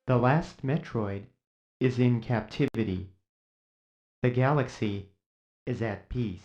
The last Metroid is in captivity. The galaxy is at peace.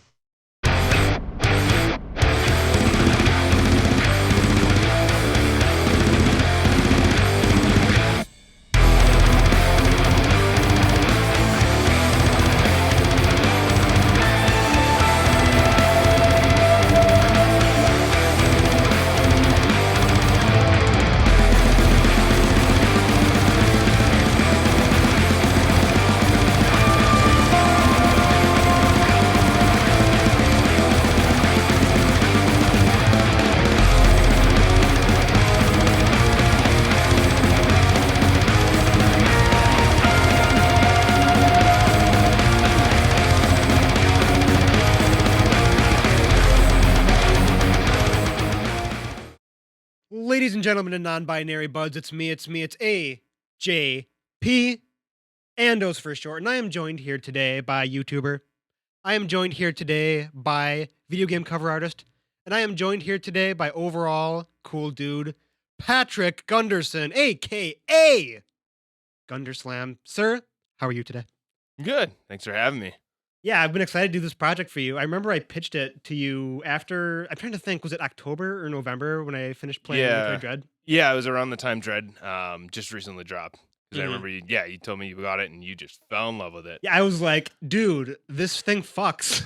Ladies and gentlemen and non-binary buds, it's it's AJP, Andos for short, and I am joined here today by YouTuber. I am joined here today by video game cover artist, and I am joined here today by overall cool dude, Patrick Gunderson, aka Gunderslam. Sir, how are you today? Good. Thanks for having me. Yeah, I've been excited to do this project for you. I remember I pitched it to you after, I'm trying to think, was it October or November when I finished playing Metroid Yeah. Dread? Yeah, it was around the time Dread just recently dropped. Because I Mhm. remember you told me you got it and you just fell in love with it. Yeah, I was like, dude, this thing fucks.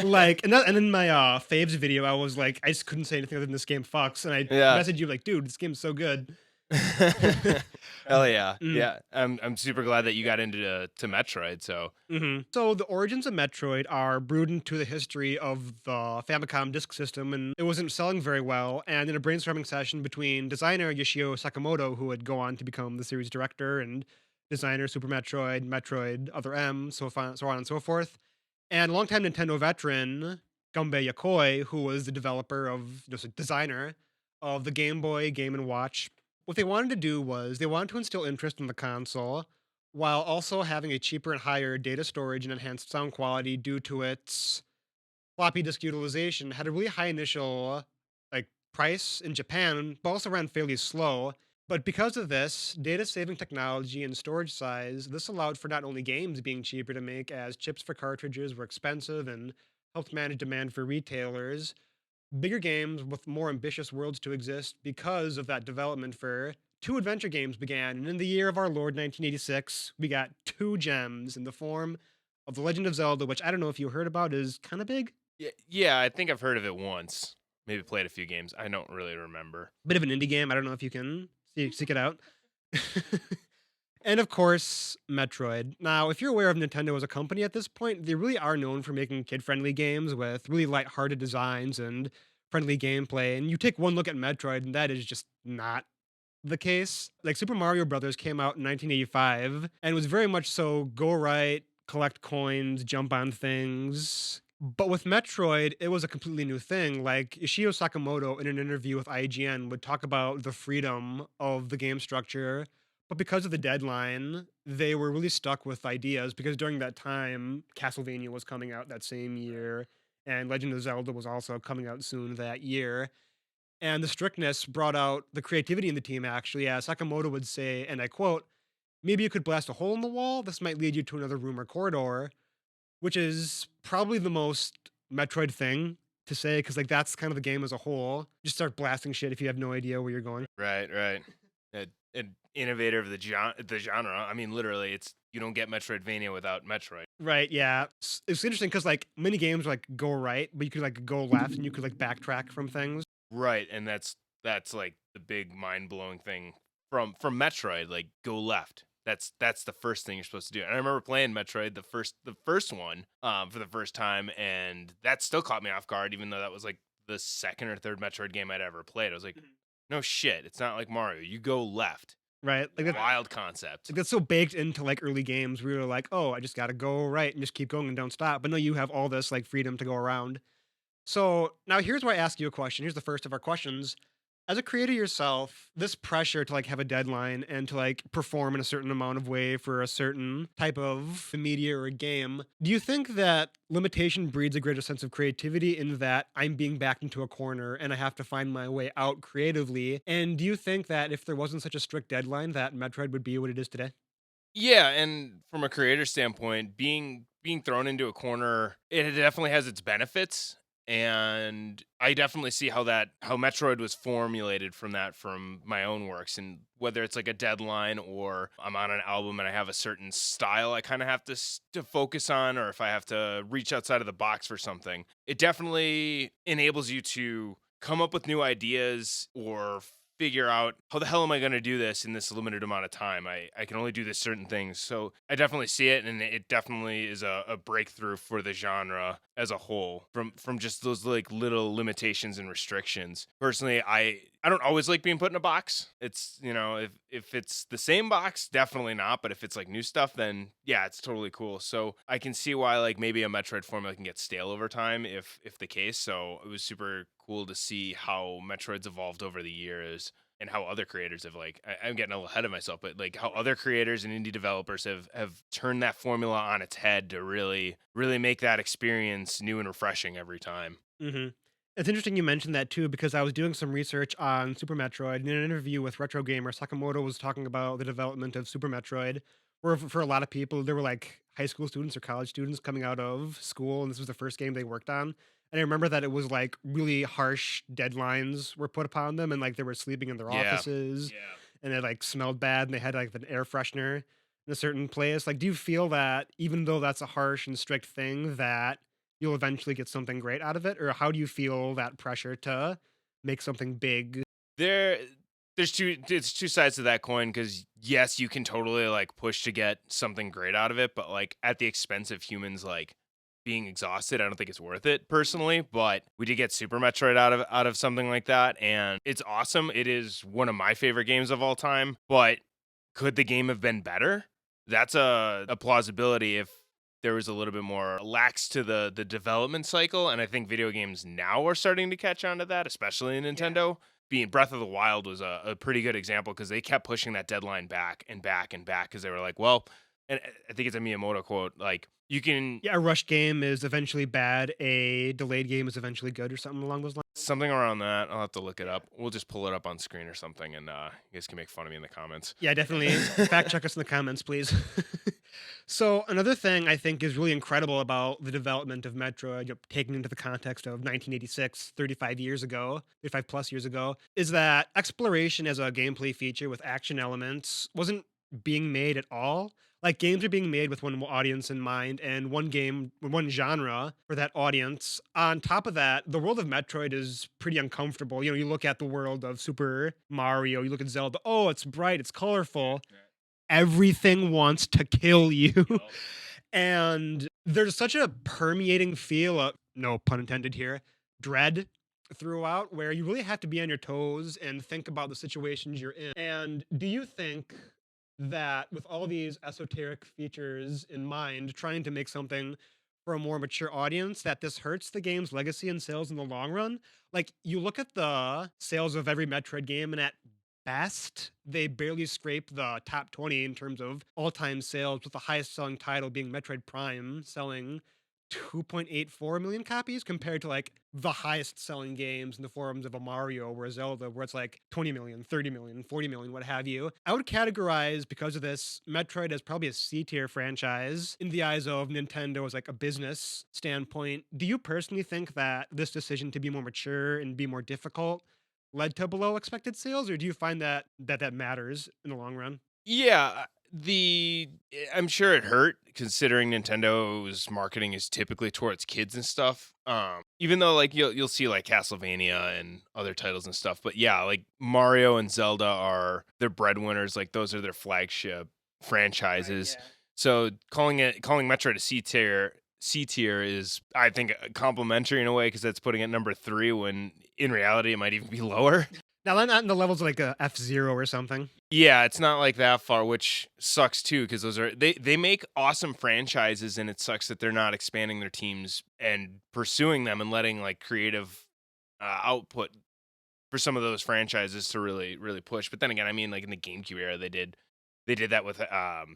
Like, and in my faves video, I was like, I just couldn't say anything other than this game fucks. And I Yeah. messaged you like, dude, this game's so good. Hell yeah. Mm. Yeah. I'm super glad that you got into to Metroid, so So the origins of Metroid are brewed into the history of the Famicom disk system, and it wasn't selling very well. And in a brainstorming session between designer Yoshio Sakamoto, who would go on to become the series director, and designer Super Metroid, Metroid Other M, so on and so forth, and longtime Nintendo veteran Gunbei Yokoi, who was the developer of, just a designer of the Game Boy, Game and Watch. What they wanted to do was they wanted to instill interest in the console while also having a cheaper and higher data storage and enhanced sound quality due to its floppy disk utilization. Had a really high initial price in Japan, but also ran fairly slow. But because of this data saving technology and storage size, this allowed for not only games being cheaper to make, as chips for cartridges were expensive and helped manage demand for retailers, bigger games with more ambitious worlds to exist. Because of that development, for two adventure games began, and in the year of our Lord 1986, we got two gems in the form of The Legend of Zelda, which I don't know if you heard about, is kind of big. yeah, I think I've heard of it once. Maybe played a few games. I don't really remember. Bit of an indie game. I don't know if you can seek it out. And of course, Metroid. Now, if you're aware of Nintendo as a company at this point, they really are known for making kid-friendly games with really light-hearted designs and friendly gameplay. And you take one look at Metroid, and that is just not the case. Like, Super Mario Brothers came out in 1985 and was very much so go right, collect coins, jump on things. But with Metroid, it was a completely new thing. Like, Ishio Sakamoto, in an interview with IGN, would talk about the freedom of the game structure. But because of the deadline, they were really stuck with ideas, because during that time, Castlevania was coming out that same year, and Legend of Zelda was also coming out soon that year. And the strictness brought out the creativity in the team, actually, as Sakamoto would say, and I quote, maybe you could blast a hole in the wall. This might lead you to another room or corridor, which is probably the most Metroid thing to say, because like that's kind of the game as a whole. Just start blasting shit if you have no idea where you're going. Right. An innovator of the genre. I mean, literally, you don't get Metroidvania without Metroid. Right, yeah. It's interesting because like many games like go right, but you could like go left and you could like backtrack from things. Right, and that's like the big mind blowing thing from Metroid. Like, go left. That's the first thing you're supposed to do. And I remember playing Metroid the first one for the first time, and that still caught me off guard, even though that was like the second or third Metroid game I'd ever played. I was like, no shit, it's not like Mario. You go left. Right. Like Wild concept. that's so baked into like early games where you're like, oh, I just gotta go right and just keep going and don't stop. But no, you have all this like freedom to go around. So now here's where I ask you a question. Here's the first of our questions. As a creator yourself, this pressure to like have a deadline and to like perform in a certain amount of way for a certain type of media or a game, do you think that limitation breeds a greater sense of creativity in that I'm being backed into a corner and I have to find my way out creatively? And do you think that if there wasn't such a strict deadline that Metroid would be what it is today? Yeah, and from a creator standpoint, being thrown into a corner, it definitely has its benefits. And I definitely see how Metroid was formulated from that from my own works, and whether it's like a deadline or I'm on an album and I have a certain style I kind of have to focus on, or if I have to reach outside of the box for something, it definitely enables you to come up with new ideas or figure out how the hell am I going to do this in this limited amount of time. I can only do this certain things. So I definitely see it, and it definitely is a breakthrough for the genre as a whole from just those like little limitations and restrictions. Personally, I don't always like being put in a box. It's, if it's the same box, definitely not. But if it's like new stuff, then yeah, it's totally cool. So I can see why like maybe a Metroid formula can get stale over time if the case. So it was super cool to see how Metroid's evolved over the years and how other creators have like I'm getting a little ahead of myself, but like how other creators and indie developers have turned that formula on its head to really make that experience new and refreshing every time. Hmm. It's interesting you mentioned that too, because I was doing some research on Super Metroid. And in an interview with Retro Gamer, Sakamoto was talking about the development of Super Metroid, where for a lot of people, they were like high school students or college students coming out of school, and this was the first game they worked on. And I remember that it was like really harsh deadlines were put upon them, and like they were sleeping in their Yeah. offices, and it like smelled bad, and they had like an air freshener in a certain place. Like, do you feel that even though that's a harsh and strict thing, that you'll eventually get something great out of it? Or how do you feel that pressure to make something big? There there's two sides to that coin, because yes, you can totally like push to get something great out of it, but like at the expense of humans like being exhausted. I don't think it's worth it personally, but we did get Super Metroid out of something like that, and it's awesome. It is one of my favorite games of all time, but could the game have been better? That's a plausibility if there was a little bit more lax to the development cycle, and I think video games now are starting to catch on to that, especially in Nintendo. Being Breath of the Wild was a pretty good example, because they kept pushing that deadline back and back and back, because they were like, well, and I think it's a Miyamoto quote, like you can Yeah, a rush game is eventually bad, a delayed game is eventually good, or something along those lines. something around that. I'll have to look it up. We'll just pull it up on screen or something, and you guys can make fun of me in the comments. Yeah, definitely. Fact check us in the comments, please. So another thing I think is really incredible about the development of Metroid, taken into the context of 1986, 35 years ago, 35 plus years ago, is that exploration as a gameplay feature with action elements wasn't being made at all. Like, games are being made with one audience in mind and one game, one genre for that audience. On top of that, the world of Metroid is pretty uncomfortable. You look at the world of Super Mario, you look at Zelda, oh, it's bright, it's colorful. Everything wants to kill you. And there's such a permeating feel of, no pun intended here, dread throughout, where you really have to be on your toes and think about the situations you're in. And do you think that with all these esoteric features in mind, trying to make something for a more mature audience, that this hurts the game's legacy and sales in the long run? Like, you look at the sales of every Metroid game, and at best, they barely scrape the top 20 in terms of all time sales, with the highest selling title being Metroid Prime, selling 2.84 million copies, compared to like the highest selling games in the forums of a Mario or a Zelda, where it's like 20 million, 30 million, 40 million, what have you. I would categorize, because of this, Metroid as probably a C tier franchise in the eyes of Nintendo as like a business standpoint. Do you personally think that this decision to be more mature and be more difficult led to below expected sales, or do you find that matters in the long run? Yeah, I'm sure it hurt, considering Nintendo's marketing is typically towards kids and stuff. Even though like you'll see like Castlevania and other titles and stuff, but yeah, like Mario and Zelda are their breadwinners. Like those are their flagship franchises. So calling Metroid a C tier is, I think, complimentary in a way, because that's putting it number 3 when in reality it might even be lower. Now, not in the levels of like a F-Zero or something. Yeah, it's not like that far, which sucks too, because those are they make awesome franchises, and it sucks that they're not expanding their teams and pursuing them and letting like creative output for some of those franchises to really push. But then again, I mean, like in the GameCube era, they did that with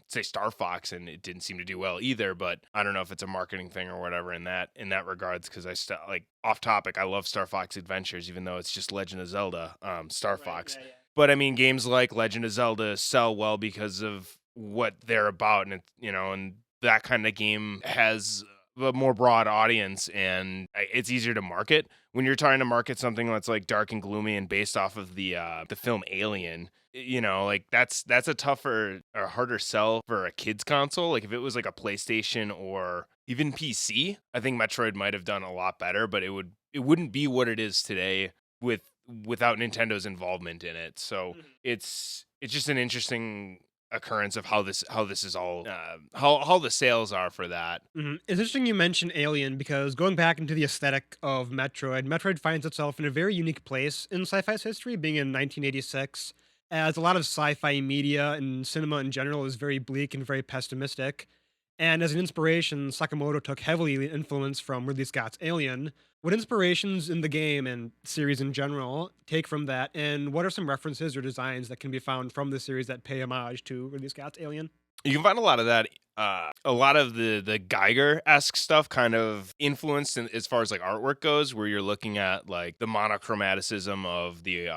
say Star Fox, and it didn't seem to do well either. But I don't know if it's a marketing thing or whatever in that regards, because like off topic, I love Star Fox Adventures, even though it's just Legend of Zelda, Star Fox. Yeah. But I mean, games like Legend of Zelda sell well because of what they're about, and and that kind of game has a more broad audience, and it's easier to market when you're trying to market something that's like dark and gloomy and based off of the film Alien. Like that's a tougher or harder sell for a kid's console. Like if it was like a PlayStation or even PC, I think Metroid might have done a lot better, but it wouldn't be what it is today without Nintendo's involvement in it. So it's just an interesting occurrence of how this is all how the sales are for that. It's interesting you mentioned Alien, because going back into the aesthetic of Metroid finds itself in a very unique place in sci-fi's history, being in 1986, as a lot of sci-fi media and cinema in general is very bleak and very pessimistic. And as an inspiration, Sakamoto took heavily influence from Ridley Scott's Alien. What inspirations in the game and series in general take from that, and what are some references or designs that can be found from the series that pay homage to Ridley Scott's Alien? You can find a lot of that. A lot of the Geiger-esque stuff kind of influenced as far as like artwork goes, where you're looking at like the monochromaticism of the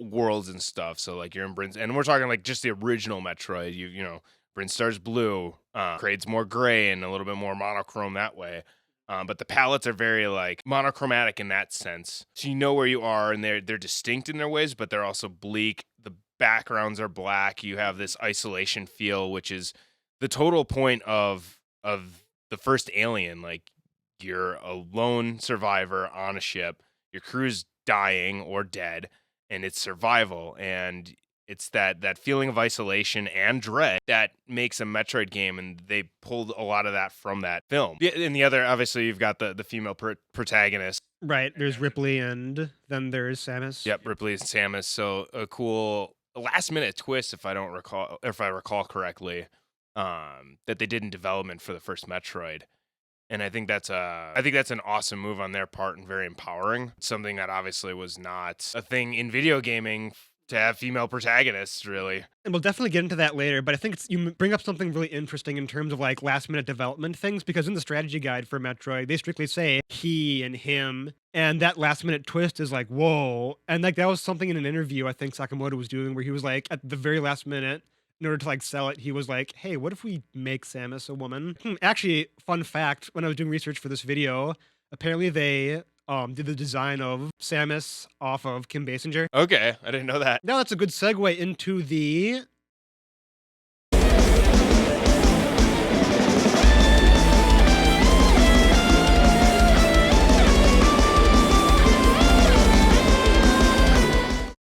worlds and stuff. So like you're in Brins, and we're talking like just the original Metroid. You know, Brinstar's blue, Kraid's more gray and a little bit more monochrome that way. But the palettes are very like monochromatic in that sense. So you know where you are, and they're distinct in their ways, but they're also bleak. The backgrounds are black. You have this isolation feel, which is the total point of the first Alien. Like you're a lone survivor on a ship. Your crew's dying or dead, and it's survival. And it's that feeling of isolation and dread that makes a Metroid game, and they pulled a lot of that from that film. And the other, obviously, you've got the female protagonist. Right, there's Ripley, and then there's Samus. Yep, Ripley and Samus. So a cool last-minute twist, if I recall correctly, that they did in development for the first Metroid. And I think that's an awesome move on their part and very empowering. Something that obviously was not a thing in video gaming to have female protagonists, really. And we'll definitely get into that later, but I think you bring up something really interesting in terms of like last minute development things, because in the strategy guide for Metroid, they strictly say he and him, and that last minute twist is like, whoa. And like that was something in an interview I think Sakamoto was doing, where he was like, at the very last minute, in order to like sell it, he was like, hey, what if we make Samus a woman? Actually, fun fact, when I was doing research for this video, apparently they did the design of Samus off of Kim Basinger. Okay, I didn't know that. Now that's a good segue into the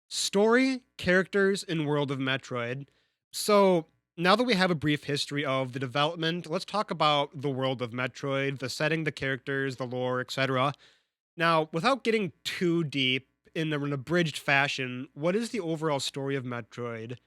story, characters, and world of Metroid. So now that we have a brief history of the development, let's talk about the world of Metroid, the setting, the characters, the lore, etc. Now, without getting too deep, in an abridged fashion, what is the overall story of Metroid?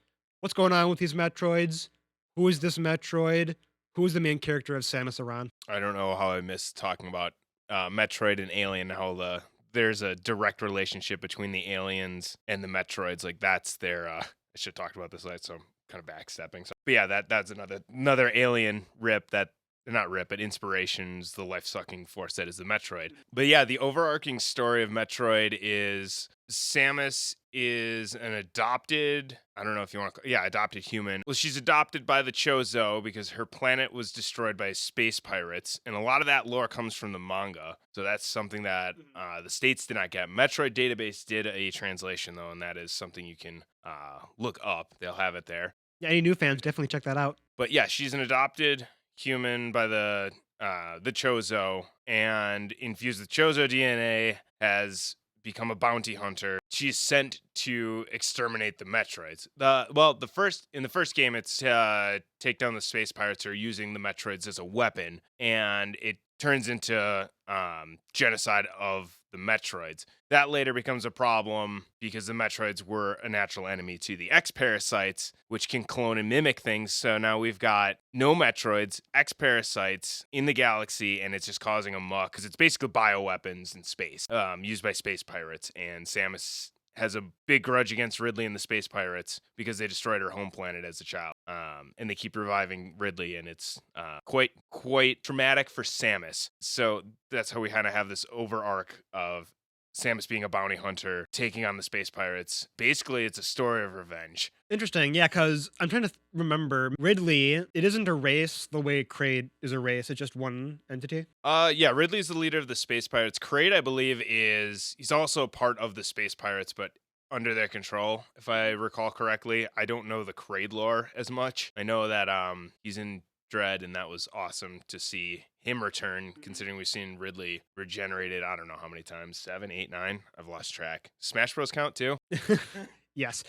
What's going on with these Metroids? Who is this Metroid? Who is the main character of Samus Aran? I don't know how I missed talking about Metroid and Alien, how there's a direct relationship between the aliens and the Metroids. Like that's their I should have talked about this later, so I'm kind of backstepping. So, but yeah, that's another Alien rip that. Not rip, but inspirations, the life-sucking force that is the Metroid. But yeah, the overarching story of Metroid is Samus is an adopted, I don't know if you want to, adopted human. Well, she's adopted by the Chozo because her planet was destroyed by space pirates. And a lot of that lore comes from the manga. So that's something that the States did not get. Metroid Database did a translation, though, and that is something you can look up. They'll have it there. Yeah, any new fans, definitely check that out. But yeah, she's an adopted human by the Chozo, and infused with Chozo DNA, has become a bounty hunter. She's sent to exterminate the Metroids. In the first game, it's take down the space pirates who are using the Metroids as a weapon, and it turns into genocide of the Metroids. That later becomes a problem because the Metroids were a natural enemy to the X-Parasites, which can clone and mimic things. So now we've got no Metroids, X-Parasites in the galaxy, and it's just causing a muck because it's basically bioweapons in space, used by space pirates. And Samus has a big grudge against Ridley and the Space Pirates because they destroyed her home planet as a child. And they keep reviving Ridley, and it's quite traumatic for Samus. So that's how we kind of have this over arc of Samus being a bounty hunter, taking on the Space Pirates. Basically, it's a story of revenge. Interesting, yeah, because I'm trying to remember. Ridley, it isn't a race the way Kraid is a race. It's just one entity. Yeah, Ridley's the leader of the Space Pirates. Kraid, I believe, he's also part of the Space Pirates, but under their control, if I recall correctly. I don't know the Kraid lore as much. I know that he's in Dread, and that was awesome to see him return, considering we've seen Ridley regenerated, I don't know how many times, 7, 8, 9? I've lost track. Smash Bros count too? Yes.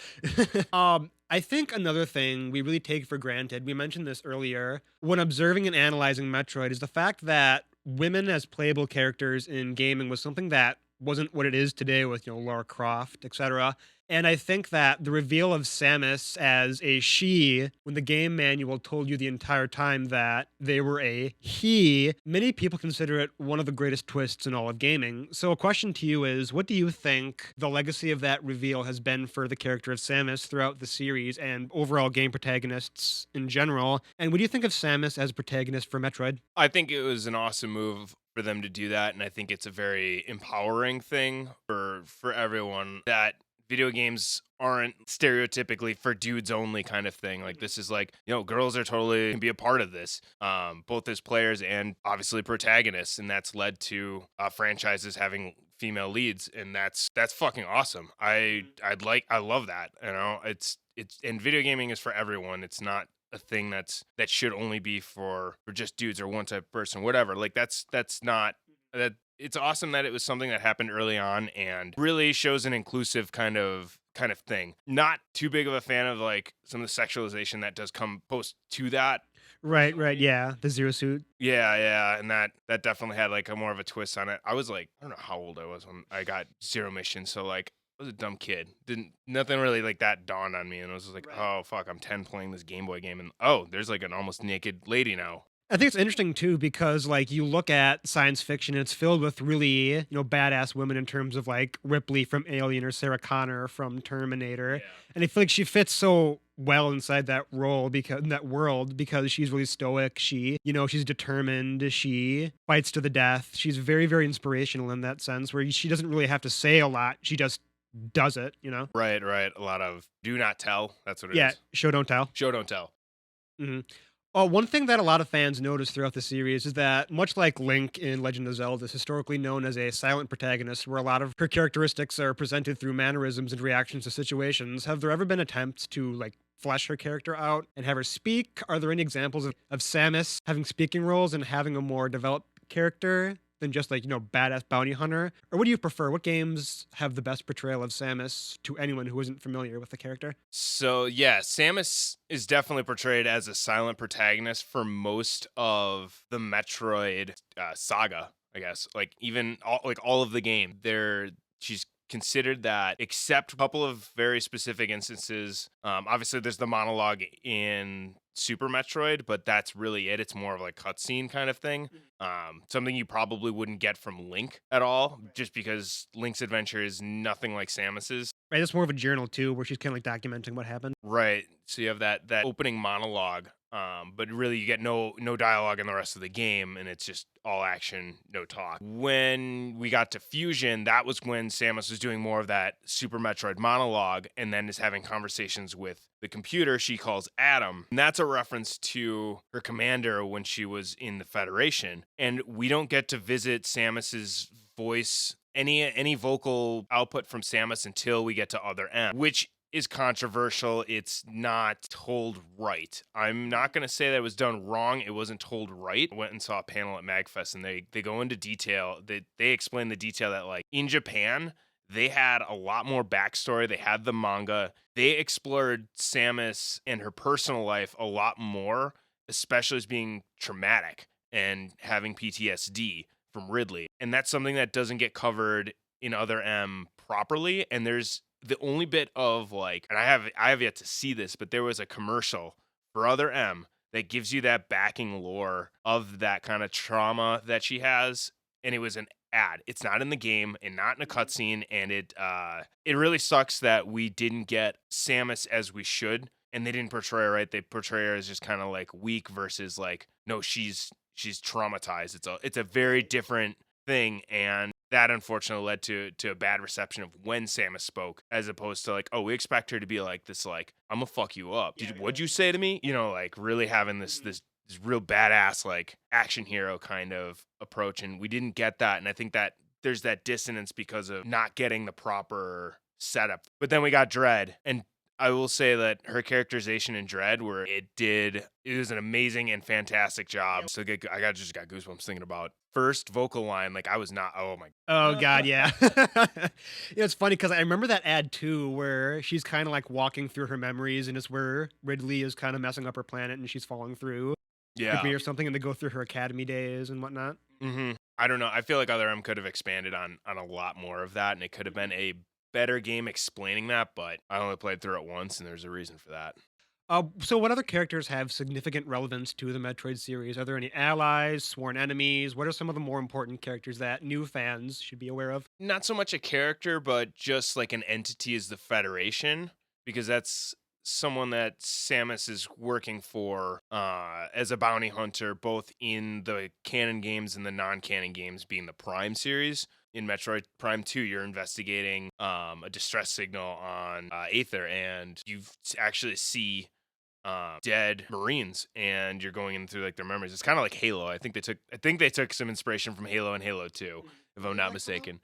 I think another thing we really take for granted, we mentioned this earlier, when observing and analyzing Metroid, is the fact that women as playable characters in gaming was something that wasn't what it is today with, Lara Croft, etc. And I think that the reveal of Samus as a she, when the game manual told you the entire time that they were a he, many people consider it one of the greatest twists in all of gaming. So a question to you is, what do you think the legacy of that reveal has been for the character of Samus throughout the series and overall game protagonists in general? And what do you think of Samus as a protagonist for Metroid? I think it was an awesome move for them to do that, and I think it's a very empowering thing for everyone that video games aren't stereotypically for dudes only kind of thing. Like, this is like, girls are totally can be a part of this, both as players and obviously protagonists, and that's led to franchises having female leads, and that's fucking awesome. I love that. It's and video gaming is for everyone. It's not a thing that should only be for just dudes or one type of person, whatever. Like, that's not that. It's awesome that it was something that happened early on and really shows an inclusive kind of thing. Not too big of a fan of like some of the sexualization that does come post to that. Right, yeah, the Zero Suit. Yeah, and that definitely had like a more of a twist on it. I was like, I don't know how old I was when I got Zero Mission, so like I was a dumb kid. Nothing really like that dawned on me, and I was just like, oh fuck, I'm 10 playing this Game Boy game, and oh, there's like an almost naked lady now. I think it's interesting too because like you look at science fiction, it's filled with really, badass women in terms of like Ripley from Alien or Sarah Connor from Terminator. Yeah. And I feel like she fits so well inside that role because in that world because she's really stoic. She's determined. She fights to the death. She's very, very inspirational in that sense where she doesn't really have to say a lot. She just does it, Right. A lot of do not tell. That's what it is. Yeah, show don't tell. Show don't tell. Mm-hmm. One thing that a lot of fans notice throughout the series is that, much like Link in Legend of Zelda is historically known as a silent protagonist, where a lot of her characteristics are presented through mannerisms and reactions to situations, have there ever been attempts to, like, flesh her character out and have her speak? Are there any examples of Samus having speaking roles and having a more developed character than just like, badass bounty hunter? Or what do you prefer? What games have the best portrayal of Samus to anyone who isn't familiar with the character? So yeah, Samus is definitely portrayed as a silent protagonist for most of the Metroid saga, I guess. Like even all of the game, she's considered that, except a couple of very specific instances. Obviously, there's the monologue in Super Metroid, but that's really it. It's more of like cutscene kind of thing. Something you probably wouldn't get from Link at all, just because Link's adventure is nothing like Samus's. Right, it's more of a journal too, where she's kind of like documenting what happened. Right. So you have that opening monologue, but really you get no dialogue in the rest of the game, and it's just all action, no talk. When we got to Fusion, that was when Samus was doing more of that Super Metroid monologue, and then is having conversations with the computer she calls Adam. And that's a reference to her commander when she was in the Federation. And we don't get to visit Samus's voice, any vocal output from Samus until we get to Other M, which is controversial. It's not told right. I'm not going to say that it was done wrong. It wasn't told right. I went and saw a panel at MagFest, and they go into detail. They explain the detail that, like, in Japan, they had a lot more backstory. They had the manga. They explored Samus and her personal life a lot more, especially as being traumatic and having PTSD from Ridley. And that's something that doesn't get covered in Other M properly. And there's the only bit of like, and I have yet to see this, but there was a commercial for Other M that gives you that backing lore of that kind of trauma that she has. And it was an add. It's not in the game and not in a cutscene, and it really sucks that we didn't get Samus as we should, and they didn't portray her right. They portray her as just kind of like weak versus like no, she's traumatized. It's a very different thing, and that unfortunately led to a bad reception of when Samus spoke, as opposed to like, oh, we expect her to be like this, like, I'm gonna fuck you up. What'd you say to me? You know, like really having this real badass like action hero kind of approach, and we didn't get that. And I think that there's that dissonance because of not getting the proper setup. But then we got Dread, and I will say that her characterization in Dread, where it was an amazing and fantastic job. So I just got goosebumps thinking about first vocal line. Like I was not. Oh my. Oh god, yeah. It's funny because I remember that ad too, where she's kind of like walking through her memories, and it's where Ridley is kind of messing up her planet, and she's falling through Yeah. debris or something, and they go through her academy days and whatnot. I don't know. I feel like Other M could have expanded on a lot more of that, and it could have been a better game explaining that. But I only played through it once, and there's a reason for that. So what other characters have significant relevance to the Metroid series? Are there any allies, sworn enemies? What are some of the more important characters that new fans should be aware of? Not so much a character, but just like an entity as the Federation, because that's someone that Samus is working for as a bounty hunter, both in the canon games and the non-canon games, being the Prime series. In Metroid Prime 2, you're investigating a distress signal on Aether, and you actually see dead Marines, and you're going in through like their memories. It's kind of like Halo. I think they took some inspiration from Halo and Halo 2, if I'm not mistaken.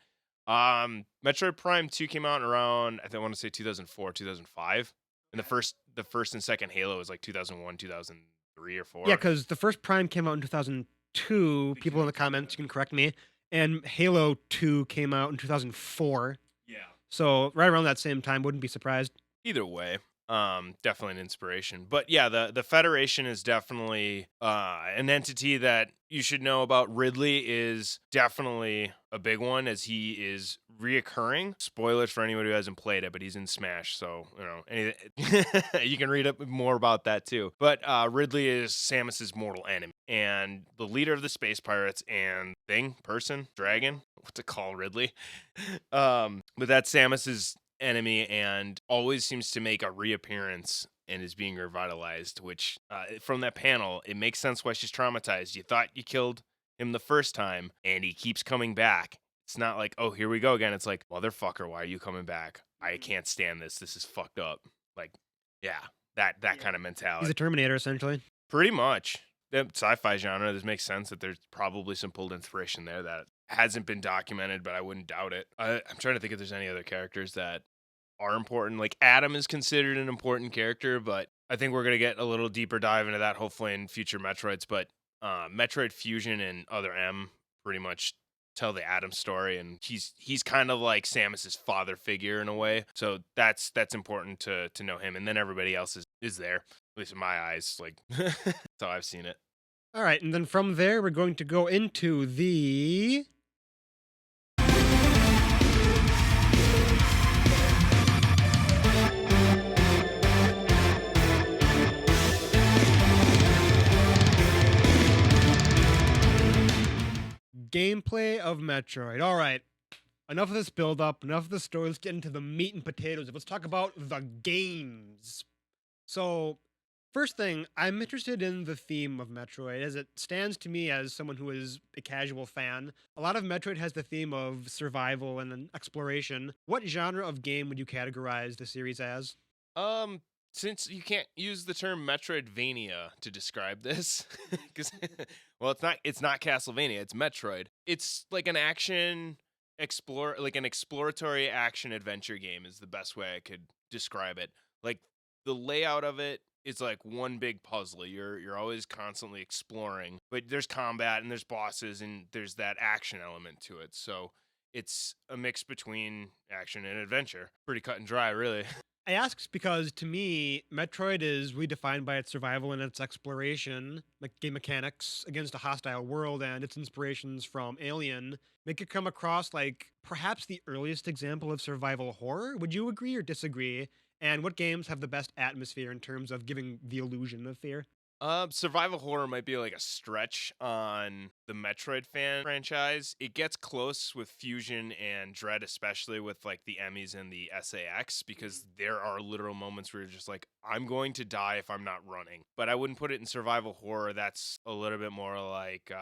Metroid Prime 2 came out around, I want to say 2004, 2005. And the first and second Halo was like 2001, 2003 or 4. Yeah, because the first Prime came out in 2002. People in the comments can correct me. And Halo 2 came out in 2004. Yeah. So right around that same time, wouldn't be surprised. Either way, definitely an inspiration. But yeah, the Federation is definitely an entity that you should know about. Ridley is definitely a big one, as he is reoccurring. Spoilers for anyone who hasn't played it, but he's in Smash, so you know you can read up more about that too. But Ridley is Samus's mortal enemy and the leader of the space pirates and dragon. What to call Ridley? But that's Samus's enemy and always seems to make a reappearance and is being revitalized, which from that panel, it makes sense why she's traumatized. You thought you killed him the first time and he keeps coming back. It's not like, oh, here we go again. It's like, motherfucker, why are you coming back? I can't stand this. This is fucked up. Like, yeah, that kind of mentality. He's a Terminator, essentially. Pretty much. The sci-fi genre, this makes sense that there's probably some pulled inspiration there that hasn't been documented, but I wouldn't doubt it. I'm trying to think if there's any other characters that are important. Like Adam is considered an important character, but I think we're going to get a little deeper dive into that hopefully in future Metroids. But Metroid Fusion and Other M pretty much tell the Adam story, and he's kind of like Samus's father figure in a way. So that's important to know him, and then everybody else is there, at least in my eyes. Like that's how I've seen it. All right, and then from there, we're going to go into the gameplay of Metroid. All right, enough of this build up, enough of the story. Let's get into the meat and potatoes. Let's talk about the games. So, first thing, I'm interested in the theme of Metroid as it stands to me as someone who is a casual fan. A lot of Metroid has the theme of survival and exploration. What genre of game would you categorize the series as? Since you can't use the term Metroidvania to describe this, because well, it's not Castlevania, it's Metroid. It's like an exploratory action adventure game is the best way I could describe it. Like the layout of it is like one big puzzle. You're always constantly exploring, but there's combat and there's bosses and there's that action element to it. So it's a mix between action and adventure. Pretty cut and dry, really. I ask because to me, Metroid is redefined by its survival and its exploration, like game mechanics, against a hostile world, and its inspirations from Alien make it come across like perhaps the earliest example of survival horror. Would you agree or disagree? And what games have the best atmosphere in terms of giving the illusion of fear? Survival horror might be like a stretch on the Metroid franchise. It gets close with Fusion and Dread, especially with like the Emmys and the SAX, because there are literal moments where you're just like, I'm going to die if I'm not running. But I wouldn't put it in survival horror. That's a little bit more like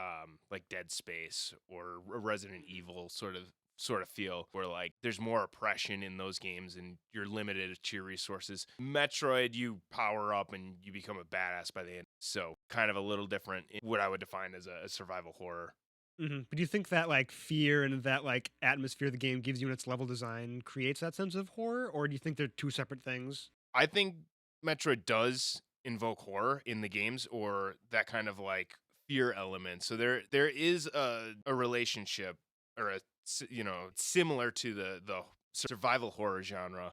Dead Space or Resident Evil sort of feel where like there's more oppression in those games and you're limited to your resources. Metroid, you power up and you become a badass by the end. So kind of a little different in what I would define as a survival horror. But do you think that like fear and that like atmosphere the game gives you in its level design creates that sense of horror, or do you think they're two separate things? I think Metroid does invoke horror in the games or that kind of like fear element. So there is a relationship or similar to the survival horror genre.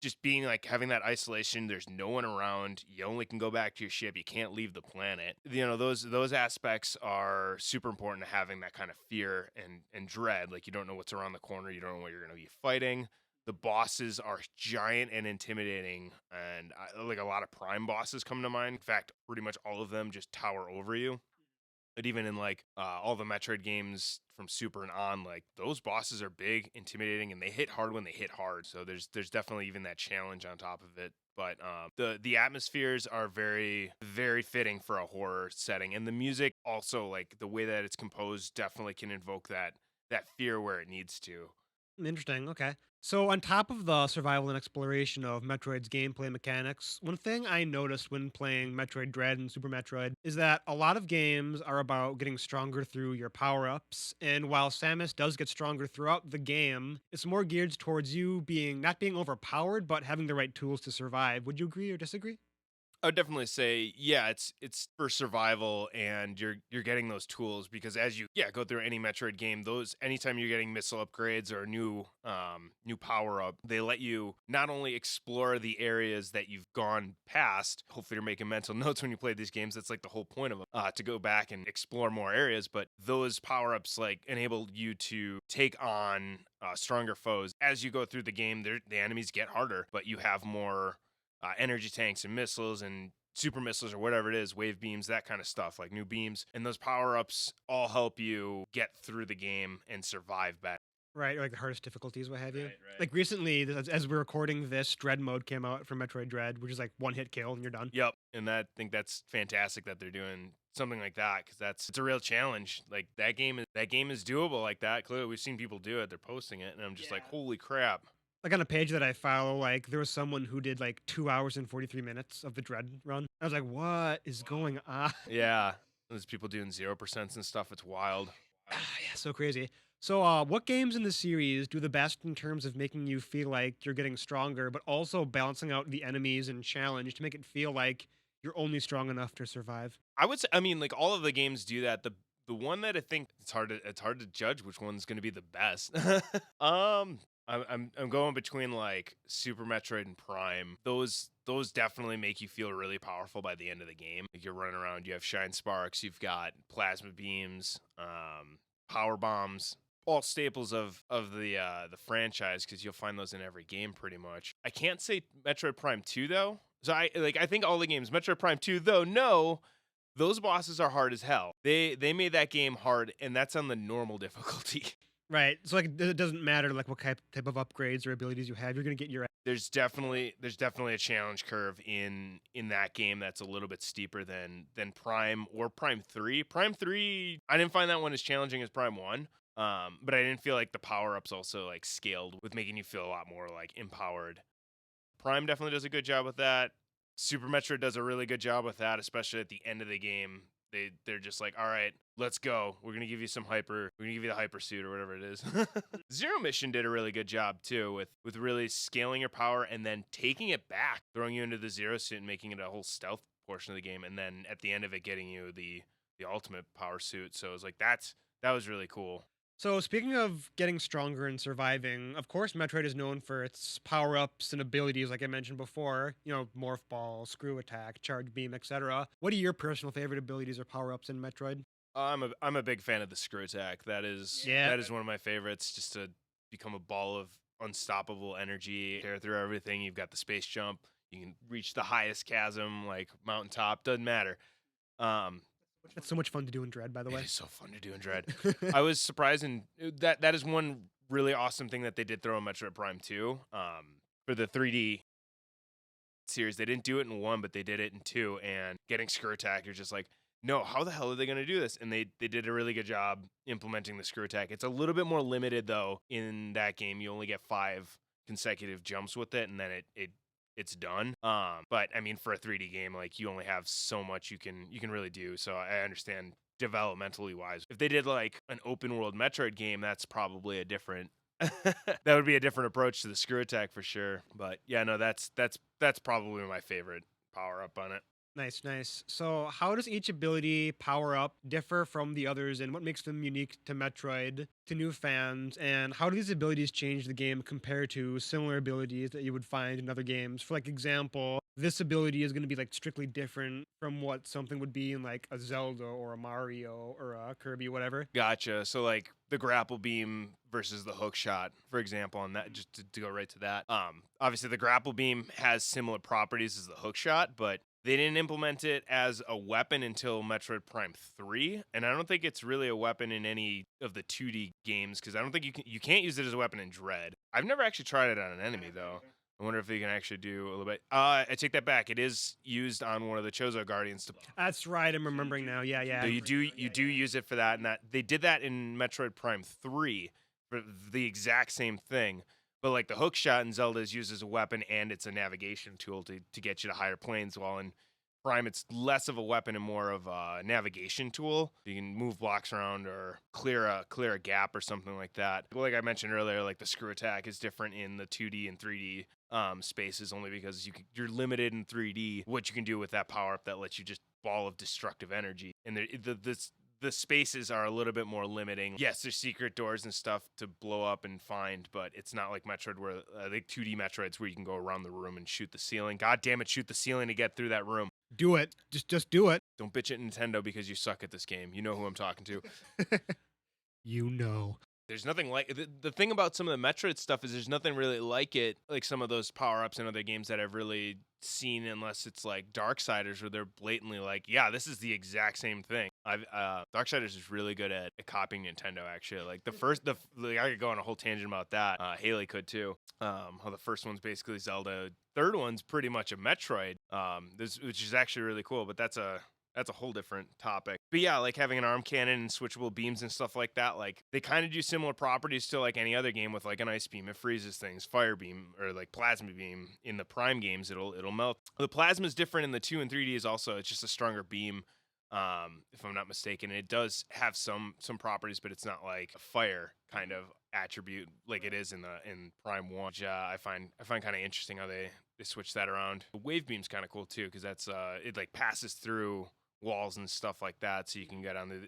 Just being like having that isolation, there's no one around, you only can go back to your ship, you can't leave the planet. Those aspects are super important to having that kind of fear and dread. Like you don't know what's around the corner, you don't know what you're going to be fighting. The bosses are giant and intimidating, and like a lot of prime bosses come to mind. In fact, pretty much all of them just tower over you. But even in like all the Metroid games from Super and on, like those bosses are big, intimidating, and they hit hard when they hit hard. So there's definitely even that challenge on top of it. But the atmospheres are very, very fitting for a horror setting, and the music also, like the way that it's composed, definitely can invoke that fear where it needs to. Interesting. Okay. So, on top of the survival and exploration of Metroid's gameplay mechanics, one thing I noticed when playing Metroid Dread and Super Metroid is that a lot of games are about getting stronger through your power ups. And while Samus does get stronger throughout the game, it's more geared towards you being not being overpowered, but having the right tools to survive. Would you agree or disagree? I would definitely say, yeah, it's for survival, and you're getting those tools because as you go through any Metroid game, those anytime you're getting missile upgrades or a new power up, they let you not only explore the areas that you've gone past. Hopefully, you're making mental notes when you play these games. That's like the whole point of them, to go back and explore more areas. But those power ups like enable you to take on stronger foes as you go through the game. The enemies get harder, but you have more energy tanks and missiles and super missiles or whatever it is, wave beams, that kind of stuff, like new beams. And those power ups all help you get through the game and survive better. Right, or like the hardest difficulties, what have you. Right. Like recently, as we're recording this, Dread mode came out for Metroid Dread, which is like one hit kill and you're done. Yep. And I think that's fantastic that they're doing something like that because it's a real challenge. Like that game is doable like that. Clearly, we've seen people do it. They're posting it, and I'm just like, holy crap. Like on a page that I follow, like there was someone who did like 2 hours and 43 minutes of the Dread run. I was like, what is going on? Yeah. There's people doing 0% and stuff. It's wild. Yeah, so crazy. So, what games in the series do the best in terms of making you feel like you're getting stronger, but also balancing out the enemies and challenge to make it feel like you're only strong enough to survive? I would say, I mean, like all of the games do that. The one that I think it's hard to judge which one's going to be the best. I'm going between like Super Metroid and Prime. Those definitely make you feel really powerful by the end of the game. Like you're running around, you have shine sparks, you've got plasma beams, power bombs, all staples of the franchise because you'll find those in every game pretty much. I can't say Metroid Prime 2 though. So I think all the games Metroid Prime 2 though no, those bosses are hard as hell. They made that game hard, and that's on the normal difficulty. Right. So, like, it doesn't matter like what type of upgrades or abilities you have. You're gonna get your There's definitely a challenge curve in that game that's a little bit steeper than Prime or Prime 3. Prime 3, I didn't find that one as challenging as Prime 1. But I didn't feel like the power-ups also like scaled with making you feel a lot more like empowered. Prime definitely does a good job with that. Super Metroid does a really good job with that, especially at the end of the game. They're just like, all right, let's go. We're gonna give you we're gonna give you the hyper suit or whatever it is. Zero Mission did a really good job too with really scaling your power and then taking it back, throwing you into the Zero suit and making it a whole stealth portion of the game, and then at the end of it getting you the ultimate power suit. So it was like that was really cool. So, speaking of getting stronger and surviving, of course, Metroid is known for its power ups and abilities, like I mentioned before. Morph ball, screw attack, charge beam, etc. What are your personal favorite abilities or power ups in Metroid? I'm a big fan of the screw attack. That is one of my favorites. Just to become a ball of unstoppable energy, tear through everything. You've got the space jump. You can reach the highest chasm, like mountaintop, doesn't matter. That's so much fun to do in Dread, by the way. It is so fun to do in Dread. I was surprised, and that is one really awesome thing that they did throw in Metroid Prime 2. For the 3D series, they didn't do it in 1, but they did it in 2. And getting Screw Attack, you're just like, no, how the hell are they going to do this? And they did a really good job implementing the Screw Attack. It's a little bit more limited, though, in that game. You only get 5 consecutive jumps with it, and then it's done. But I mean, for a 3D game, like, you only have so much you can really do. So I understand developmentally wise. If they did like an open world Metroid game, that's probably a different that would be a different approach to the Screw Attack for sure. But yeah, no, that's probably my favorite power up on it. Nice. So, how does each ability power up differ from the others, and what makes them unique to Metroid to new fans? And how do these abilities change the game compared to similar abilities that you would find in other games? For like example, this ability is going to be like strictly different from what something would be in like a Zelda or a Mario or a Kirby, whatever. Gotcha. So like the grapple beam versus the hook shot, for example, and that just to go right to that. Obviously the grapple beam has similar properties as the hook shot, but they didn't implement it as a weapon until Metroid Prime 3, and I don't think it's really a weapon in any of the 2D games because I don't think you can't use it as a weapon in Dread. I've never actually tried it on an enemy though. I wonder if they can actually do a little bit. I take that back. It is used on one of the Chozo Guardians. That's right. I'm remembering now. Yeah. So you do use it for that, and that they did that in Metroid Prime 3 for the exact same thing. But like the hook shot in Zelda is used as a weapon, and it's a navigation tool to get you to higher planes. While in Prime, it's less of a weapon and more of a navigation tool. You can move blocks around or clear a gap or something like that. Like I mentioned earlier, like the Screw Attack is different in the 2D and 3D spaces only because you're limited in 3D what you can do with that power up that lets you just ball of destructive energy. And the spaces are a little bit more limiting. Yes, there's secret doors and stuff to blow up and find, but it's not like Metroid where like 2D Metroids where you can go around the room and shoot the ceiling. God damn it, shoot the ceiling to get through that room. Do it. Just do it. Don't bitch at Nintendo because you suck at this game. You know who I'm talking to. You know. There's nothing like the thing about some of the Metroid stuff is there's nothing really like it, like some of those power-ups in other games that I've really seen, unless it's like Darksiders where they're blatantly like, yeah, this is the exact same thing. Darksiders is really good at copying Nintendo, actually. Like I could go on a whole tangent about that. Haley could too. How the first one's basically Zelda, third one's pretty much a Metroid, which is actually really cool, but that's a whole different topic. But yeah, like having an arm cannon and switchable beams and stuff like that, like they kind of do similar properties to like any other game with like an ice beam. It freezes things. Fire beam or like plasma beam in the Prime games, it'll melt. The plasma is different in the 2 and 3D is also, it's just a stronger beam, if I'm not mistaken. And it does have some properties, but it's not like a fire kind of attribute like it is in Prime 1, which I find kind of interesting how they switch that around. The wave beam's kind of cool too, because that's it like passes through walls and stuff like that, so you can get on the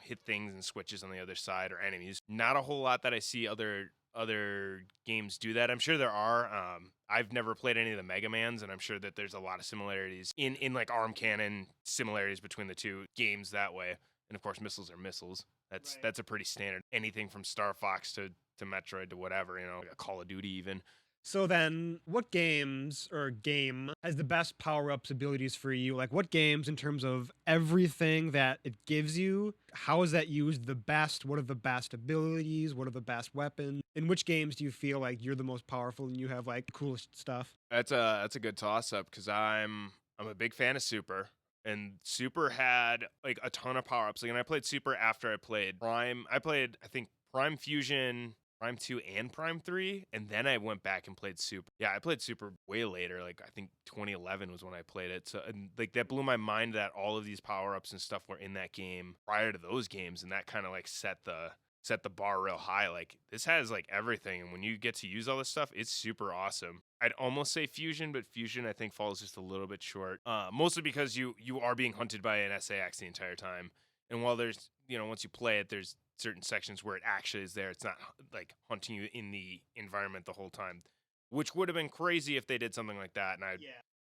hit things and switches on the other side or enemies. Not a whole lot that I see other games do that. I'm sure there are. I've never played any of the Mega Mans, and I'm sure that there's a lot of similarities in like arm cannon similarities between the two games that way. And of course, missiles are missiles. That's a pretty standard. Anything from Star Fox to Metroid to whatever, like a Call of Duty even. So then, what games or game has the best power-ups abilities for you? Like, what games, in terms of everything that it gives you, how is that used the best? What are the best abilities? What are the best weapons? In which games do you feel like you're the most powerful and you have, like, the coolest stuff? That's a good toss-up, because I'm a big fan of Super. And Super had, like, a ton of power-ups. Like, and I played Super after I played Prime. I played, I think, Prime Fusion, Prime 2 and Prime 3, and then I went back and played Super. Yeah, I played Super way later, like I think 2011 was when I played it. So, and like that blew my mind that all of these power-ups and stuff were in that game prior to those games, and that kind of like set the bar real high. Like this has like everything, and when you get to use all this stuff, it's super awesome. I'd almost say Fusion, but Fusion I think falls just a little bit short. Mostly because you are being hunted by an SAX the entire time. And while there's, once you play it, there's certain sections where it actually is there. It's not like hunting you in the environment the whole time, which would have been crazy if they did something like that. And I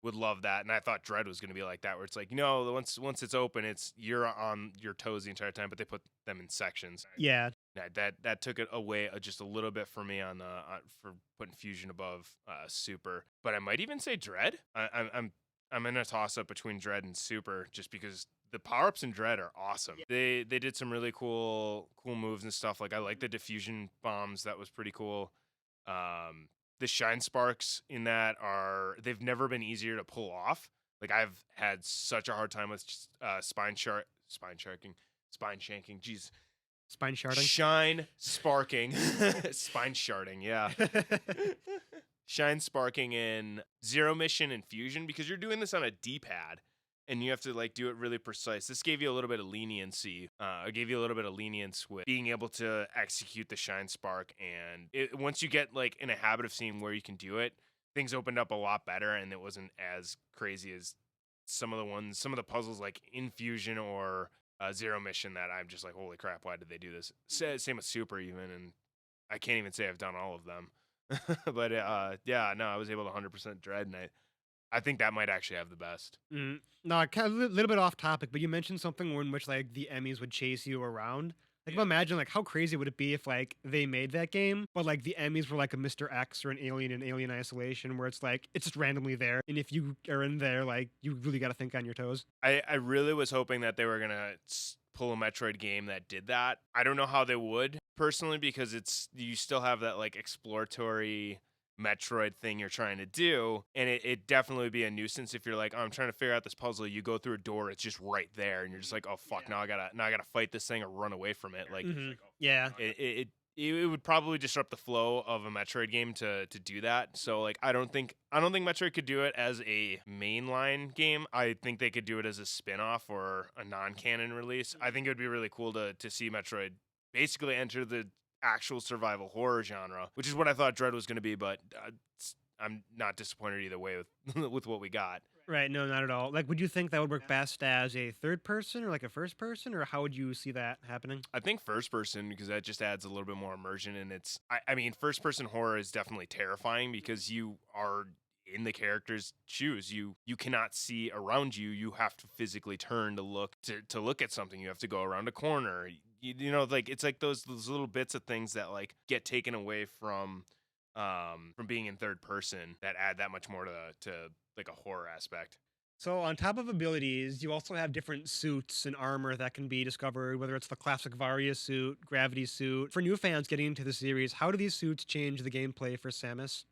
would love that. And I thought Dread was going to be like that, where it's like, once it's open, you're on your toes the entire time, but they put them in sections. Yeah, That took it away just a little bit for me for putting Fusion above Super. But I might even say Dread. I'm in a toss up between Dread and Super just because the power ups in Dread are awesome. They did some really cool moves and stuff. Like I like the diffusion bombs. That was pretty cool. The shine sparks in that they've never been easier to pull off. Like I've had such a hard time with spine shanking. Jeez, Spine sharding. shine sparking, spine sharding. Yeah, shine sparking in Zero Mission and Fusion because you're doing this on a D-pad and you have to like do it really precise. This gave you a little bit of leniency. It gave you a little bit of lenience with being able to execute the shine spark. And once you get like in a habit of seeing where you can do it, things opened up a lot better, and it wasn't as crazy as some of the puzzles like in Fusion or Zero Mission that I'm just like, holy crap, why did they do this? Same with Super even, and I can't even say I've done all of them. But yeah, no, I was able to 100% Dread, and I think that might actually have the best. No, kind of a little bit off topic, but you mentioned something in which like the Emmys would chase you around. Like, imagine like how crazy would it be if like they made that game, but like the Emmys were like a Mr. X or an Alien in Alien Isolation, where it's like it's just randomly there, and if you are in there, like you really got to think on your toes. I really was hoping that they were gonna pull a Metroid game that did that. I don't know how they would personally because you still have that like exploratory Metroid thing you're trying to do, and it definitely would be a nuisance if you're like, oh, I'm trying to figure out this puzzle. You go through a door, it's just right there, and you're just like, oh fuck, now I gotta fight this thing or run away from it. Like, Yeah. it would probably disrupt the flow of a Metroid game to do that. So like, I don't think Metroid could do it as a mainline game. I think they could do it as a spin-off or a non-canon release. I think it would be really cool to see Metroid basically enter the actual survival horror genre, which is what I thought Dread was going to be, but I'm not disappointed either way with with what we got. Right. No, not at all. Like, would you think that would work best as a third person or like a first person, or how would you see that happening? I think first person because that just adds a little bit more immersion, and I mean first person horror is definitely terrifying because you are in the character's shoes. You cannot see around you. You have to physically turn to look at something. You have to go around a corner. You know, like it's like those little bits of things that like get taken away from being in third person that add that much more to like a horror aspect. So, on top of abilities, you also have different suits and armor that can be discovered, whether it's the classic Varia suit, Gravity suit. For new fans getting into the series, how do these suits change the gameplay for Samus?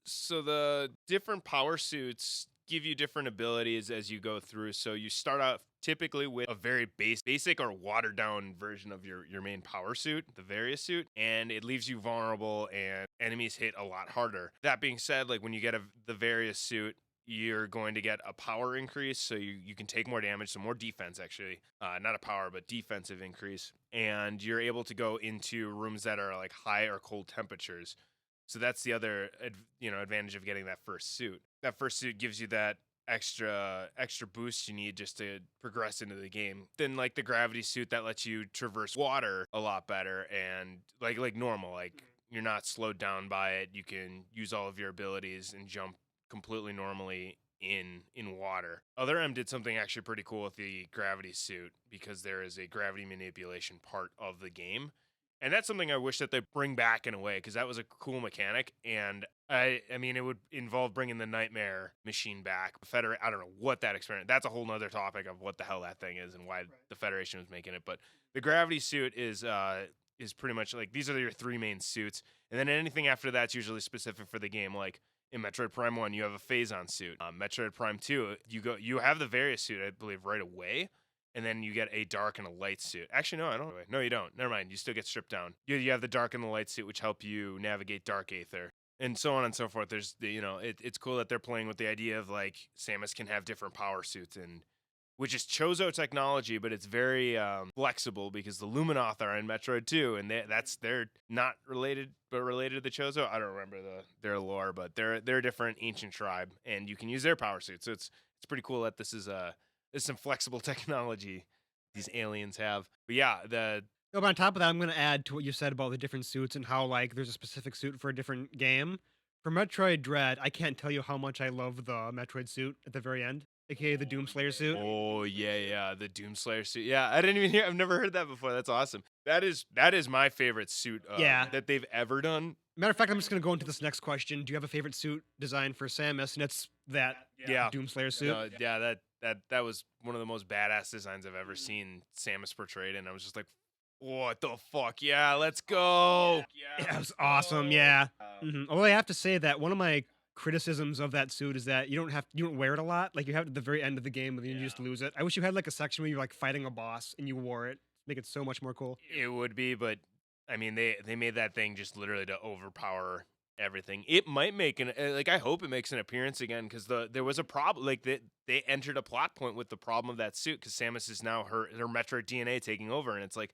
So the different power suits give you different abilities as you go through. So you start out typically with a very basic or watered down version of your main power suit, the Various suit, and it leaves you vulnerable and enemies hit a lot harder. That being said, like when you get the Various suit, you're going to get a power increase, so you can take more damage, so more defense actually, not a power but defensive increase, and you're able to go into rooms that are like high or cold temperatures. So that's the other advantage of getting that first suit. That first suit gives you that extra boost you need just to progress into the game. Then like the gravity suit that lets you traverse water a lot better, and like normal, like you're not slowed down by it. You can use all of your abilities and jump completely normally in water. Other M did something actually pretty cool with the gravity suit because there is a gravity manipulation part of the game. And that's something I wish that they bring back in a way because that was a cool mechanic. And I mean, it would involve bringing the Nightmare machine back. I don't know what that experiment. That's a whole nother topic of what the hell that thing is and why the Federation was making it. But the gravity suit is pretty much like these are your three main suits, and then anything after that's usually specific for the game. Like in Metroid Prime 1, you have a Phazon suit. Metroid Prime 2, you have the Various suit, I believe, right away. And then you get a dark and a light suit. Actually, no, I don't. No, you don't. Never mind. You still get stripped down. You have the dark and the light suit, which help you navigate Dark Aether, and so on and so forth. There's it's cool that they're playing with the idea of like Samus can have different power suits, and which is Chozo technology, but it's very flexible because the Luminoth are in Metroid 2, and they're not related, but related to the Chozo. I don't remember their lore, but they're a different ancient tribe, and you can use their power suits. So it's pretty cool that this is there's some flexible technology these aliens have. But yeah, But on top of that, I'm going to add to what you said about the different suits and how like there's a specific suit for a different game. For Metroid Dread, I can't tell you how much I love the Metroid suit at the very end. aka the Doomslayer suit. Oh yeah, the Doomslayer suit. Yeah, I didn't even hear. I've never heard that before. That's awesome. That is my favorite suit. Yeah. That they've ever done. Matter of fact, I'm just gonna go into this next question. Do you have a favorite suit design for Samus? And it's that Yeah. Doomslayer suit. No, yeah, that was one of the most badass designs I've ever seen Samus portrayed, and I was just like, what the fuck? Yeah, let's go. Yeah, it was awesome. Yeah. Although I have to say that one of my criticisms of that suit is that you don't wear it a lot. Like you have it at the very end of the game, and then you just lose it. I wish you had like a section where you're like fighting a boss and you wore it. Make it so much more cool. It would be, but I mean, they made that thing just literally to overpower everything. It might make like I hope it makes an appearance again because there was a problem. Like they entered a plot point with the problem of that suit because Samus is now her Metroid DNA taking over, and it's like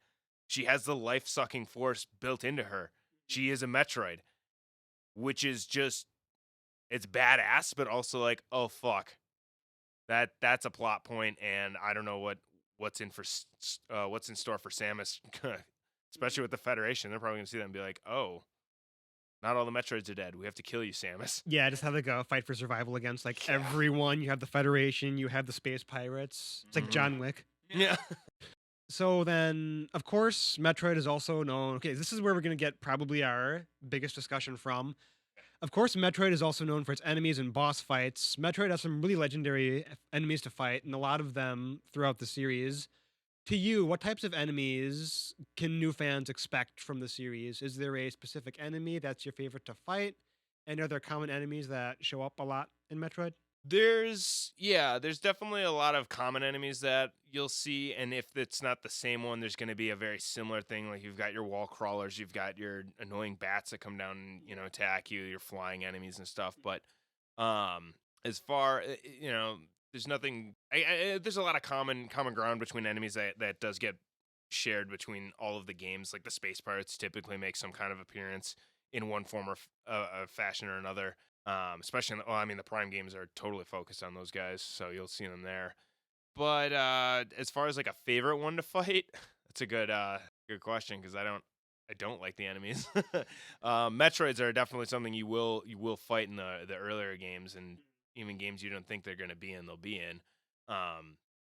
she has the life sucking force built into her. She is a Metroid, which is just it's badass, but also like oh fuck, that's a plot point, and I don't know what's in store for Samus. Especially with the Federation, they're probably gonna see that and be like, "Oh, not all the Metroids are dead. We have to kill you, Samus." Yeah, just have like a fight for survival against like everyone. You have the Federation, you have the space pirates. It's like John Wick. Yeah. So then, of course, Metroid is also known. Okay, this is where we're going to get probably our biggest discussion from. Of course, Metroid is also known for its enemies and boss fights. Metroid has some really legendary enemies to fight, and a lot of them throughout the series. To you, what types of enemies can new fans expect from the series? Is there a specific enemy that's your favorite to fight? And are there common enemies that show up a lot in Metroid? There's definitely a lot of common enemies that you'll see, and if it's not the same one, there's going to be a very similar thing. Like you've got your wall crawlers, you've got your annoying bats that come down and attack you, your flying enemies and stuff. But as far there's nothing. There's a lot of common ground between enemies that does get shared between all of the games. Like the space pirates typically make some kind of appearance in one form or fashion or another. Especially the Prime games are totally focused on those guys, so you'll see them there. But as far as like a favorite one to fight, that's a good question because I don't like the enemies. Metroids are definitely something you will fight in the earlier games, and even games you don't think they're going to be in, they'll be in.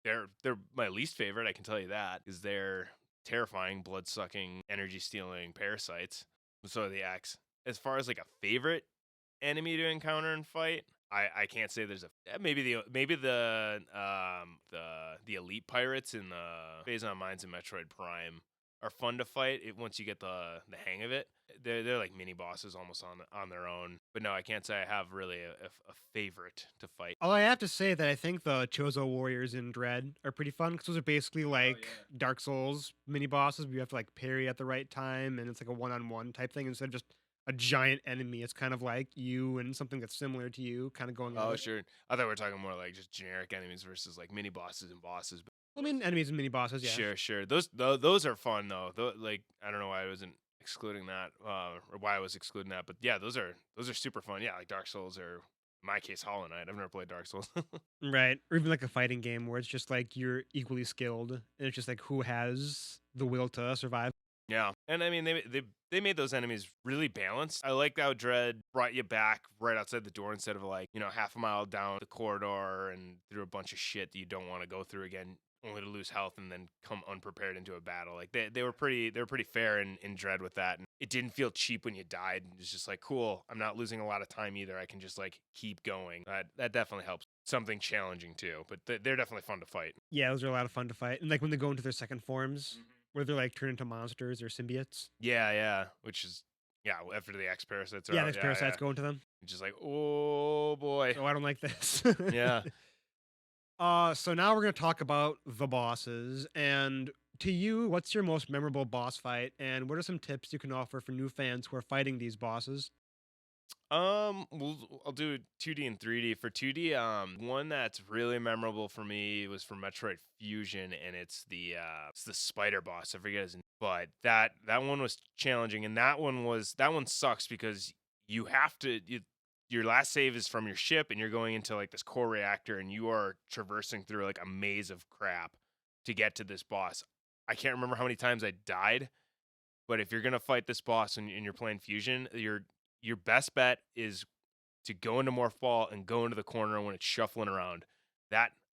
They're my least favorite, I can tell you that, because they're terrifying, blood sucking, energy stealing parasites. So are the X. As far as like a favorite enemy to encounter and fight, I can't say there's maybe the elite pirates in the Phazon Mines and Metroid Prime are fun to fight once you get the hang of it. They're like mini bosses almost on their own. But no, I can't say I have really a favorite to fight. Oh, I have to say that I think the Chozo warriors in Dread are pretty fun because those are basically like Dark Souls mini bosses, but you have to like parry at the right time, and it's like a one-on-one type thing instead of just a giant enemy. It's kind of like you and something that's similar to you, kind of going. Oh, sure. I thought we were talking more like just generic enemies versus like mini bosses and bosses. I mean, enemies and mini bosses, yeah. Sure. Those are fun though. Like I don't know why I wasn't excluding that, or why I was excluding that, but yeah, those are super fun. Yeah, like Dark Souls or in my case Hollow Knight. I've never played Dark Souls. Right, or even like a fighting game where it's just like you're equally skilled, and it's just like who has the will to survive. Yeah, and I mean they made those enemies really balanced. I like how Dread brought you back right outside the door instead of like half a mile down the corridor and through a bunch of shit that you don't want to go through again, only to lose health and then come unprepared into a battle. Like they were pretty fair in Dread with that, and it didn't feel cheap when you died. It's just like cool. I'm not losing a lot of time either. I can just like keep going. That definitely helps. Something challenging too, but they're definitely fun to fight. Yeah, those are a lot of fun to fight, and like when they go into their second forms. Where they're like turn into monsters or symbiotes. Yeah, which is after the X parasites are out. There's parasites going to them. It's just like, oh boy. Oh, I don't like this. Yeah. So now we're gonna talk about the bosses. And to you, what's your most memorable boss fight? And what are some tips you can offer for new fans who are fighting these bosses? I'll do 2D and 3D. For 2D, one that's really memorable for me was from Metroid Fusion, and it's the spider boss. I forget his name, but that one was challenging, and that one sucks because you have to. Your last save is from your ship, and you're going into like this core reactor, and you are traversing through like a maze of crap to get to this boss. I can't remember how many times I died, but if you're gonna fight this boss and you're playing Fusion, your best bet is to go into Morph Ball and go into the corner when it's shuffling around.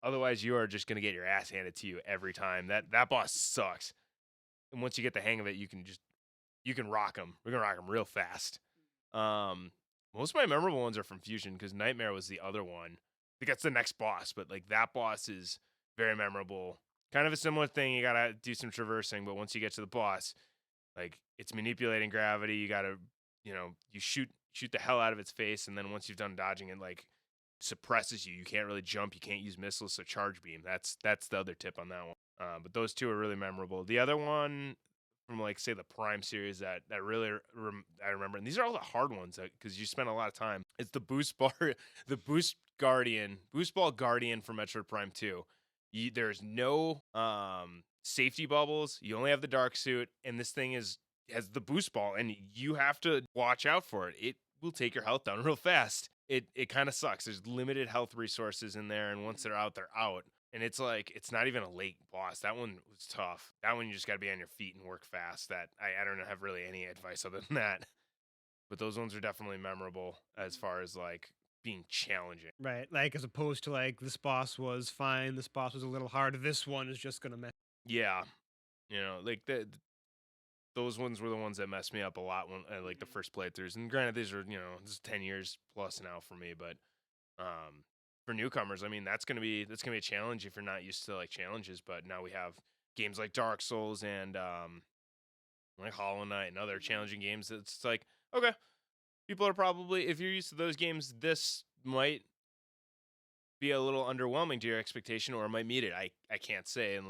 Otherwise you are just gonna get your ass handed to you every time. That boss sucks. And once you get the hang of it, you can rock them. We're gonna rock them real fast. Um, Most of my memorable ones are from Fusion because Nightmare was the other one. I think that's the next boss, but like that boss is very memorable. Kind of a similar thing. You gotta do some traversing, but once you get to the boss, like it's manipulating gravity. You gotta, you shoot the hell out of its face, and then once you've done dodging, it like suppresses you. You can't really jump. You can't use missiles, so charge beam. That's the other tip on that one. But those two are really memorable. The other one from like say the Prime series that really I remember, and these are all the hard ones because you spend a lot of time. It's the boost bar, the boost ball guardian for Metroid Prime 2. There's no safety bubbles. You only have the dark suit, and this thing has the boost ball, and you have to watch out for it. It will take your health down real fast. It kind of sucks. There's limited health resources in there, and once they're out, they're out. And it's like, it's not even a late boss. That one was tough. That one, you just got to be on your feet and work fast. That I don't have really any advice other than that. But those ones are definitely memorable as far as like being challenging. Right. Like, as opposed to, like, this boss was fine, this boss was a little hard, this one is just going to mess. Yeah. Like those ones were the ones that messed me up a lot when like the first playthroughs. And granted, these are, this is 10 years plus now for me, but for newcomers, I mean, that's gonna be a challenge if you're not used to like challenges. But now we have games like Dark Souls and like Hollow Knight and other challenging games. It's like, okay, people are probably, if you're used to those games, this might be a little underwhelming to your expectation, or it might meet it. I can't say, and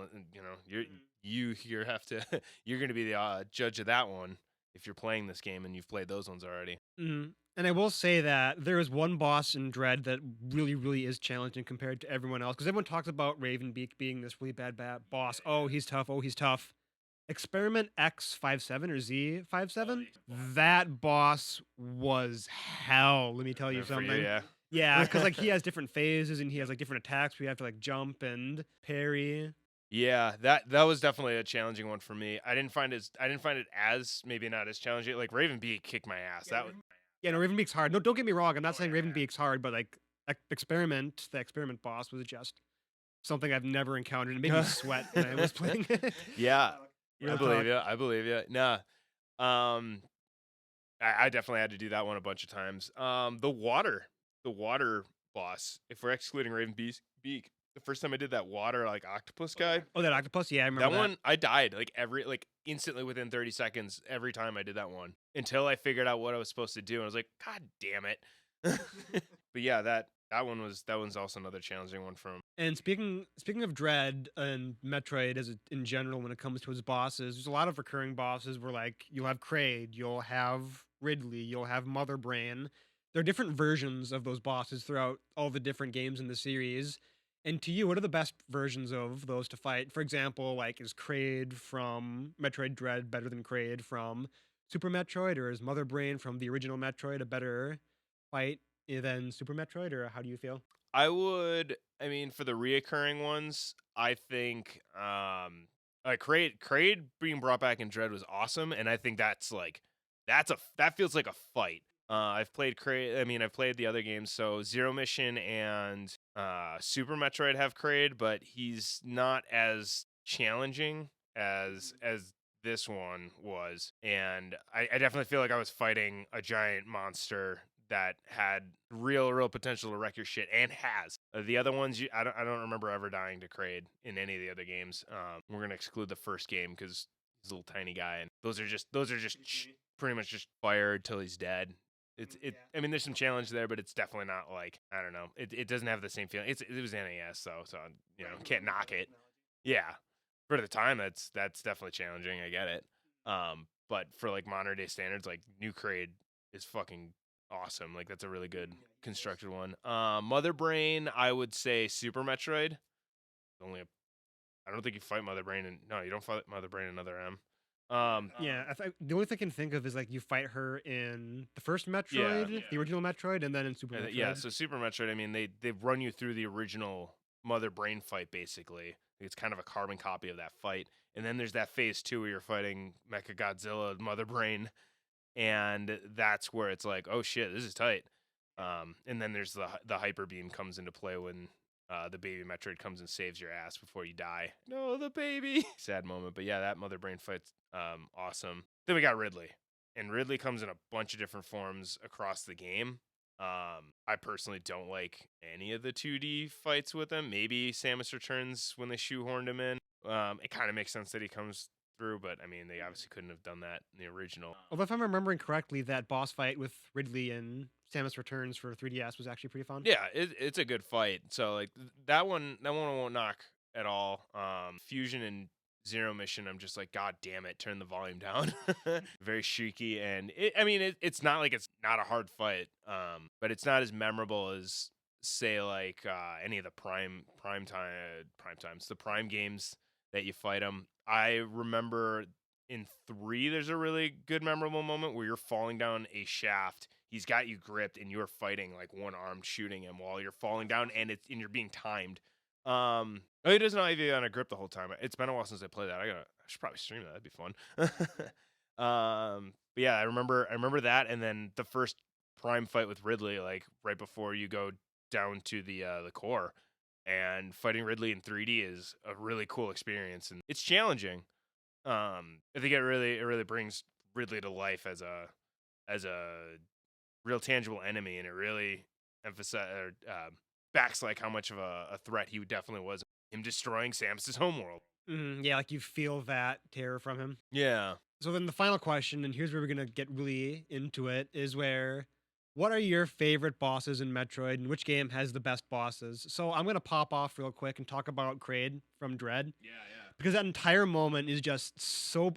you have to you're gonna be the judge of that one if you're playing this game and you've played those ones already. Mhm. And I will say that there is one boss in Dread that really, really is challenging compared to everyone else. Because everyone talks about Ravenbeak being this really bad boss. Oh, he's tough. Oh, he's tough. Experiment X57 or Z57? That boss was hell. Let me tell you For you, something. yeah. Yeah, because like he has different phases and he has like different attacks where you have to like jump and parry. Yeah, that was definitely a challenging one for me. I didn't find it as maybe not as challenging. Like Ravenbeak kicked my ass. Yeah, no, Ravenbeak's hard. No, don't get me wrong. I'm not saying Ravenbeak's hard, but like the experiment boss was just something I've never encountered. It made me sweat when I was playing it. Yeah, Real I believe talk. you. I believe you. Nah, I definitely had to do that one a bunch of times. The water boss. If we're excluding Ravenbeak, the first time I did that water like octopus guy, Oh, that octopus? Yeah, I remember that one I died like instantly within 30 seconds every time I did that one until I figured out what I was supposed to do, and I was like, God damn it. But yeah, that one's also another challenging one from. And speaking of Dread and Metroid in general, when it comes to its bosses, there's a lot of recurring bosses where like you'll have Kraid, you'll have Ridley, you'll have Mother Brain. There are different versions of those bosses throughout all the different games in the series. And to you, what are the best versions of those to fight? For example, like is Kraid from Metroid Dread better than Kraid from Super Metroid, or is Mother Brain from the original Metroid a better fight than Super Metroid, or how do you feel? I mean, for the reoccurring ones, I think like Kraid being brought back in Dread was awesome, and I think that feels like a fight. I've played Kraid. I mean, I've played the other games, so Zero Mission and Super Metroid have Kraid, but he's not as challenging as this one was, and I definitely feel like I was fighting a giant monster that had real potential to wreck your shit, and has. The other ones, I don't remember ever dying to Kraid in any of the other games. We're gonna exclude the first game because he's a little tiny guy, and those are just pretty much just fired till he's dead. I mean, there's some challenge there, but it's definitely not like, I don't know. It doesn't have the same feeling. It was NAS, so can't knock it. Yeah, for the time, that's definitely challenging. I get it. But for like modern day standards, like New Kraid is fucking awesome. Like that's a really good constructed one. Mother Brain, I would say Super Metroid. I don't think you fight Mother Brain, and no, you don't fight Mother Brain in another M. Yeah, the only thing I can think of is like you fight her in the first Metroid, the original Metroid, and then in Super Metroid. Yeah, so Super Metroid, I mean, they run you through the original Mother Brain fight, basically. It's kind of a carbon copy of that fight. And then there's that phase 2 where you're fighting Mecha Godzilla, Mother Brain, and that's where it's like, oh shit, this is tight. And then there's the hyper beam comes into play when the baby Metroid comes and saves your ass before you die. No, the baby. Sad moment. But yeah, that Mother Brain fight's awesome. Then we got Ridley. And Ridley comes in a bunch of different forms across the game. I personally don't like any of the 2D fights with him. Maybe Samus Returns when they shoehorned him in. It kind of makes sense that he comes through, but I mean, they obviously couldn't have done that in the original. Although if I'm remembering correctly, that boss fight with Ridley and Samus Returns for 3DS was actually pretty fun. Yeah, it's a good fight. So like that one I won't knock at all. Fusion and Zero Mission, I'm just like, God damn it, turn the volume down. Very shrieky, and it's not like it's not a hard fight, but it's not as memorable as say like any of the prime times, the prime games that you fight them. I remember in 3, there's a really good memorable moment where you're falling down a shaft. He's got you gripped, and you're fighting like one arm shooting him while you're falling down, and you're being timed. He doesn't have you on a grip the whole time. It's been a while since I played that. I should probably stream that. That'd be fun. But yeah, I remember that, and then the first prime fight with Ridley, like right before you go down to the core, and fighting Ridley in 3D is a really cool experience, and it's challenging. I think it really brings Ridley to life as a real tangible enemy, and it really backs like how much of a threat he definitely was. Him destroying Samus's homeworld. Yeah, like you feel that terror from him. Yeah. So then the final question, and here's where we're gonna get really into it, is what are your favorite bosses in Metroid, and which game has the best bosses? So I'm gonna pop off real quick and talk about Kraid from Dread. Yeah. Because that entire moment is just so.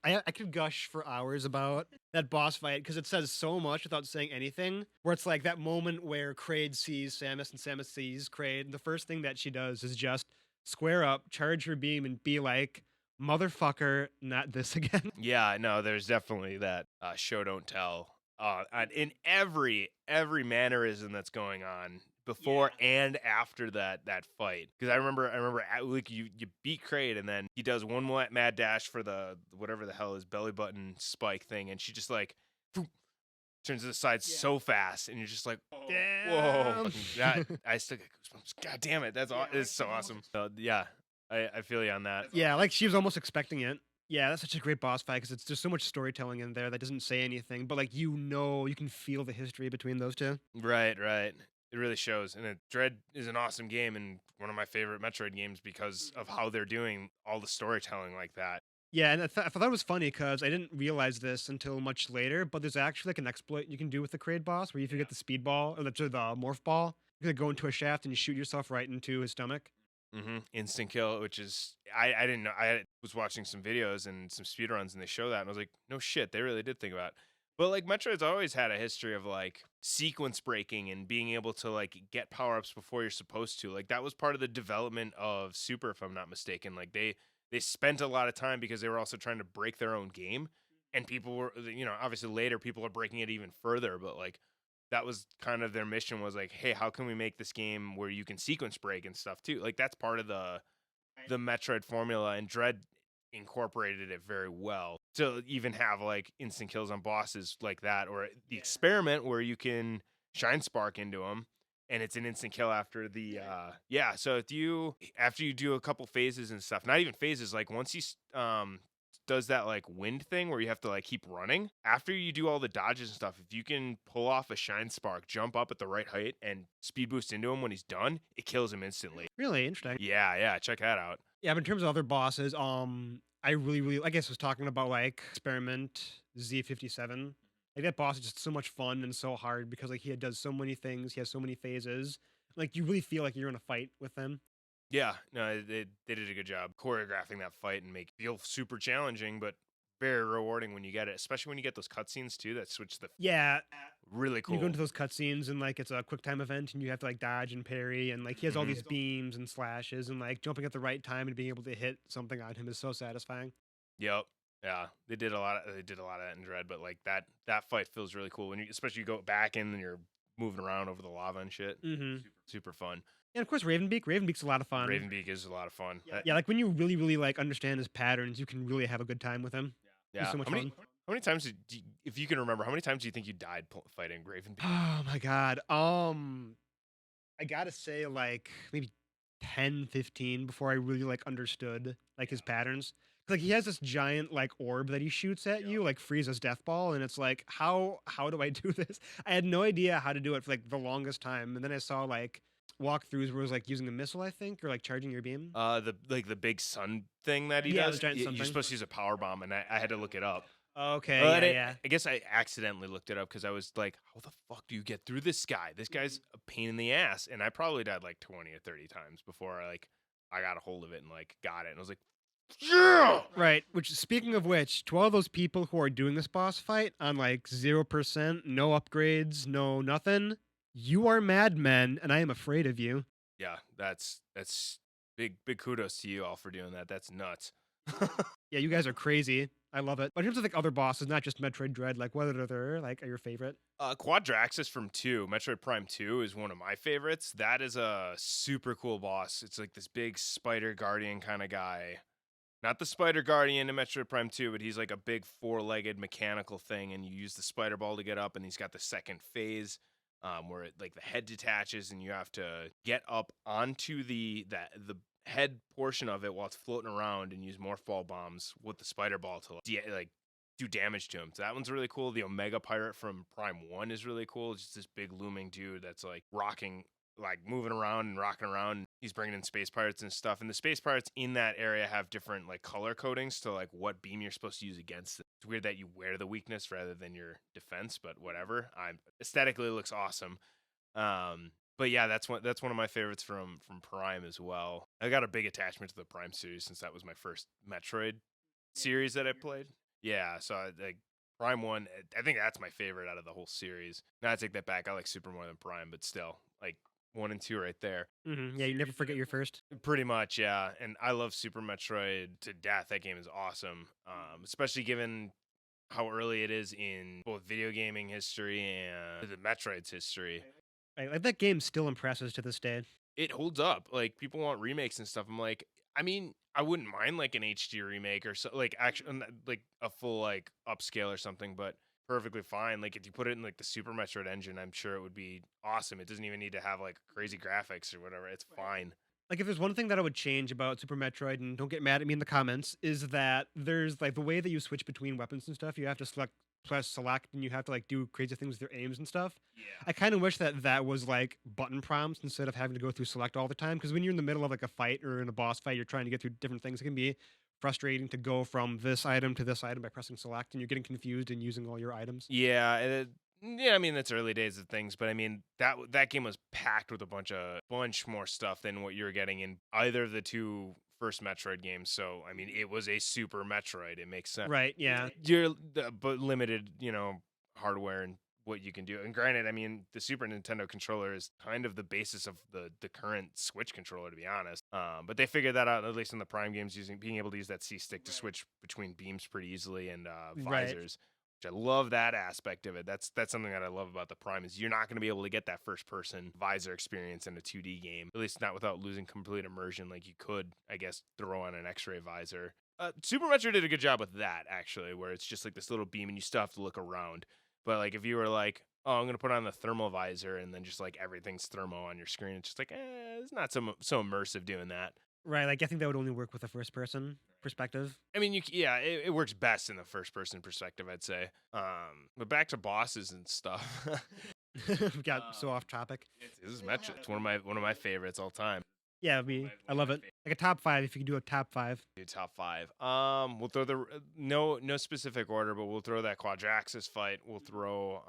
I could gush for hours about that boss fight because it says so much without saying anything. Where it's like that moment where Kraid sees Samus and Samus sees Kraid, and the first thing that she does is just square up, charge her beam, and be like, "Motherfucker, not this again." Yeah, no, there's definitely that show don't tell in every mannerism that's going on before and after that fight. Because I remember like you beat Kraid, and then he does one mad dash for the whatever the hell is belly button spike thing, and she just like turns to the side so fast, and you're just like, whoa, that I still get goosebumps. God damn it, it's so awesome. So yeah, I feel you on that. Yeah, like she was almost expecting it. Yeah, that's such a great boss fight because it's just so much storytelling in there that doesn't say anything, but like you can feel the history between those two. Right. It really shows. And Dread is an awesome game and one of my favorite Metroid games because of how they're doing all the storytelling like that. Yeah, and I thought that was funny because I didn't realize this until much later, but there's actually like an exploit you can do with the Kraid boss where if you get the speed ball or the morph ball, you can go into a shaft and you shoot yourself right into his stomach. Instant kill, which is I didn't know. I was watching some videos and some speedruns, and they show that, and I was like, no shit, they really did think about it. But like Metroid's always had a history of like sequence breaking and being able to like get power ups before you're supposed to. Like that was part of the development of Super, if I'm not mistaken. Like they spent a lot of time because they were also trying to break their own game, and people were, obviously later people are breaking it even further, but like that was kind of their mission was like, hey, how can we make this game where you can sequence break and stuff too? Like that's part of the Metroid formula, and Dread incorporated it very well to even have like instant kills on bosses like that, or the experiment where you can shine spark into them and it's an instant kill after the so after you do a couple phases and stuff, not even phases, like once he does that like wind thing where you have to like keep running, after you do all the dodges and stuff, if you can pull off a shine spark, jump up at the right height and speed boost into him when he's done, it kills him instantly. Really interesting. Yeah, check that out. Yeah, but in terms of other bosses, I really, I guess was talking about like Experiment Z57. Like that boss is just so much fun and so hard because like he does so many things, he has so many phases. Like you really feel like you're in a fight with him. Yeah, no, they did a good job choreographing that fight and make it feel super challenging, but very rewarding when you get it, especially when you get those cutscenes too that switch the really cool. You go into those cutscenes and like it's a quick time event and you have to like dodge and parry, and like he has all these beams and slashes, and like jumping at the right time and being able to hit something on him is so satisfying. Yep. Yeah, they did a lot of that in Dread, but like that fight feels really cool when you, especially you go back in and you're moving around over the lava and shit. Super fun. And of course, Ravenbeak's a lot of fun. Ravenbeak is a lot of fun. Yeah, like when you really like understand his patterns, you can really have a good time with him. Yeah, it's so much fun. How many times if you can remember, how many times do you think you died fighting Ravenbeak? Oh my god. I gotta say, like, maybe 10, 15 before I really, like, understood, like, his patterns. 'Cause, like, he has this giant, like, orb that he shoots at you, like Frieza's death ball, and it's like, how do I do this? I had no idea how to do it for, like, the longest time, and then I saw, like, walkthroughs where it was, like, using a missile, I think, or, like, charging your beam. The big sun thing that he Yeah, the does. giant sun You're thing. supposed to use a power bomb, and I had to look it up. Okay, Well, yeah, yeah. I guess I accidentally looked it up because I was like, "How the fuck do you get through this guy? This guy's a pain in the ass." And I probably died like 20 or 30 times before I got a hold of it and like got it. And I was like, "Yeah!" Right, which speaking of which, to all those people who are doing this boss fight on like 0%, no upgrades, no nothing, you are madmen, and I am afraid of you. Yeah, that's big kudos to you all for doing that. That's nuts. Yeah, you guys are crazy. I love it. But in terms of like other bosses, not just Metroid Dread, like what other like are your favorite? Quadraxis from 2, Metroid Prime 2 is one of my favorites. That is a super cool boss. It's like this big spider guardian kind of guy. Not the Spider Guardian in Metroid Prime 2, but he's like a big four-legged mechanical thing, and you use the spider ball to get up, and he's got the second phase, where it, like the head detaches, and you have to get up onto the head portion of it while it's floating around, and use more fall bombs with the spider ball to like do damage to him. So that one's really cool. The Omega Pirate from Prime 1 is really cool. It's just this big looming dude that's like rocking, like moving around and rocking around. He's bringing in space pirates and stuff. And the space pirates in that area have different like color codings to like what beam you're supposed to use against them. It's weird that you wear the weakness rather than your defense, but whatever. Aesthetically it looks awesome. But yeah, that's one of my favorites from Prime as well. I got a big attachment to the Prime series since that was my first Metroid series that I played. Yeah, so like Prime 1, I think that's my favorite out of the whole series. Now I take that back. I like Super more than Prime, but still, like 1 and 2 right there. Yeah, you never forget your first. Pretty much, yeah. And I love Super Metroid to death. That game is awesome, especially given how early it is in both video gaming history and the Metroid's history. Like that game still impresses to this day. It holds up. Like people want remakes and stuff. I'm like, I mean, I wouldn't mind like an HD remake or so, like actually like a full like upscale or something, but perfectly fine. Like if you put it in like the Super Metroid engine, I'm sure it would be awesome. It doesn't even need to have like crazy graphics or whatever. It's fine. Like if there's one thing that I would change about Super Metroid, and don't get mad at me in the comments, is that there's like the way that you switch between weapons and stuff. You have to press select, and you have to like do crazy things with your aims and stuff. Yeah. I kind of wish that that was like button prompts instead of having to go through select all the time. Because when you're in the middle of like a fight or in a boss fight, you're trying to get through different things. It can be frustrating to go from this item to this item by pressing select, and you're getting confused and using all your items. Yeah, yeah. I mean, that's early days of things, but I mean that game was packed with a bunch more stuff than what you were getting in either of the two first Metroid games. So I mean, it was a Super Metroid. It makes sense, Right? Yeah. but limited, hardware and what you can do. And granted, I mean, the Super Nintendo controller is kind of the basis of the current Switch controller, to be honest. But they figured that out, at least in the Prime games, being able to use that C stick to switch between beams pretty easily and Right. visors. Which I love that aspect of it. That's something that I love about the Prime is you're not going to be able to get that first person visor experience in a 2D game, at least not without losing complete immersion like you could, I guess, throw on an X-ray visor. Super Metroid did a good job with that, actually, where it's just like this little beam and you still have to look around. But like if you were like, oh, I'm going to put on the thermal visor and then just like everything's thermo on your screen, it's just like, it's not so immersive doing that. Right. Like I think that would only work with a first person perspective. I mean, it works best in the first person perspective, I'd say. But back to bosses and stuff. We got so off topic. This is Metroid. It's one of my favorites all time. Yeah, I love it. Like a top 5, if you could do a top 5. Do top 5. We'll throw the no specific order, but we'll throw that Quadraxis fight. We'll throw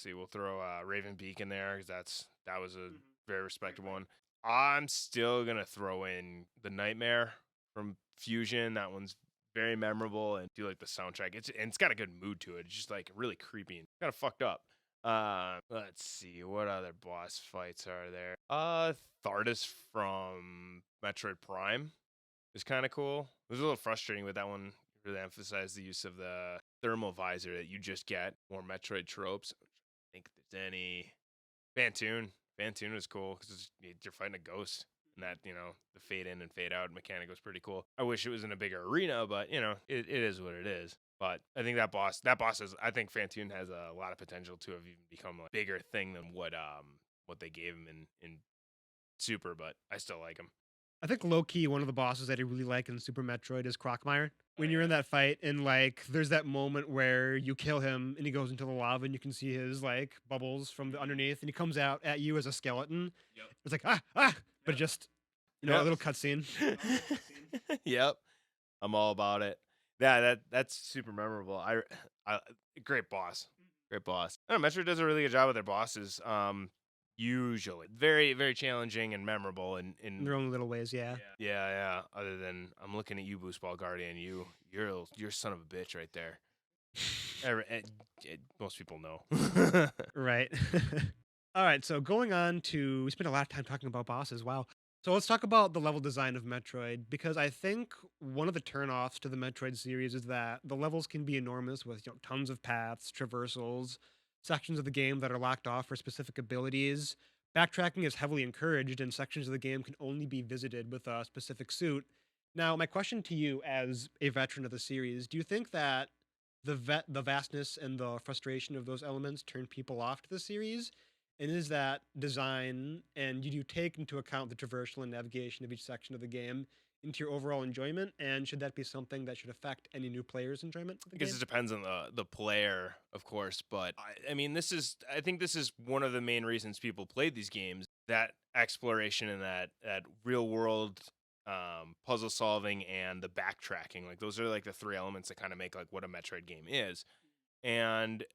we'll throw Raven Beak in there because that was a very respectable one. I'm still gonna throw in the Nightmare from Fusion. That one's very memorable and do like the soundtrack. It's got a good mood to it. It's just like really creepy and kind of fucked up. Let's see, what other boss fights are there? Thardus from Metroid Prime is kind of cool. It was a little frustrating with that one. Really emphasized the use of the thermal visor that you just get. More Metroid tropes. I don't think there's any. Fantoon was cool because you're fighting a ghost. And that, the fade in and fade out mechanic was pretty cool. I wish it was in a bigger arena, but, it is what it is. But I think that boss I think Fantoon has a lot of potential to have even become a bigger thing than what they gave him in Super, but I still like him. I think low key one of the bosses that I really like in Super Metroid is Crockmire. When you're in that fight and like there's that moment where you kill him and he goes into the lava and you can see his like bubbles from the underneath and he comes out at you as a skeleton. Yep. It's like but just a Yep. little cutscene. Yep. I'm all about it. Yeah, that's super memorable. I great boss. Great boss. I don't know, Metro does a really good job with their bosses. Usually. Very, very challenging and memorable In in their own little ways, yeah. yeah. Other than I'm looking at you, Boost Ball Guardian. You're a son of a bitch right there. Most people know. Right. All right, so going on to, we spent a lot of time talking about bosses. Wow. So let's talk about the level design of Metroid because I think one of the turnoffs to the Metroid series is that the levels can be enormous with tons of paths, traversals, sections of the game that are locked off for specific abilities. Backtracking is heavily encouraged, and sections of the game can only be visited with a specific suit. Now, my question to you, as a veteran of the series, do you think that the vastness and the frustration of those elements turn people off to the series? And is that design, and did you take into account the traversal and navigation of each section of the game into your overall enjoyment? And should that be something that should affect any new players' enjoyment of the I guess game? it depends on the player, of course, but I mean, I think this is one of the main reasons people played these games. That exploration and that real world puzzle solving and the backtracking, like those are like the three elements that kind of make like what a Metroid game is. And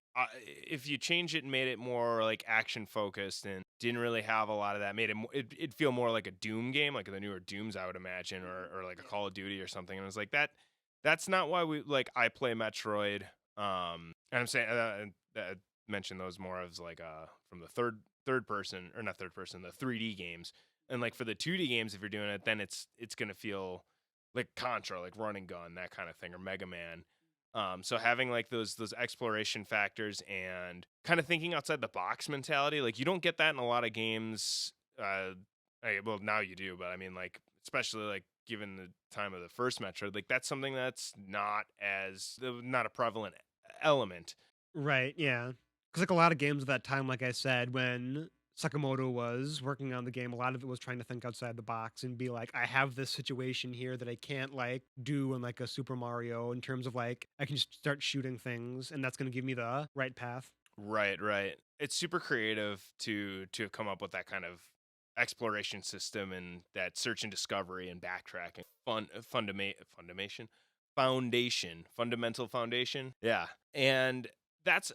if you change it and made it more like action focused and didn't really have a lot of that, made it it'd feel more like a Doom game, like the newer Dooms, I would imagine, or like a Call of Duty or something. And it was like that. That's not why I play Metroid. And I'm saying I mentioned those more as like from the third person, or not third person, the 3D games. And like for the 2D games, if you're doing it, then it's gonna feel like Contra, like Run and Gun, that kind of thing, or Mega Man. So having like those exploration factors and kind of thinking outside the box mentality, like you don't get that in a lot of games. Well, now you do, but I mean, like especially like given the time of the first Metroid, like that's something that's not a prevalent element. Right, yeah. Because like a lot of games at that time, like I said, when Sakamoto was working on the game, a lot of it was trying to think outside the box and be like, I have this situation here that I can't like do in like a Super Mario in terms of like I can just start shooting things and that's going to give me the right path. Right, right. It's super creative to have come up with that kind of exploration system and that search and discovery and backtracking. Fundamental foundation. Yeah, and that's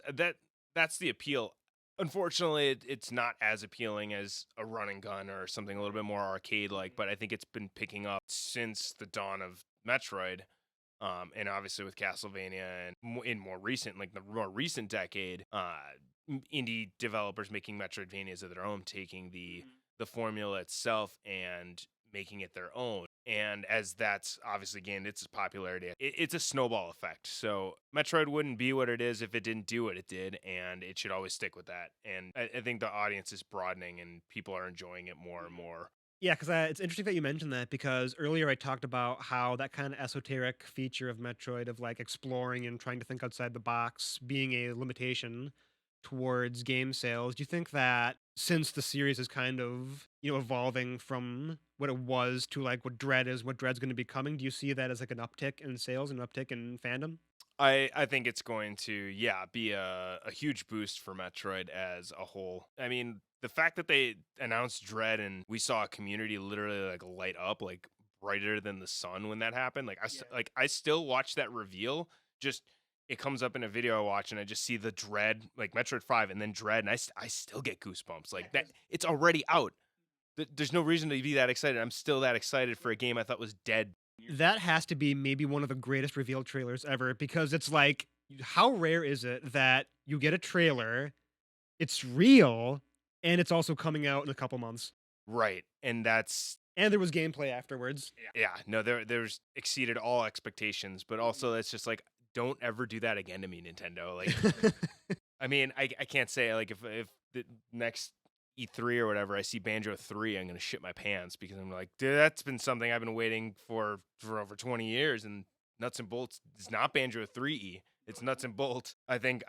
the appeal. Unfortunately, it's not as appealing as a run and gun or something a little bit more arcade like. But I think it's been picking up since the dawn of Metroid. And obviously with Castlevania and in more recent, like the more recent decade, indie developers making Metroidvanias of their own, taking the formula itself and making it their own. And as that's obviously gained its popularity, it's a snowball effect. So Metroid wouldn't be what it is if it didn't do what it did, and it should always stick with that. And I think the audience is broadening, and people are enjoying it more and more. Yeah, because it's interesting that you mentioned that because earlier I talked about how that kind of esoteric feature of Metroid of like exploring and trying to think outside the box being a limitation towards game sales. Do you think that since the series is kind of, evolving from what it was to like what Dread is, what Dread's going to be coming, do you see that as like an uptick in sales and an uptick in fandom? I think it's going to, yeah, be a huge boost for Metroid as a whole. I mean, the fact that they announced Dread and we saw a community literally like light up like brighter than the sun when that happened. Like I still watch that reveal. Just it comes up in a video I watch and I just see the Dread, like Metroid 5 and then Dread, and I still get goosebumps. Like that it's already out. There's no reason to be that excited. I'm still that excited for a game I thought was dead. That has to be maybe one of the greatest reveal trailers ever because it's like, how rare is it that you get a trailer, it's real, and it's also coming out in a couple months? Right. And that's And there was gameplay afterwards. yeah, no, there's exceeded all expectations, but also it's just like don't ever do that again to me, Nintendo. Like I mean, I can't say like if the next E3 or whatever I see Banjo 3, I'm gonna shit my pants because I'm like, dude, that's been something I've been waiting for over 20 years, and nuts and bolts is not Banjo 3E. It's nuts and bolts. I think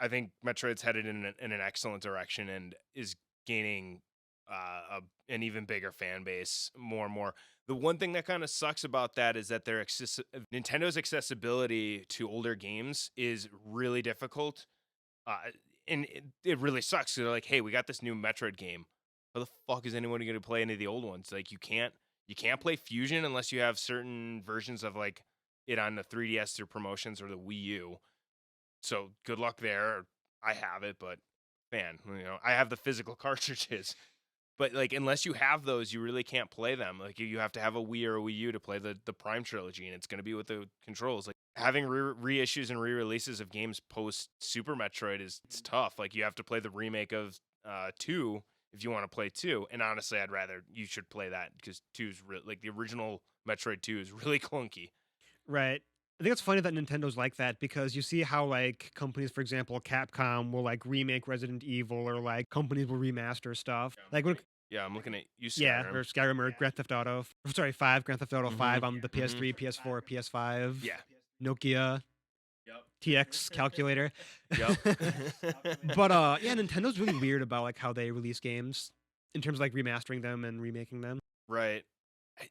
Metroid's headed in an excellent direction and is gaining an even bigger fan base more and more. The one thing that kind of sucks about that is that Nintendo's accessibility to older games is really difficult. Uh, and it really sucks. They're like, hey, we got this new Metroid game. How the fuck is anyone going to play any of the old ones? Like, you can't play Fusion unless you have certain versions of like it on the 3DS through promotions or the Wii U. So good luck there. I have it, but man, I have the physical cartridges. But like, unless you have those, you really can't play them. Like, you have to have a Wii or a Wii U to play the Prime trilogy, and it's going to be with the controls. Like, having reissues and re-releases of games post Super Metroid it's tough. Like, you have to play the remake of 2 if you want to play 2. And honestly, you should play that because 2's like the original Metroid 2 is really clunky. Right. I think it's funny that Nintendo's like that because you see how like companies, for example, Capcom will like remake Resident Evil or like companies will remaster stuff. Like when Yeah, I'm looking at you, yeah, Skyrim. or Skyrim or Grand Theft Auto. Sorry, 5, Grand Theft Auto 5 on the Mhm. PS3, PS4, PS5. Yeah. Nokia TX calculator. Yep. But yeah, Nintendo's really weird about like how they release games in terms of like remastering them and remaking them. Right.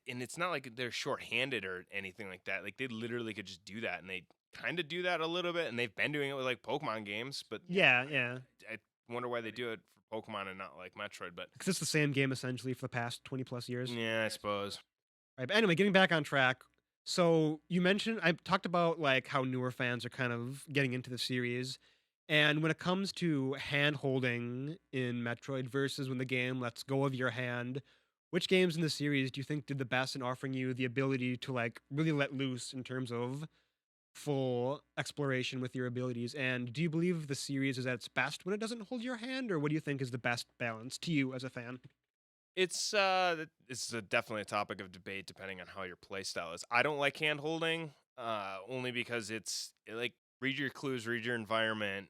And it's not like they're shorthanded or anything like that. Like, they literally could just do that, and they kind of do that a little bit, and they've been doing it with like Pokemon games. But Yeah, yeah. I wonder why they do it for Pokemon and not like Metroid. But Because it's the same game essentially for the past 20 plus years. yeah, I suppose. Right, but anyway, getting back on track. So you mentioned I talked about like how newer fans are kind of getting into the series, and when it comes to hand holding in Metroid versus when the game lets go of your hand, which games in the series do you think did the best in offering you the ability to like really let loose in terms of full exploration with your abilities? And do you believe the series is at its best when it doesn't hold your hand, or what do you think is the best balance to you as a fan? It's definitely a topic of debate depending on how your play style is. I don't like hand holding, only because like, read your clues, read your environment,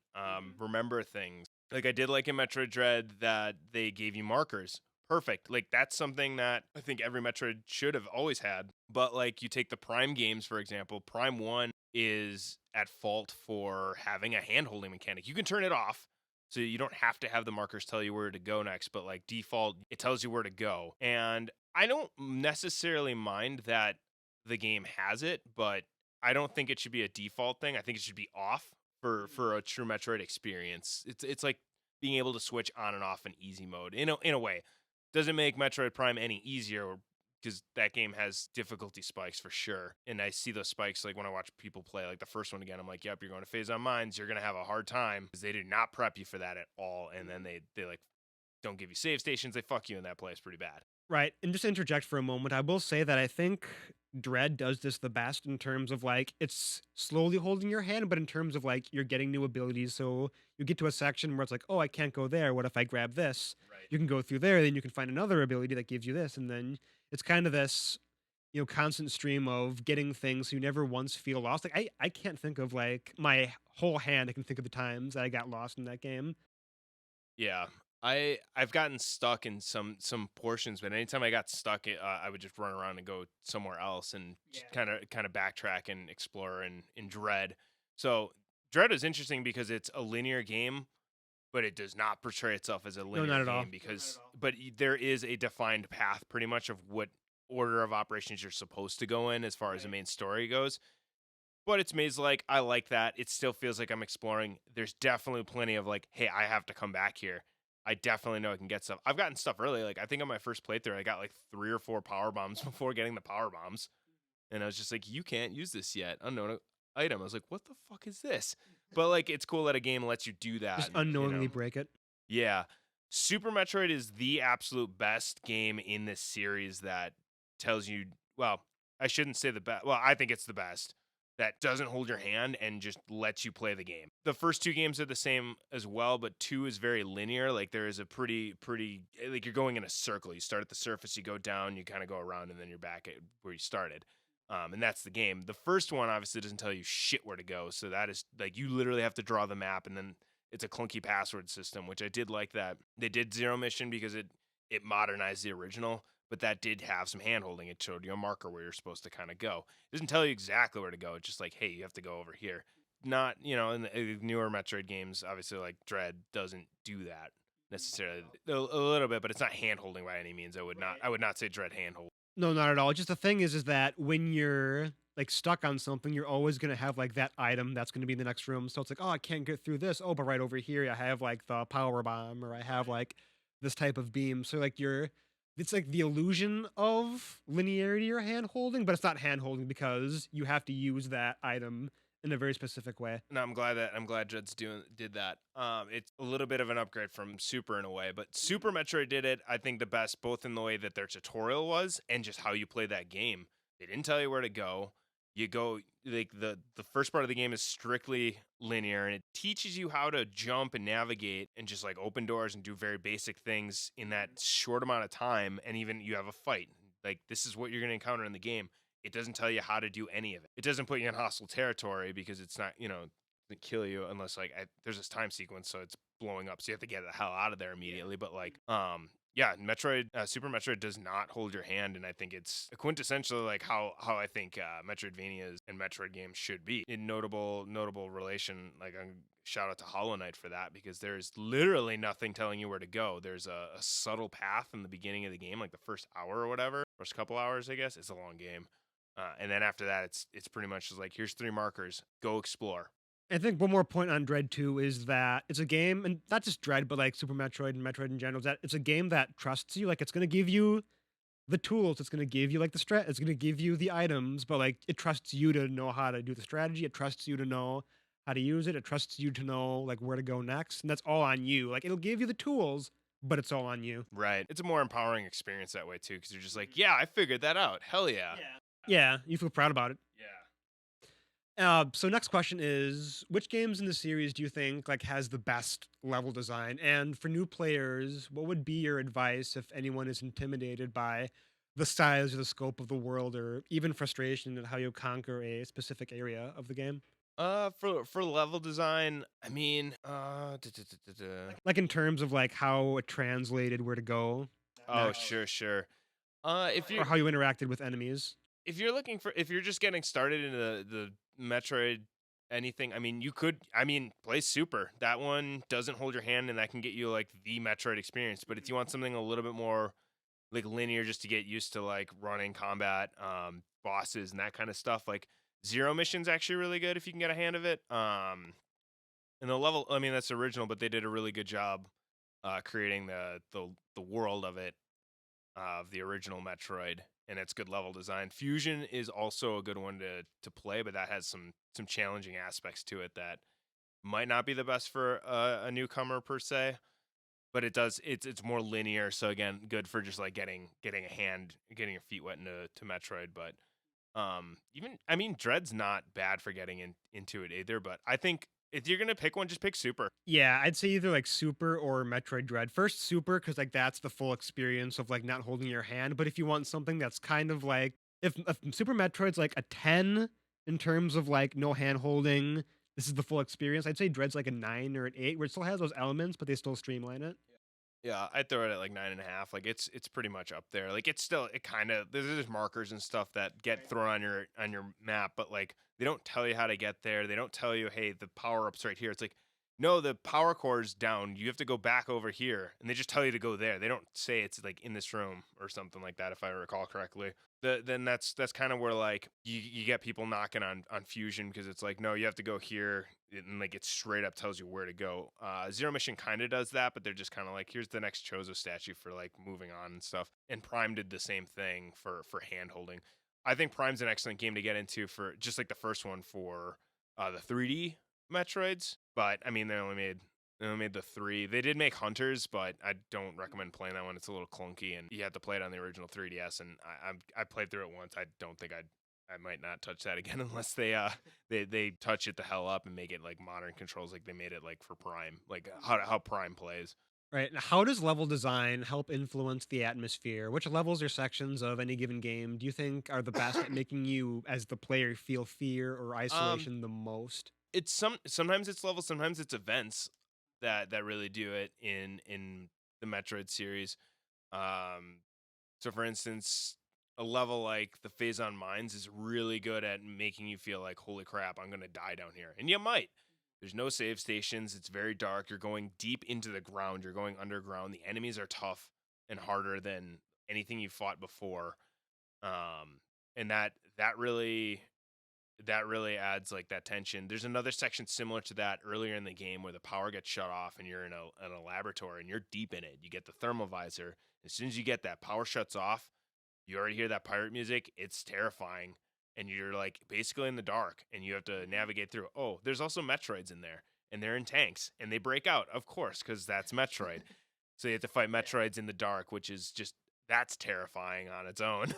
remember things. Like, I did like in Metroid Dread that they gave you markers. Perfect. Like, that's something that I think every Metroid should have always had. But like, you take the Prime games, for example, Prime 1 is at fault for having a hand holding mechanic. You can turn it off, so you don't have to have the markers tell you where to go next, but like default, it tells you where to go. And I don't necessarily mind that the game has it, but I don't think it should be a default thing. I think it should be off for a true Metroid experience. It's like being able to switch on and off in easy mode in a way. Doesn't make Metroid Prime any easier because that game has difficulty spikes for sure. And I see those spikes like when I watch people play like the first one again. I'm like, yep, you're going to phase on mines. You're going to have a hard time because they do not prep you for that at all. And then they like don't give you save stations. They fuck you in that place pretty bad. Right. And just to interject for a moment, I will say that I think Dread does this the best in terms of like it's slowly holding your hand, but in terms of like you're getting new abilities. So you get to a section where it's like, oh, I can't go there. What if I grab this? Right. You can go through there, then you can find another ability that gives you this. And then it's kind of this, constant stream of getting things so you never once feel lost. Like I can't think of like my whole hand. I can think of the times that I got lost in that game. Yeah. I've gotten stuck in some portions, but anytime I got stuck, I would just run around and go somewhere else and kind of backtrack and explore in Dread. So Dread is interesting because it's a linear game, but it does not portray itself as a linear not at game all. because there is a defined path pretty much of what order of operations you're supposed to go in as far as the main story goes. But it's maze like I like that. It still feels like I'm exploring. There's definitely plenty of like, hey, I have to come back here. I definitely know I can get stuff. I've gotten stuff early. Like, I think on my first playthrough, I got like 3 or 4 power bombs before getting the power bombs. And I was just like, you can't use this yet. Unknown item. I was like, what the fuck is this? But like, it's cool that a game lets you do that. Just and, unknowingly break it. Yeah. Super Metroid is the absolute best game in this series that tells you, well, I shouldn't say the best. Well, I think it's the best that doesn't hold your hand and just lets you play the game. The first 2 games are the same as well, but 2 is very linear. Like, there is a pretty, like, you're going in a circle. You start at the surface, you go down, you kind of go around, and then you're back at where you started. And that's the game. The first one obviously doesn't tell you shit where to go. So that is like, you literally have to draw the map, and then it's a clunky password system, which I did like that. They did Zero Mission because it modernized the original, but that did have some hand-holding. It showed you a marker where you're supposed to kind of go. It doesn't tell you exactly where to go. It's just like, hey, you have to go over here. Not, in the newer Metroid games, obviously, like Dread doesn't do that necessarily. A little bit, but it's not hand holding by any means. I would not say Dread hand hold. No, not at all. Just the thing is that when you're like stuck on something, you're always gonna have like that item that's gonna be in the next room. So it's like, oh, I can't get through this. Oh, but right over here, I have like the power bomb, or I have like this type of beam. So like it's like the illusion of linearity or hand holding, but it's not hand holding because you have to use that item in a very specific way. And I'm glad Dread's did that. It's a little bit of an upgrade from Super in a way, but Super Metroid did it, I think, the best, both in the way that their tutorial was and just how you play that game. They didn't tell you where to go. You go like the first part of the game is strictly linear, and it teaches you how to jump and navigate and just like open doors and do very basic things in that short amount of time. And even you have a fight. Like this is what you're gonna encounter in the game. It doesn't tell you how to do any of it. It doesn't put you in hostile territory because it's not, to kill you unless like there's this time sequence, so it's blowing up, so you have to get the hell out of there immediately. But like, yeah, Metroid, Super Metroid does not hold your hand, and I think it's quintessentially like how I think Metroidvanias and Metroid games should be. In notable relation, like shout out to Hollow Knight for that, because there's literally nothing telling you where to go. There's a subtle path in the beginning of the game, like the first hour or whatever, first couple hours, I guess. It's a long game. And then after that, it's pretty much just like, here's 3 markers, go explore. I think one more point on Dread 2 is that it's a game, and not just Dread, but like Super Metroid and Metroid in general, is that it's a game that trusts you. Like, it's going to give you the tools, it's going to give you like the strat, it's going to give you the items, but like it trusts you to know how to do the strategy. It trusts you to know how to use it. It trusts you to know like where to go next. And that's all on you. Like, it'll give you the tools, but it's all on you. Right. It's a more empowering experience that way too, because you're just like, yeah, I figured that out. Hell yeah. Yeah, you feel proud about it. Yeah. So next question is, which games in the series do you think like has the best level design? And for new players, what would be your advice if anyone is intimidated by the size or the scope of the world, or even frustration at how you conquer a specific area of the game? For level design, I mean, Like in terms of like how it translated where to go, oh, next, sure. If or you how you interacted with enemies. if you're just getting started into the Metroid anything, I mean, play Super. That one doesn't hold your hand, and that can get you like the Metroid experience. But if you want something a little bit more like linear, just to get used to like running combat, bosses and that kind of stuff, like Zero Mission's actually really good if you can get a hand of it. And the level, I mean, that's original, but they did a really good job creating the world of it, of the original Metroid, and it's good level design. Fusion is also a good one to play, but that has some challenging aspects to it that might not be the best for a newcomer per se. But it's more linear, so again, good for just like getting your feet wet into Metroid. But even, I mean, Dread's not bad for getting into it either. But I think if you're gonna pick one, just pick Super. Yeah, I'd say either like Super or Metroid Dread. First Super, because like that's the full experience of like not holding your hand. But if you want something that's kind of like, if Super Metroid's like a 10 in terms of like no hand holding, this is the full experience. I'd say Dread's like a 9 or an 8, where it still has those elements, but they still streamline it. Yeah, I'd throw it at like 9.5. Like it's pretty much up there. Like it's still, it kind of, there's markers and stuff that get thrown on your map, but like they don't tell you how to get there. They don't tell you, hey, the power up's right here. It's like, no, the power core's down. You have to go back over here, and they just tell you to go there. They don't say it's like in this room or something like that, if I recall correctly. Then that's kind of where like you get people knocking on Fusion, because it's like, no, you have to go here, and like it straight up tells you where to go. Zero Mission kind of does that, but they're just kind of like, here's the next Chozo statue for like moving on and stuff. And Prime did the same thing for hand holding. I think Prime's an excellent game to get into for just like the first one for the 3D Metroids, but I mean, they only made the 3. They did make Hunters, but I don't recommend playing that one. It's a little clunky, and you have to play it on the original 3DS. And I played through it once. I don't think I might not touch that again unless they touch it the hell up and make it like modern controls, like they made it like for Prime, like how Prime plays. Right. Now, how does level design help influence the atmosphere? Which levels or sections of any given game do you think are the best at making you, as the player, feel fear or isolation the most? It's sometimes it's levels, sometimes it's events that really do it in the Metroid series. So for instance, a level like the Phazon Mines is really good at making you feel like, holy crap, I'm gonna die down here, and you might. There's no save stations. It's very dark. You're going deep into the ground. You're going underground. The enemies are tough and harder than anything you fought before. And that really adds like that tension. There's another section similar to that earlier in the game where the power gets shut off and you're in a laboratory and you're deep in it. You get the thermal visor. As soon as you get that, power shuts off. You already hear that pirate music. It's terrifying. And you're like basically in the dark and you have to navigate through. Oh, there's also Metroids in there and they're in tanks and they break out, of course, because that's Metroid. So you have to fight Metroids in the dark, which is just, that's terrifying on its own.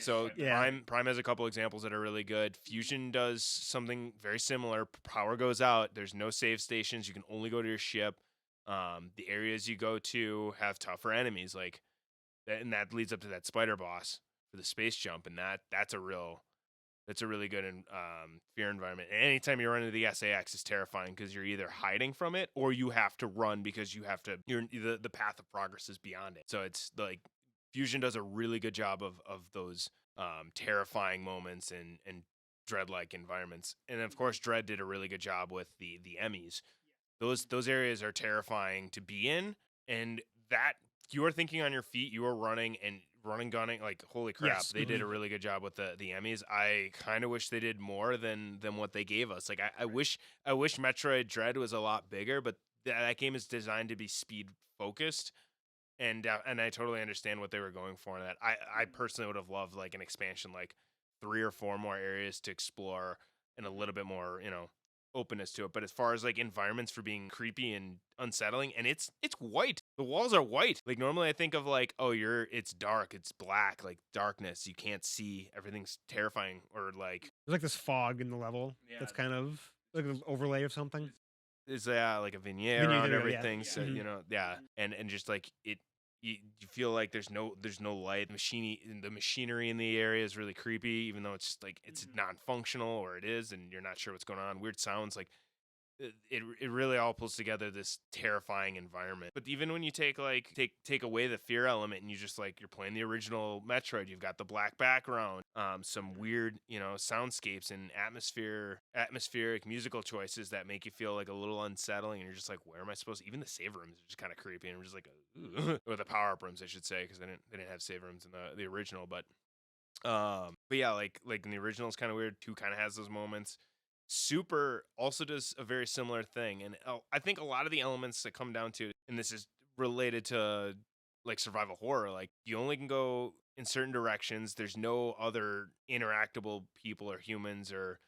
So Yeah. Prime has a couple examples that are really good. Fusion does something very similar. Power goes out. There's no save stations. You can only go to your ship. The areas you go to have tougher enemies, like that, and that leads up to that spider boss for the space jump, and that's a really good fear environment. And anytime you run into the SAX, is terrifying because you're either hiding from it or you have to run because the path of progress is beyond it. So it's like Fusion does a really good job of those terrifying moments and dread-like environments. And of course, Dread did a really good job with the Emmys. Those areas are terrifying to be in, and that you are thinking on your feet, you are running and gunning, like holy crap. Yes. They did a really good job with the Emmys. I kind of wish they did more than what they gave us. Like I wish Metroid Dread was a lot bigger, but that game is designed to be speed focused. And I totally understand what they were going for in that. I personally would have loved like an expansion, like 3 or 4 more areas to explore and a little bit more, openness to it. But as far as like environments for being creepy and unsettling, and it's white. The walls are white. Like normally I think of like, oh, it's dark, it's black, like darkness. You can't see. Everything's terrifying, or like There's like this fog in the level that's kind of like an overlay of something. is like a vignette Vignette, around there we go, yeah. everything. So Mhm. and just like it. You feel like there's no light. The machinery in the area is really creepy, even though it's just like it's non-functional, or it is, and you're not sure what's going on. Weird sounds, like it really all pulls together this terrifying environment. But even when you take away the fear element and you just like you're playing the original Metroid, you've got the black background, some weird soundscapes and atmospheric musical choices that make you feel like a little unsettling, and you're just like, where am I supposed to? Even the save rooms are just kind of creepy, and I'm just like or the power up rooms I should say, because they didn't have save rooms in the original. But yeah, like in the original it's kind of weird. 2 kind of has those moments. Super also does a very similar thing, and I think a lot of the elements that come down to, and this is related to like survival horror, like you only can go in certain directions. There's no other interactable people or humans or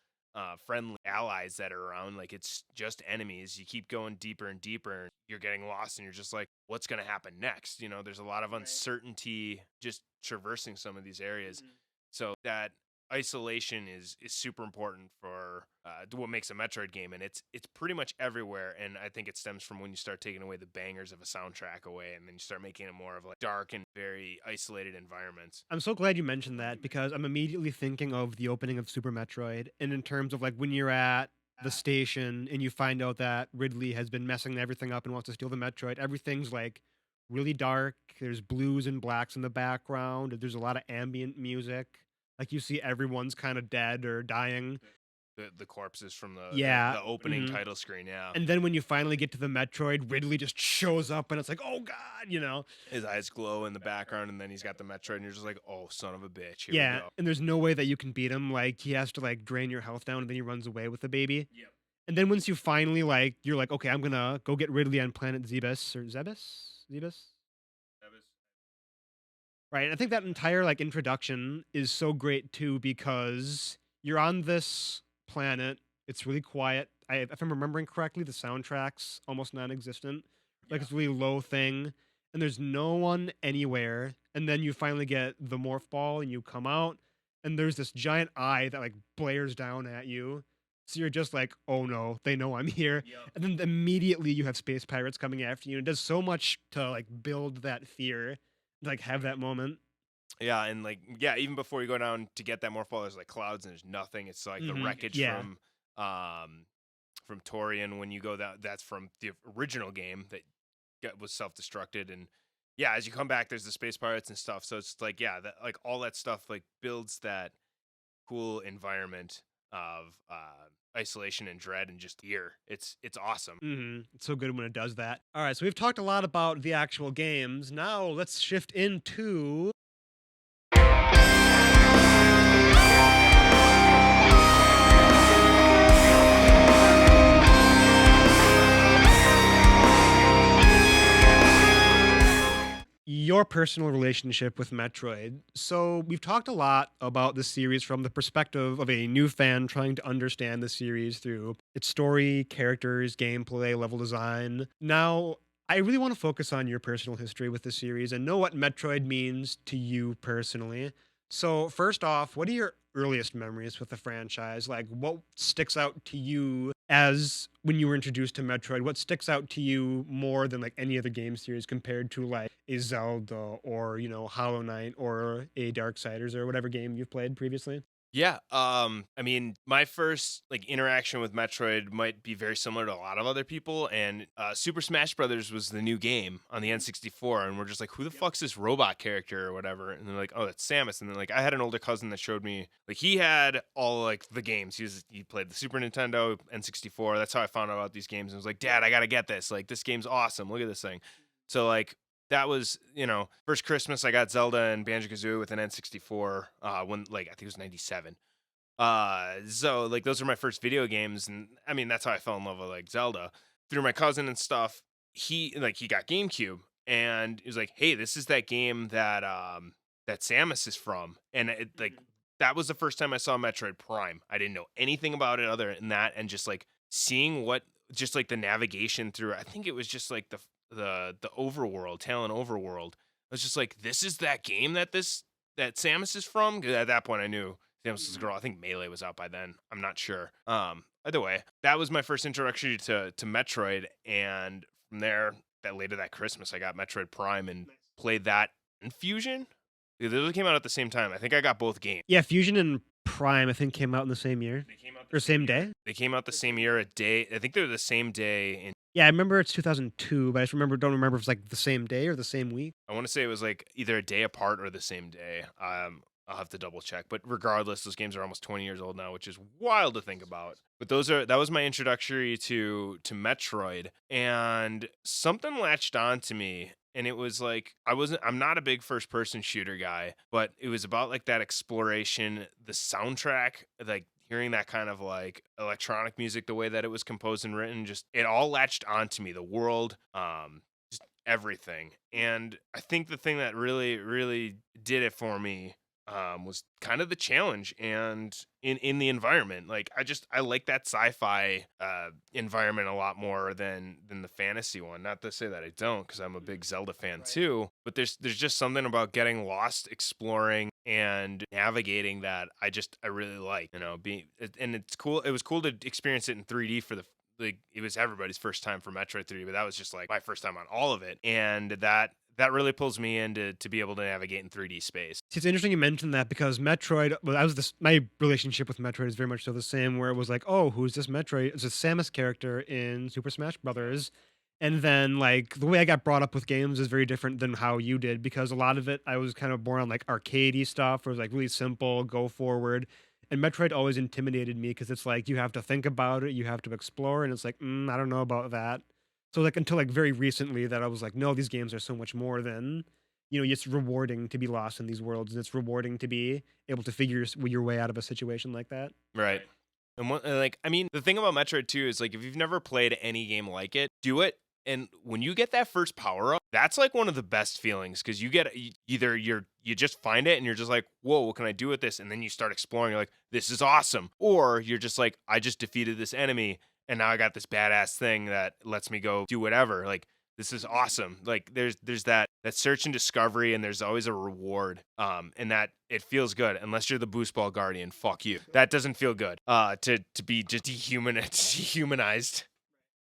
friendly allies that are around. Like it's just enemies. You keep going deeper and deeper, and you're getting lost, and you're just like, what's going to happen next? There's a lot of uncertainty just traversing some of these areas. So that isolation is super important for what makes a Metroid game, and it's pretty much everywhere. And I think it stems from when you start taking away the bangers of a soundtrack away, and then you start making it more of like dark and very isolated environments. I'm so glad you mentioned that because I'm immediately thinking of the opening of Super Metroid, and in terms of like when you're at the station and you find out that Ridley has been messing everything up and wants to steal the Metroid, everything's like really dark. There's blues and blacks in the background. There's a lot of ambient music. Like you see everyone's kind of dead or dying. The corpses from Yeah. the opening Mhm. title screen, yeah. And then when you finally get to the Metroid, Ridley just shows up and it's like, oh God. His eyes glow in the background, and then he's got the Metroid, and you're just like, oh, son of a bitch, here we Yeah. go. And there's no way that you can beat him. Like he has to like drain your health down and then he runs away with the baby. Yep. And then once you finally you're like, okay, I'm gonna go get Ridley on planet Zebus or Zebus? Right. And I think that entire like introduction is so great too because you're on this planet. It's really quiet. If I'm remembering correctly, the soundtrack's almost non-existent. Like it's a really low thing, and there's no one anywhere. And then you finally get the morph ball, and you come out, and there's this giant eye that like blares down at you. So you're just like, oh no, they know I'm here. Yep. And then immediately you have space pirates coming after you. And it does so much to like build that fear, like have that moment. Yeah, and like even before you go down to get that morph ball, there's like clouds and there's nothing. It's like the Mhm. wreckage Yeah. from Torian when you go that's from the original game that was self-destructed. And yeah, as you come back there's the space pirates and stuff. So it's like that like all that stuff like builds that cool environment. of isolation and dread and just fear. It's awesome. It's so good when it does that. All right, so we've talked a lot about the actual games. Now let's shift into your personal relationship with Metroid. So, we've talked a lot about the series from the perspective of a new fan trying to understand the series through its story, characters, gameplay, level design. Now, I really want to focus on your personal history with the series and know what Metroid means to you personally. So, first off, what are your earliest memories with the franchise? Like, what sticks out to you as when you were introduced to Metroid? What sticks out to you more than like any other game series compared to like a Zelda or, Hollow Knight or a Darksiders or whatever game you've played previously? Yeah, I mean, my first like interaction with Metroid might be very similar to a lot of other people, and Super Smash Brothers was the new game on the N64, and we're just like, who the fuck's this robot character or whatever? And they're like, oh, that's Samus. And then like, I had an older cousin that showed me like he had all like the games. He played the Super Nintendo, N64. That's how I found out about these games. And was like, Dad, I gotta get this. Like, this game's awesome. Look at this thing. So like that was, first Christmas I got Zelda and Banjo-Kazooie with an N64 when like I think it was 97. So like those are my first video games, and I mean that's how I fell in love with like Zelda through my cousin and stuff. He got GameCube and he was like, "Hey, this is that game that Samus is from." And it like that was the first time I saw Metroid Prime. I didn't know anything about it other than that, and just like seeing what just like the navigation through, I think it was just like the overworld, Talon overworld. I was just like, this is that game that Samus is from. 'Cause at that point, I knew Samus was a girl. I think Melee was out by then. I'm not sure. Either way, that was my first introduction to Metroid, and from there, later that Christmas, I got Metroid Prime and played that and Fusion. Those came out at the same time. I think I got both games. Yeah, Fusion and Prime, I think, came out in the same year They came out or same day. They came out the same year, a day. I think they were the same day in. Yeah, I remember it's 2002, but I just don't remember if it's like the same day or the same week. I want to say it was like either a day apart or the same day. I'll have to double check. But regardless, those games are almost 20 years old now, which is wild to think about. But that was my introductory to Metroid, and something latched on to me. And it was like I'm not a big first person shooter guy, but it was about like that exploration, the soundtrack, like hearing that kind of like electronic music, the way that it was composed and written, just it all latched onto me. The world, just everything. And I think the thing that really, really did it for me was kind of the challenge and in the environment. Like I like that sci-fi environment a lot more than the fantasy one. Not to say that I don't, because I'm a big Zelda fan too. But there's just something about getting lost, exploring, and navigating that I really like. And it's cool. It was cool to experience it in 3D for like it was everybody's first time for Metroid 3D, but that was just like my first time on all of it, and that really pulls me in to be able to navigate in 3D space. See, it's interesting you mentioned that because Metroid, well, my relationship with Metroid is very much so the same, where it was like, oh, who's this Metroid? It's a Samus character in Super Smash Brothers. And then, like, the way I got brought up with games is very different than how you did, because a lot of it, I was kind of born on, like, arcadey stuff, where it was, like, really simple, go forward. And Metroid always intimidated me, because it's like, you have to think about it, you have to explore, and it's like, I don't know about that. So like until like very recently that I was like, no, these games are so much more than, it's rewarding to be lost in these worlds, and it's rewarding to be able to figure your way out of a situation like that. Right. And like, I mean, the thing about Metroid 2 is like, if you've never played any game like it, do it. And when you get that first power up, that's like one of the best feelings, because you get either you just find it and you're just like, whoa, what can I do with this? And then you start exploring. You're like, this is awesome. Or you're just like, I just defeated this enemy, and now I got this badass thing that lets me go do whatever. Like, this is awesome. Like there's that search and discovery, and there's always a reward. And that it feels good, unless you're the boost ball guardian. Fuck you. That doesn't feel good. To be just dehumanized,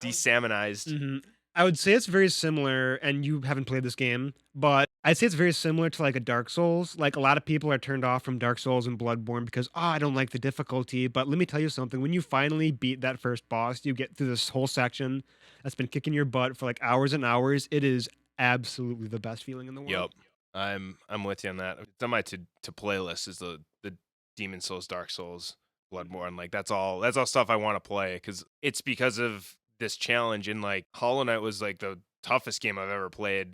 desalmonized. I would say it's very similar, and you haven't played this game, but I'd say it's very similar to like a Dark Souls. Like a lot of people are turned off from Dark Souls and Bloodborne because, I don't like the difficulty. But let me tell you something. When you finally beat that first boss, you get through this whole section that's been kicking your butt for like hours and hours. It is absolutely the best feeling in the world. Yep. I'm with you on that. It's on my to playlist is the Demon Souls, Dark Souls, Bloodborne. Like that's all stuff I want to play because it's because of this challenge. And like Hollow Knight was like the toughest game I've ever played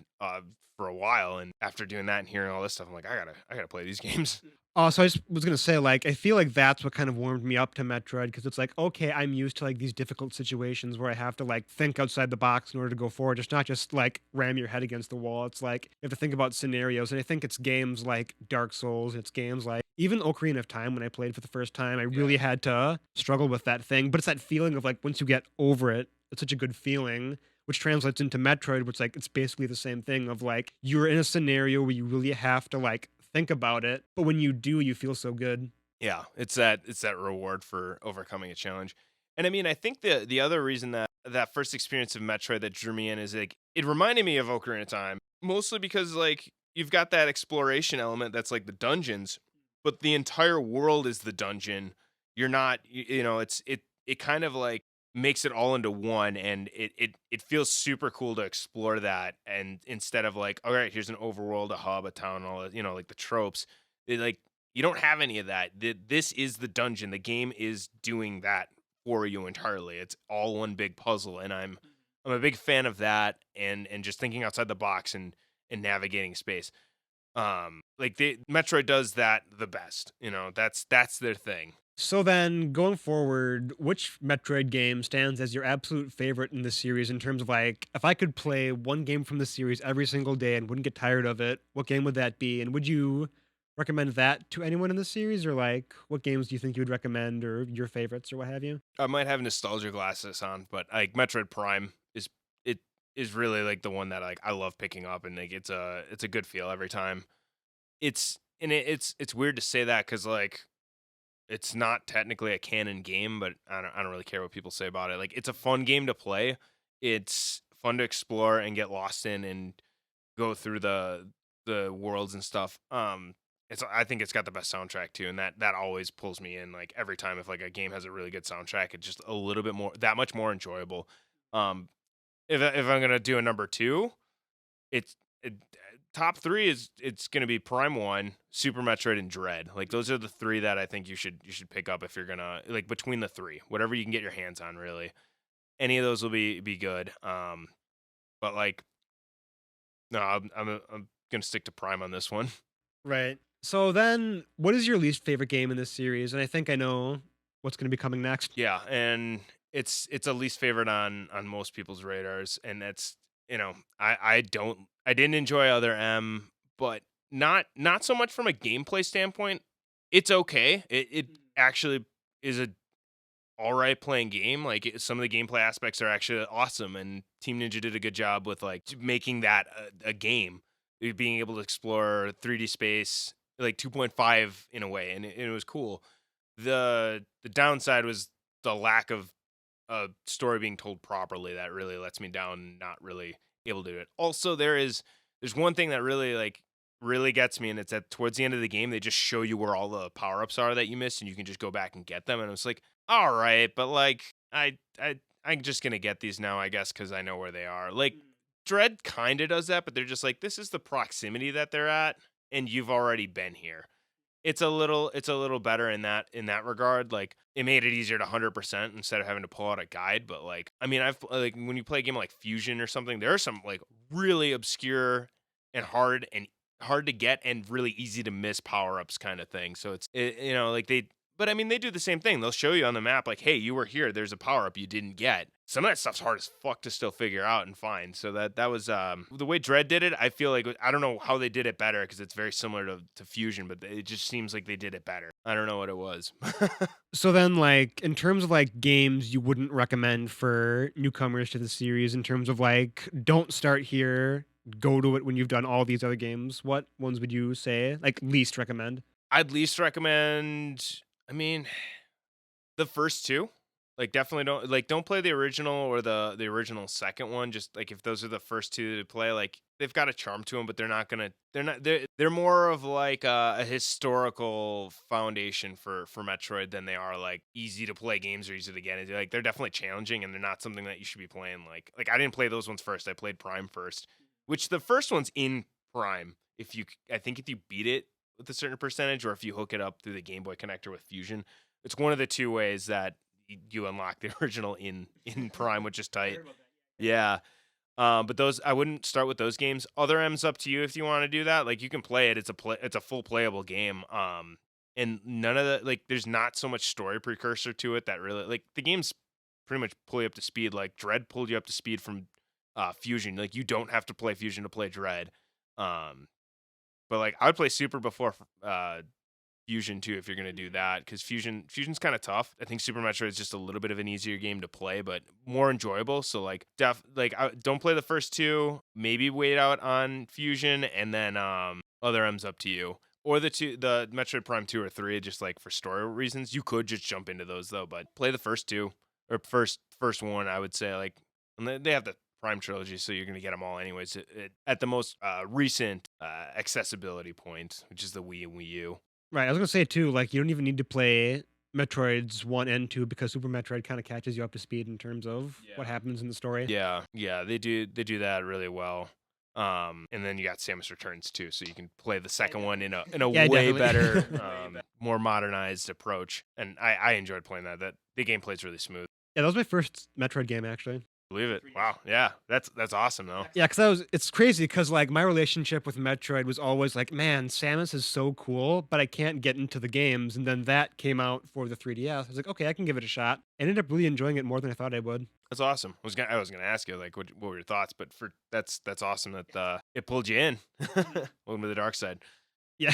for a while. And after doing that and hearing all this stuff, I'm like, I gotta play these games. So I just was gonna say, like, I feel like that's what kind of warmed me up to Metroid because it's like, okay, I'm used to like these difficult situations where I have to like think outside the box in order to go forward. It's not just like ram your head against the wall. It's like you have to think about scenarios, and I think it's games like Dark Souls. It's games like even Ocarina of Time when I played for the first time. I really had to struggle with that thing, but it's that feeling of like once you get over it, it's such a good feeling. Which translates into Metroid, which like it's basically the same thing of like you're in a scenario where you really have to like think about it, but when you do, you feel so good. Yeah, it's that reward for overcoming a challenge. And I mean, I think the other reason that first experience of Metroid that drew me in is like it reminded me of Ocarina of Time, mostly because like you've got that exploration element that's like the dungeons, but the entire world is the dungeon. You're not you know, it kind of like makes it all into one, and it feels super cool to explore that. And instead of like, all right, here's an overworld, a hub, a town, all that, like the tropes, like you don't have any of that. This is the dungeon. The game is doing that for you entirely. It's all one big puzzle, and I'm a big fan of that, and just thinking outside the box and navigating space. Like the Metroid does that the best. That's their thing. So then, going forward, which Metroid game stands as your absolute favorite in the series in terms of like, if I could play one game from the series every single day and wouldn't get tired of it, what game would that be? And would you recommend that to anyone in the series, or like, what games do you think you would recommend, or your favorites, or what have you? I might have nostalgia glasses on, but like Metroid Prime it is really like the one that like I love picking up, and like it's a good feel every time. It's weird to say that because like it's not technically a canon game, but I don't really care what people say about it. Like it's a fun game to play. It's fun to explore and get lost in and go through the worlds and stuff. I think it's got the best soundtrack too, and that always pulls me in. Like every time if like a game has a really good soundtrack, it's just a little bit more that much more enjoyable. Um, if I'm gonna do a number two, it's it, top three is it's gonna be Prime One, Super Metroid, and Dread. Like those are the three that I think you should pick up if you're gonna like between the three, whatever you can get your hands on. Really, any of those will be good. But like no, I'm gonna stick to Prime on this one. Right. So then, what is your least favorite game in this series? And I think I know what's going to be coming next. Yeah, and it's a least favorite on most people's radars, and that's I didn't enjoy Other M, but not so much from a gameplay standpoint. It's okay. It actually is a all right playing game. Like some of the gameplay aspects are actually awesome, and Team Ninja did a good job with like making that a game, being able to explore 3D space like 2.5 in a way, and it was cool. The downside was the lack of a story being told properly that really lets me down, not really able to do it. Also, there's one thing that really gets me, and it's at towards the end of the game they just show you where all the power-ups are that you missed, and you can just go back and get them. And it's like, all right, but like I'm just gonna get these now, I guess, because I know where they are. Like Dread kind of does that, but they're just like, this is the proximity that they're at, and you've already been here. It's a little better in that regard. Like it made it easier to 100% instead of having to pull out a guide. But like, I mean, I've like when you play a game like Fusion or something, there are some like really obscure and hard to get and really easy to miss power ups kind of thing. So like but I mean, they do the same thing. They'll show you on the map, like, hey, you were here. There's a power up you didn't get. Some of that stuff's hard as fuck to still figure out and find. So that was the way Dread did it. I feel like I don't know how they did it better because it's very similar to Fusion, but it just seems like they did it better. I don't know what it was. So then, like, in terms of like games you wouldn't recommend for newcomers to the series, in terms of like, don't start here, go to it when you've done all these other games, what ones would you say, like, least recommend? I'd least recommend. I mean, the first two. Like definitely don't play the original or the original second one. Just like if those are the first two to play, like they've got a charm to them, but they're more of like a historical foundation for Metroid than they are like easy to play games or easy to get into. Like they're definitely challenging, and they're not something that you should be playing. Like I didn't play those ones first. I played Prime first, which the first one's in Prime. I think if you beat it with a certain percentage, or if you hook it up through the Game Boy connector with Fusion. It's one of the two ways that you unlock the original in Prime, which is tight. Yeah. But those I wouldn't start with those games. Other M's up to you if you want to do that. Like you can play it. It's a full playable game. And none of the like there's not so much story precursor to it that really like the game's pretty much pull you up to speed. Like Dread pulled you up to speed from Fusion. Like you don't have to play Fusion to play Dread. Um, but like I would play Super before Fusion too if you're gonna do that because Fusion's kind of tough. I think Super Metroid is just a little bit of an easier game to play, but more enjoyable. So like don't play the first two. Maybe wait out on Fusion and then other M's up to you. Or the Metroid Prime 2 or 3, just like for story reasons. You could just jump into those though, but play the first two or first one. I would say like and they have the Prime trilogy, so you're gonna get them all anyways. At the most recent accessibility point, which is the Wii and Wii U. Right. I was gonna say too, like you don't even need to play Metroids 1 and 2 because Super Metroid kind of catches you up to speed in terms of what happens in the story. Yeah, they do that really well. And then you got Samus Returns too, so you can play the second one in a Yeah, way definitely. better, more modernized approach. And I enjoyed playing that. The gameplay's really smooth. Yeah, that was my first Metroid game actually. Believe it. Wow. Yeah, that's awesome though. Yeah, because it's crazy because like my relationship with Metroid was always like, man, Samus is so cool, but I can't get into the games. And then that came out for the 3DS. I was like, okay, I can give it a shot. I ended up really enjoying it more than I thought I would. That's awesome. I was gonna ask you like what were your thoughts, but that's awesome that it pulled you in. Welcome to the dark side. Yeah.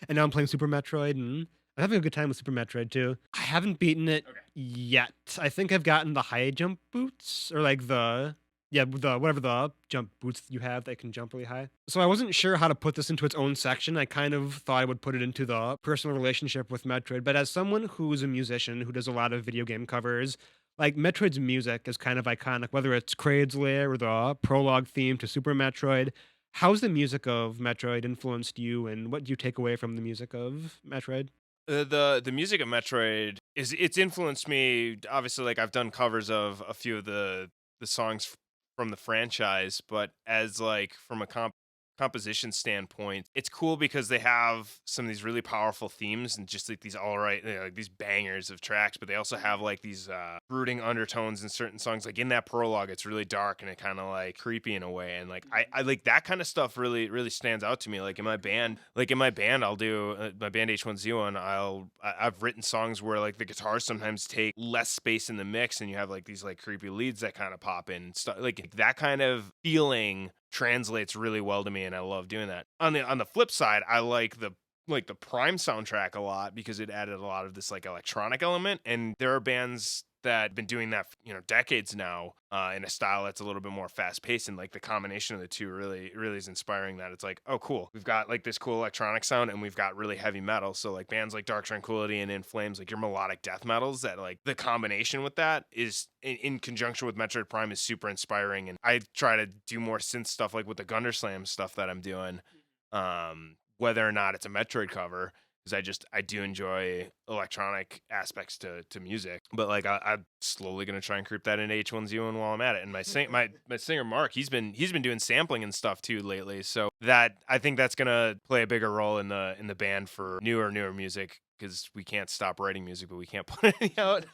And now I'm playing Super Metroid and I'm having a good time with Super Metroid too. I haven't beaten it yet. I think I've gotten the high jump boots or like the whatever the jump boots you have that can jump really high. So I wasn't sure how to put this into its own section. I kind of thought I would put it into the personal relationship with Metroid, but as someone who's a musician who does a lot of video game covers, like Metroid's music is kind of iconic, whether it's Kraid's Lair or the prologue theme to Super Metroid. How's the music of Metroid influenced you, and what do you take away from the music of Metroid? The music of Metroid it's influenced me. Obviously, like I've done covers of a few of the songs from the franchise, but as like from a composition standpoint, it's cool because they have some of these really powerful themes and just like these like these bangers of tracks, but they also have like these brooding undertones in certain songs. Like in that prologue, it's really dark and it kind of like creepy in a way, and like I like that kind of stuff really stands out to me. Like in my band, I'll do my band H1Z1. I've written songs where like the guitars sometimes take less space in the mix, and you have like these like creepy leads that kind of pop in and stuff. Like that kind of feeling translates really well to me, and I love doing that. On the flip side, I like the Prime soundtrack a lot because it added a lot of this like electronic element, and there are bands that have been doing that for, decades now in a style that's a little bit more fast paced, and like the combination of the two really is inspiring. That it's like, oh cool, we've got like this cool electronic sound and we've got really heavy metal. So like bands like Dark Tranquillity and In Flames, like your melodic death metals, that like the combination with that is in conjunction with Metroid Prime is super inspiring. And I try to do more synth stuff like with the Gunderslam stuff that I'm doing, whether or not it's a Metroid cover, because I do enjoy electronic aspects to music. But like I'm slowly gonna try and creep that into H1Z1 while I'm at it. And my singer Mark, he's been doing sampling and stuff too lately. So that I think that's gonna play a bigger role in the band for newer music, because we can't stop writing music, but we can't put any out.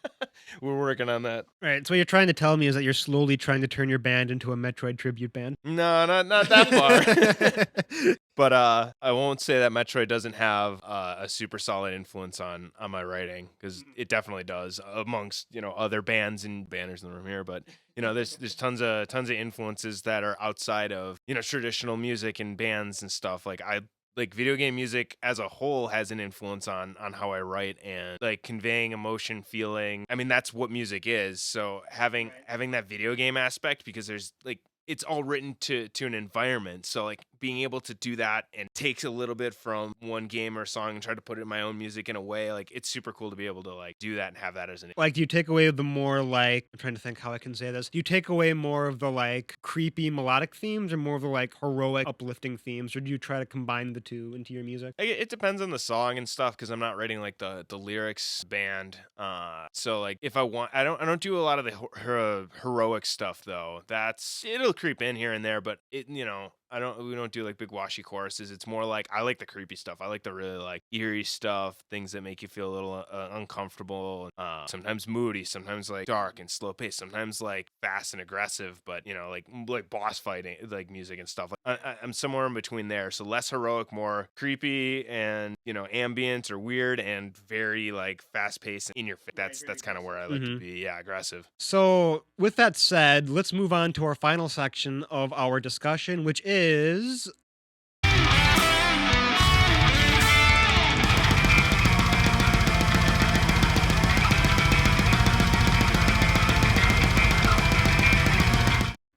We're working on that. Right. So what you're trying to tell me is that you're slowly trying to turn your band into a Metroid tribute band. No, not that far. But I won't say that Metroid doesn't have a super solid influence on my writing, because it definitely does amongst other bands and banners in the room here. But there's tons of influences that are outside of traditional music and bands and stuff. Like video game music as a whole has an influence on how I write, and like conveying emotion, feeling. I mean, that's what music is. So having that video game aspect, because there's like it's all written to an environment. So like being able to do that and takes a little bit from one game or song and try to put it in my own music in a way, like it's super cool to be able to like do that and have that as an Like, do you take away the more like, I'm trying to think how I can say this. Do you take away more of the like creepy melodic themes or more of the like heroic uplifting themes, or do you try to combine the two into your music? It depends on the song and stuff, because I'm not writing like the lyrics band. So like if I want, I don't do a lot of the heroic stuff though. It'll creep in here and there, but we don't do like big washy choruses. It's more like I like the creepy stuff. I like the really like eerie stuff, things that make you feel a little uncomfortable. Sometimes moody, sometimes like dark and slow paced, sometimes like fast and aggressive, but like boss fighting like music and stuff. I'm somewhere in between there. So less heroic, more creepy and ambient or weird and very like fast paced in your face. That's kind of where I like to be. Yeah, aggressive. So, with that said, let's move on to our final section of our discussion, which is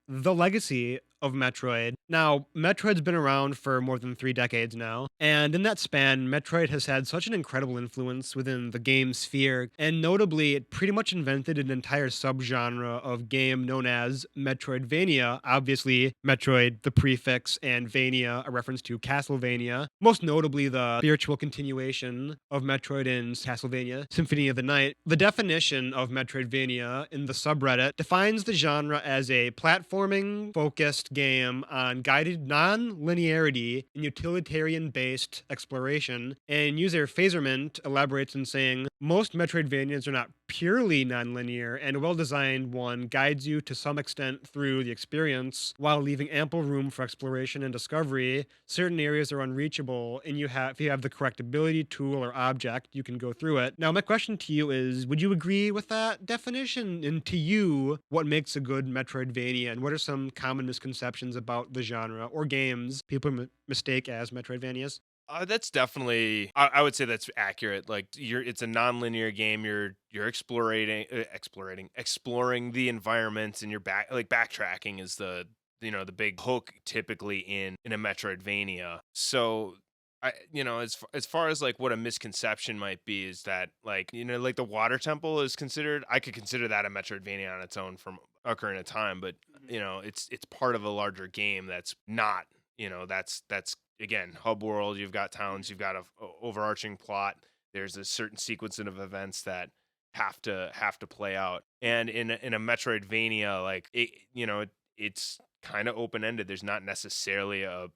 the legacy of Metroid. Now, Metroid's been around for more than 3 decades now, and in that span, Metroid has had such an incredible influence within the game sphere, and notably, it pretty much invented an entire subgenre of game known as Metroidvania. Obviously, Metroid, the prefix, and Vania, a reference to Castlevania. Most notably, the spiritual continuation of Metroid in Castlevania, Symphony of the Night. The definition of Metroidvania in the subreddit defines the genre as a platforming-focused game on guided non-linearity and utilitarian-based exploration, and user Phaserment elaborates in saying, most Metroidvanias are not purely non-linear, and a well-designed one guides you to some extent through the experience, while leaving ample room for exploration and discovery. Certain areas are unreachable, and if you have the correct ability, tool, or object, you can go through it. Now, my question to you is, would you agree with that definition? And to you, what makes a good Metroidvania, and what are some common misconceptions about the genre or games people mistake as Metroidvanias? That's definitely. I would say that's accurate. Like it's a non-linear game. You're exploring the environments, and you're backtracking is the big hook typically in a Metroidvania. So as far as like what a misconception might be is that like like the water temple is considered. I could consider that a Metroidvania on its own from Ocarina of Time, but it's part of a larger game that's not. That's again hub world. You've got towns. You've got a overarching plot. There's a certain sequence of events that have to play out. And in a Metroidvania, like it's kind of open ended. There's not necessarily a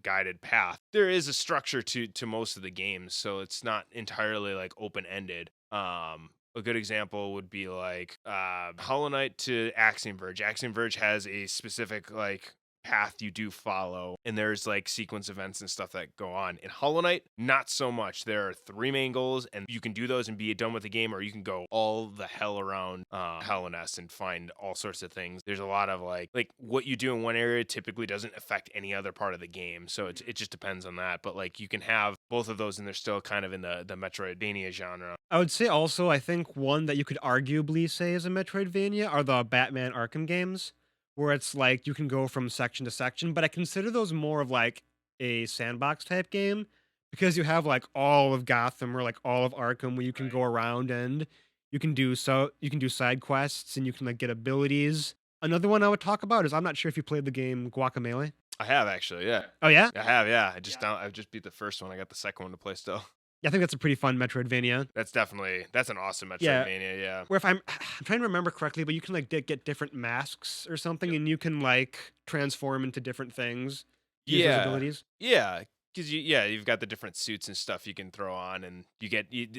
guided path. There is a structure to most of the games, so it's not entirely like open ended. A good example would be like Hollow Knight to Axiom Verge. Axiom Verge has a specific like path you do follow, and there's like sequence events and stuff that go on. In Hollow Knight, not so much. There are 3 main goals, and you can do those and be done with the game, or you can go all the hell around Hallownest and find all sorts of things. There's a lot of like what you do in one area typically doesn't affect any other part of the game, so it just depends on that. But like you can have both of those, and they're still kind of in the Metroidvania genre. I would say also, I think one that you could arguably say is a Metroidvania are the Batman Arkham games, where it's like you can go from section to section, but I consider those more of like a sandbox type game because you have like all of Gotham or like all of Arkham where you can go around and you can do side quests and you can like get abilities. Another one I would talk about is I'm not sure if you played the game Guacamelee. I have actually, yeah. Oh yeah? I have, yeah. I've just beat the first one. I got the second one to play still. Yeah, I think that's a pretty fun Metroidvania. That's an awesome Metroidvania, yeah. Where if I'm trying to remember correctly, but you can like get different masks or something, and you can like transform into different things. Use those abilities. Yeah, because you've got the different suits and stuff you can throw on, and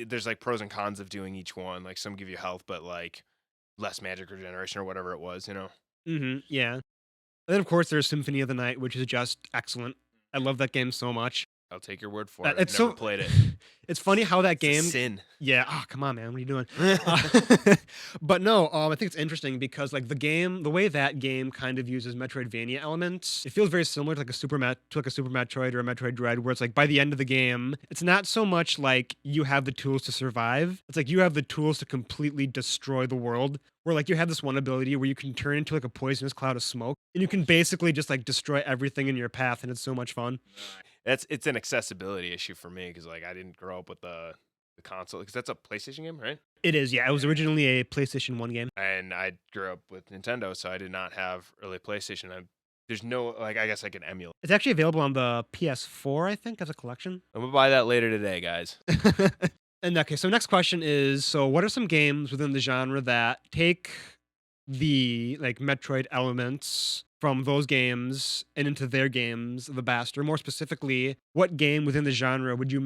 there's like pros and cons of doing each one. Like some give you health, but like less magic regeneration or whatever it was, Yeah. And then of course there's Symphony of the Night, which is just excellent. I love that game so much. I'll take your word for it. It's I've never played it. It's funny how that game. It's a sin. Yeah. Oh, come on, man. What are you doing? But no, I think it's interesting because like the way that game kind of uses Metroidvania elements, it feels very similar to like a Super Metroid or a Metroid Dread, where it's like by the end of the game, it's not so much like you have the tools to survive. It's like you have the tools to completely destroy the world. Where like you have this one ability where you can turn into like a poisonous cloud of smoke, and you can basically just like destroy everything in your path, and it's so much fun. It's an accessibility issue for me because like I didn't grow up with the console because that's a PlayStation game, right? It is, yeah. It was originally a PlayStation 1 game. And I grew up with Nintendo, so I did not have early PlayStation. There's no like I guess I can emulate. It's actually available on the PS4, I think, as a collection. I'm gonna buy that later today, guys. And okay, so next question is, so what are some games within the genre that take the like Metroid elements from those games and into their games the best? Or more specifically, what game within the genre would you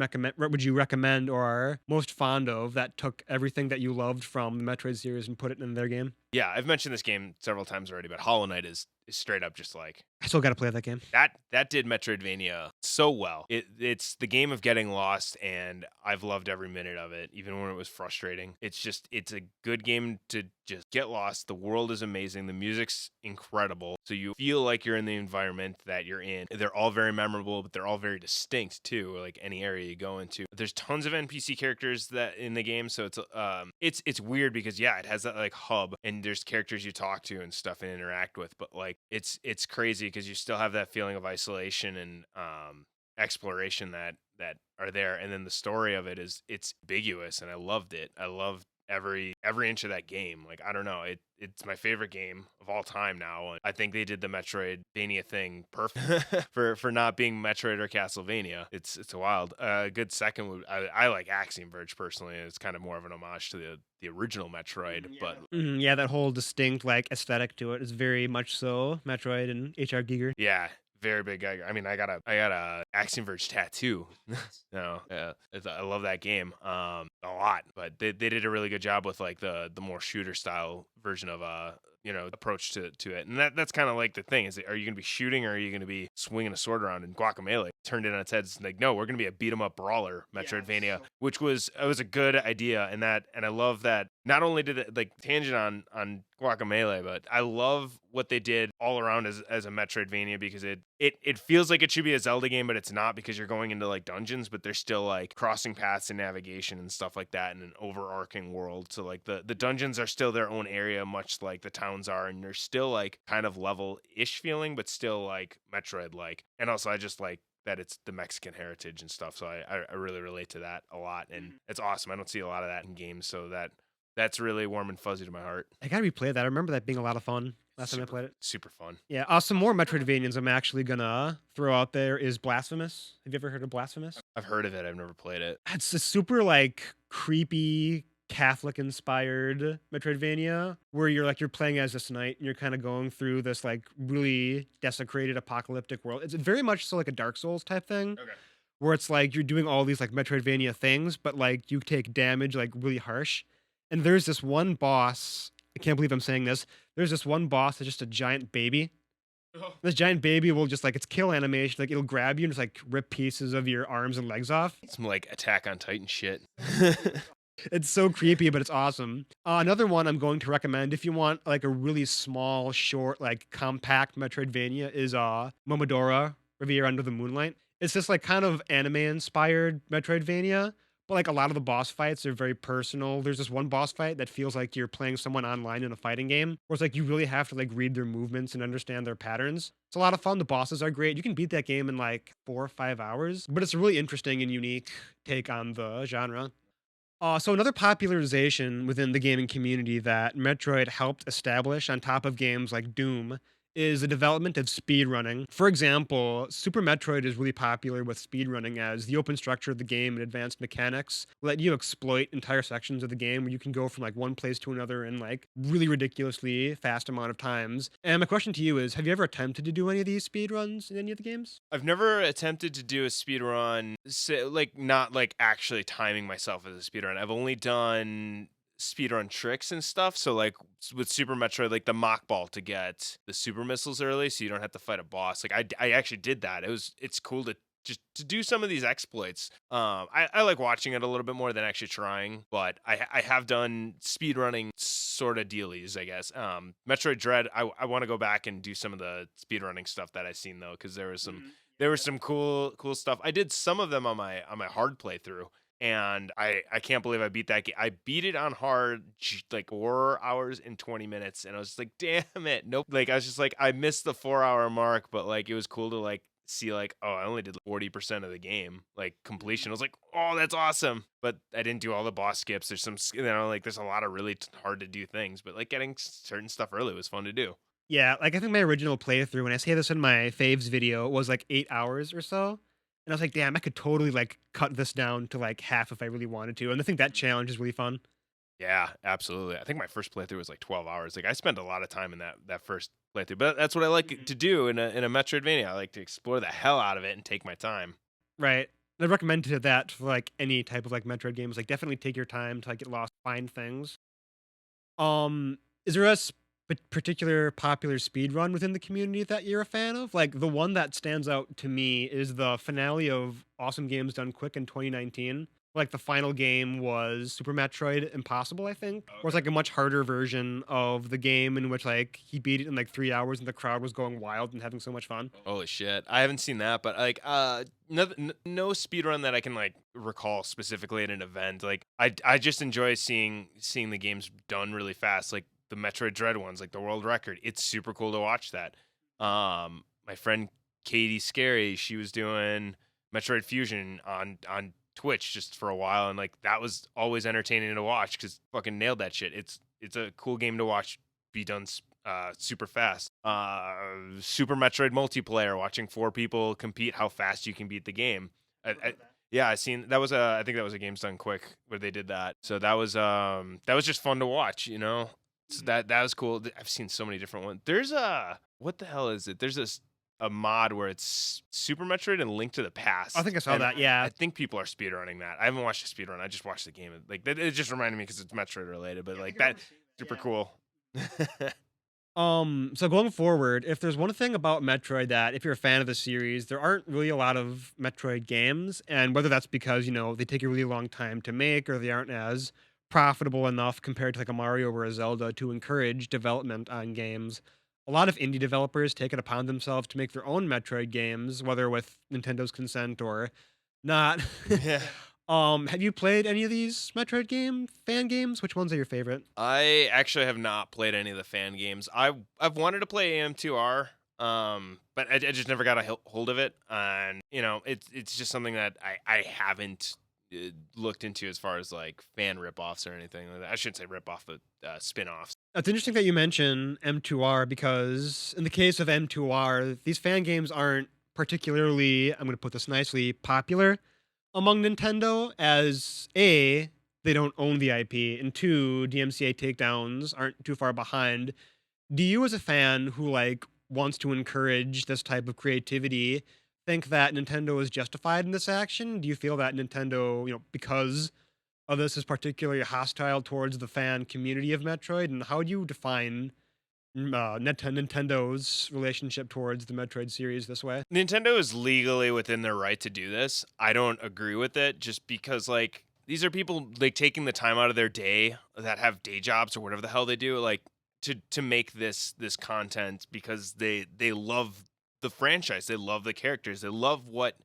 recommend or are most fond of that took everything that you loved from the Metroid series and put it in their game? Yeah, I've mentioned this game several times already, but Hollow Knight is straight up just like I still got to play that game. that did Metroidvania so well. It's the game of getting lost, and I've loved every minute of it, even when it was frustrating. It's a good game to just get lost. The world is amazing. The music's incredible. So you feel like you're in the environment that you're in. They're all very memorable, but they're all very distinct too, like any area you go into. There's tons of NPC characters that in the game, so it's weird because yeah, it has that like hub and there's characters you talk to and stuff and interact with, but like it's crazy because you still have that feeling of isolation and exploration that are there, and then the story of it it's ambiguous, and I loved it. I loved every inch of that game. Like I don't know, it's my favorite game of all time now, and I think they did the Metroidvania thing perfect for not being Metroid or Castlevania. It's wild. A good second would I like Axiom Verge personally. It's kind of more of an homage to the original Metroid, but Yeah, that whole distinct like aesthetic to it is very much so Metroid and HR Giger. yeah, very big guy. I mean, I got a Axiom Verge tattoo. No, yeah, I love that game a lot. But they did a really good job with like the more shooter style version of approach to it. And that's kind of like the thing is, are you going to be shooting or are you going to be swinging a sword around? And Guacamelee turned it on its head. It's like, no, we're going to be a beat 'em up brawler Metroidvania, which was it was a good idea. And I love that. Not only did it like tangent on Guacamelee, but I love what they did all around as a Metroidvania because it feels like it should be a Zelda game, but it's not because you're going into like dungeons, but there's still like crossing paths and navigation and stuff like that in an overarching world. So like the dungeons are still their own area, much like the towns are, and they're still like kind of level-ish feeling, but still like Metroid like. And also I just like that it's the Mexican heritage and stuff. So I really relate to that a lot, and it's awesome. I don't see a lot of that in games, so that's really warm and fuzzy to my heart. I gotta replay that. I remember that being a lot of fun last time I played it. Super fun. Yeah, some more Metroidvanians I'm actually gonna throw out there is Blasphemous. Have you ever heard of Blasphemous? I've heard of it. I've never played it. It's a super like creepy Catholic inspired Metroidvania where you're playing as this knight and you're kind of going through this like really desecrated apocalyptic world. It's very much so like a Dark Souls type thing. Okay. Where it's like you're doing all these like Metroidvania things, but like you take damage like really harsh. And there's this one boss. I can't believe I'm saying this. There's this one boss that's just a giant baby. Oh. This giant baby will just like its kill animation, like it'll grab you and just like rip pieces of your arms and legs off. Some like Attack on Titan shit. It's so creepy, but it's awesome. Another one I'm going to recommend if you want like a really small, short, like compact Metroidvania is Momodora Riviera Under the Moonlight. It's this like kind of anime inspired Metroidvania, but like a lot of the boss fights are very personal. There's this one boss fight that feels like you're playing someone online in a fighting game, where it's like you really have to like read their movements and understand their patterns. It's a lot of fun. The bosses are great. You can beat that game in like 4 or 5 hours, but it's a really interesting and unique take on the genre. So another popularization within the gaming community that Metroid helped establish on top of games like Doom is the development of speedrunning. For example, Super Metroid is really popular with speedrunning as the open structure of the game and advanced mechanics let you exploit entire sections of the game where you can go from like one place to another in like really ridiculously fast amount of times. And my question to you is, have you ever attempted to do any of these speedruns in any of the games? I've never attempted to do a speed run, like not like actually timing myself as a speed run. I've only done speedrun tricks and stuff. So like with Super Metroid, like the mock ball to get the super missiles early, so you don't have to fight a boss. Like I actually did that. It's cool to just to do some of these exploits. I like watching it a little bit more than actually trying, but I have done speedrunning sort of dealies, I guess. Metroid Dread, I want to go back and do some of the speedrunning stuff that I've seen though, because there was some cool stuff. I did some of them on my hard playthrough. And I can't believe I beat that game. I beat it on hard like 4 hours and 20 minutes. And I was just like, damn it. Nope. Like, I was just like, I missed the 4 hour mark, but like, it was cool to like see like, oh, I only did 40% of the game, like completion. I was like, oh, that's awesome. But I didn't do all the boss skips. There's some, like there's a lot of really hard to do things, but like getting certain stuff early was fun to do. Yeah, like I think my original playthrough, when I say this in my faves video, was like 8 hours or so. And I was like, damn, I could totally like cut this down to like half if I really wanted to. And I think that challenge is really fun. Yeah, absolutely. I think my first playthrough was like 12 hours. Like I spent a lot of time in that first playthrough, but that's what I like to do in a Metroidvania. I like to explore the hell out of it and take my time. Right. I recommend that for like any type of like Metroid games. Like definitely take your time to like get lost, find things. Is there a particular popular speed run within the community that you're a fan of? Like the one that stands out to me is the finale of Awesome Games Done Quick in 2019. Like the final game was Super Metroid Impossible, I think. Or it's Okay. like a much harder version of the game in which like he beat it in like 3 hours and the crowd was going wild and having so much fun. Holy shit. I haven't seen that, but like no speedrun that I can like recall specifically at an event. Like I just enjoy seeing the games done really fast, like the Metroid Dread ones, like the world record. It's super cool to watch that. My friend Katie Scary, she was doing Metroid Fusion on Twitch just for a while, and like that was always entertaining to watch cuz fucking nailed that shit. It's a cool game to watch be done super fast. Super Metroid multiplayer, watching four people compete, how fast you can beat the game. Yeah, I seen that was a. I think that was a Games Done Quick where they did that. So that was just fun to watch. You know, so that was cool. I've seen so many different ones. There's a what the hell is it? There's this a mod where it's Super Metroid and Link to the Past. I think I saw And that. Yeah. I think people are speedrunning that. I haven't watched a speedrun. I just watched the game. Like it just reminded me because it's Metroid related. But like that, super cool. So going forward, if there's one thing about Metroid that if you're a fan of the series, there aren't really a lot of Metroid games, and whether that's because, they take a really long time to make or they aren't as profitable enough compared to like a Mario or a Zelda to encourage development on games. A lot of indie developers take it upon themselves to make their own Metroid games, whether with Nintendo's consent or not. Yeah. Have you played any of these Metroid fan games? Which ones are your favorite? I actually have not played any of the fan games. I've wanted to play AM2R, but I just never got a hold of it. And it's just something that I haven't looked into as far as like fan ripoffs or anything like that. I shouldn't say ripoff, but spin-offs. It's interesting that you mention M2R because in the case of M2R, these fan games aren't particularly, I'm going to put this nicely, popular among Nintendo as A, they don't own the IP, and two, DMCA takedowns aren't too far behind. Do you as a fan who like wants to encourage this type of creativity think that Nintendo is justified in this action? Do you feel that Nintendo, because of this is particularly hostile towards the fan community of Metroid? And how do you define Nintendo's relationship towards the Metroid series this way? Nintendo is legally within their right to do this. I don't agree with it just because like these are people like taking the time out of their day that have day jobs or whatever the hell they do like to make this content because they love the franchise, they love the characters, they love what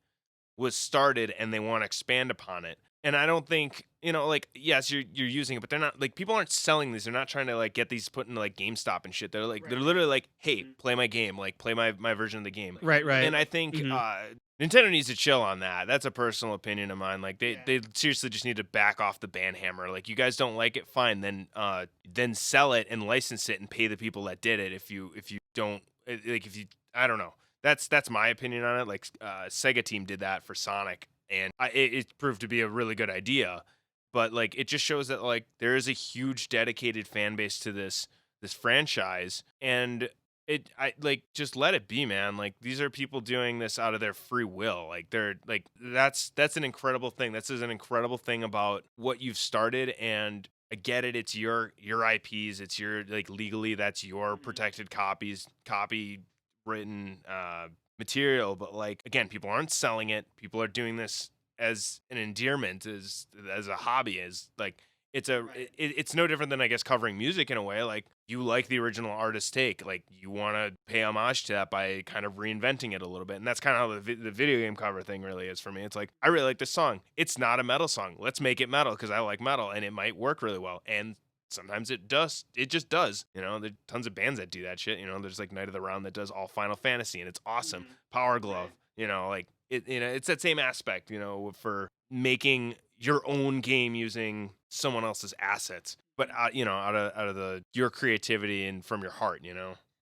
was started and they want to expand upon it. And I don't think, like yes, you're using it, but they're not like people aren't selling these. They're not trying to like get these put into like GameStop and shit. They're like they're literally like, hey, play my game, like play my version of the game. Right, right. And I think Mhm. Nintendo needs to chill on that. That's a personal opinion of mine. Like they seriously just need to back off the ban hammer. Like you guys don't like it, fine. Then sell it and license it and pay the people that did it. If you don't like if you I don't know. That's my opinion on it. Like Sega Team did that for Sonic, and it proved to be a really good idea. But like it just shows that like there is a huge dedicated fan base to this franchise, and I like just let it be, man. Like these are people doing this out of their free will. Like they're like that's an incredible thing. This is an incredible thing about what you've started, and I get it. It's your IPs. It's your like legally that's your protected copy written material, but like again, people aren't selling it. People are doing this as an endearment, as a hobby, as like it's no different than I guess covering music in a way. Like you like the original artist's take, like you want to pay homage to that by kind of reinventing it a little bit, and that's kind of how the video game cover thing really is for me. It's like I really like this song. It's not a metal song. Let's make it metal because I like metal, and it might work really well. And sometimes it does. It just does. There's tons of bands that do that shit. There's like Night of the Round that does all Final Fantasy, and it's awesome. Power Glove. Like it. It's that same aspect. For making your own game using someone else's assets, but out of your creativity and from your heart.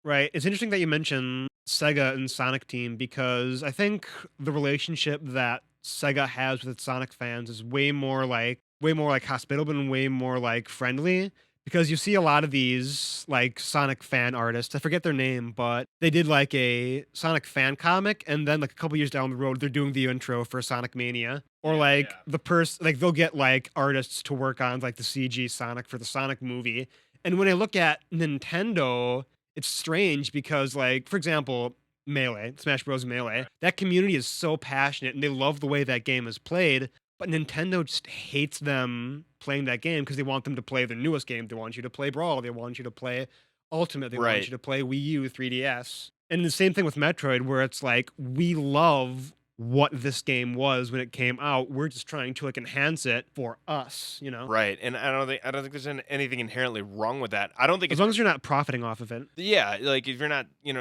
Right. It's interesting that you mention Sega and Sonic Team because I think the relationship that Sega has with its Sonic fans is way more like way more like hospitable and way more like friendly. Because you see a lot of these like Sonic fan artists. I forget their name, but they did like a Sonic fan comic, and then like a couple years down the road, they're doing the intro for Sonic Mania. Or Yeah, like yeah. the person, like they'll get like artists to work on like the CG Sonic for the Sonic movie. And when I look at Nintendo, it's strange because like, for example, Melee, Smash Bros. Melee, that community is so passionate and they love the way that game is played. But Nintendo just hates them playing that game because they want them to play their newest game. They want you to play Brawl. They want you to play Ultimate. They want Right. you to play Wii U, 3DS. And the same thing with Metroid, where it's like, we love what this game was when it came out. We're just trying to like enhance it for us, you know? Right. And I don't think there's anything inherently wrong with that. I don't think As it's long as you're not profiting off of it. yeah, like if you're not, you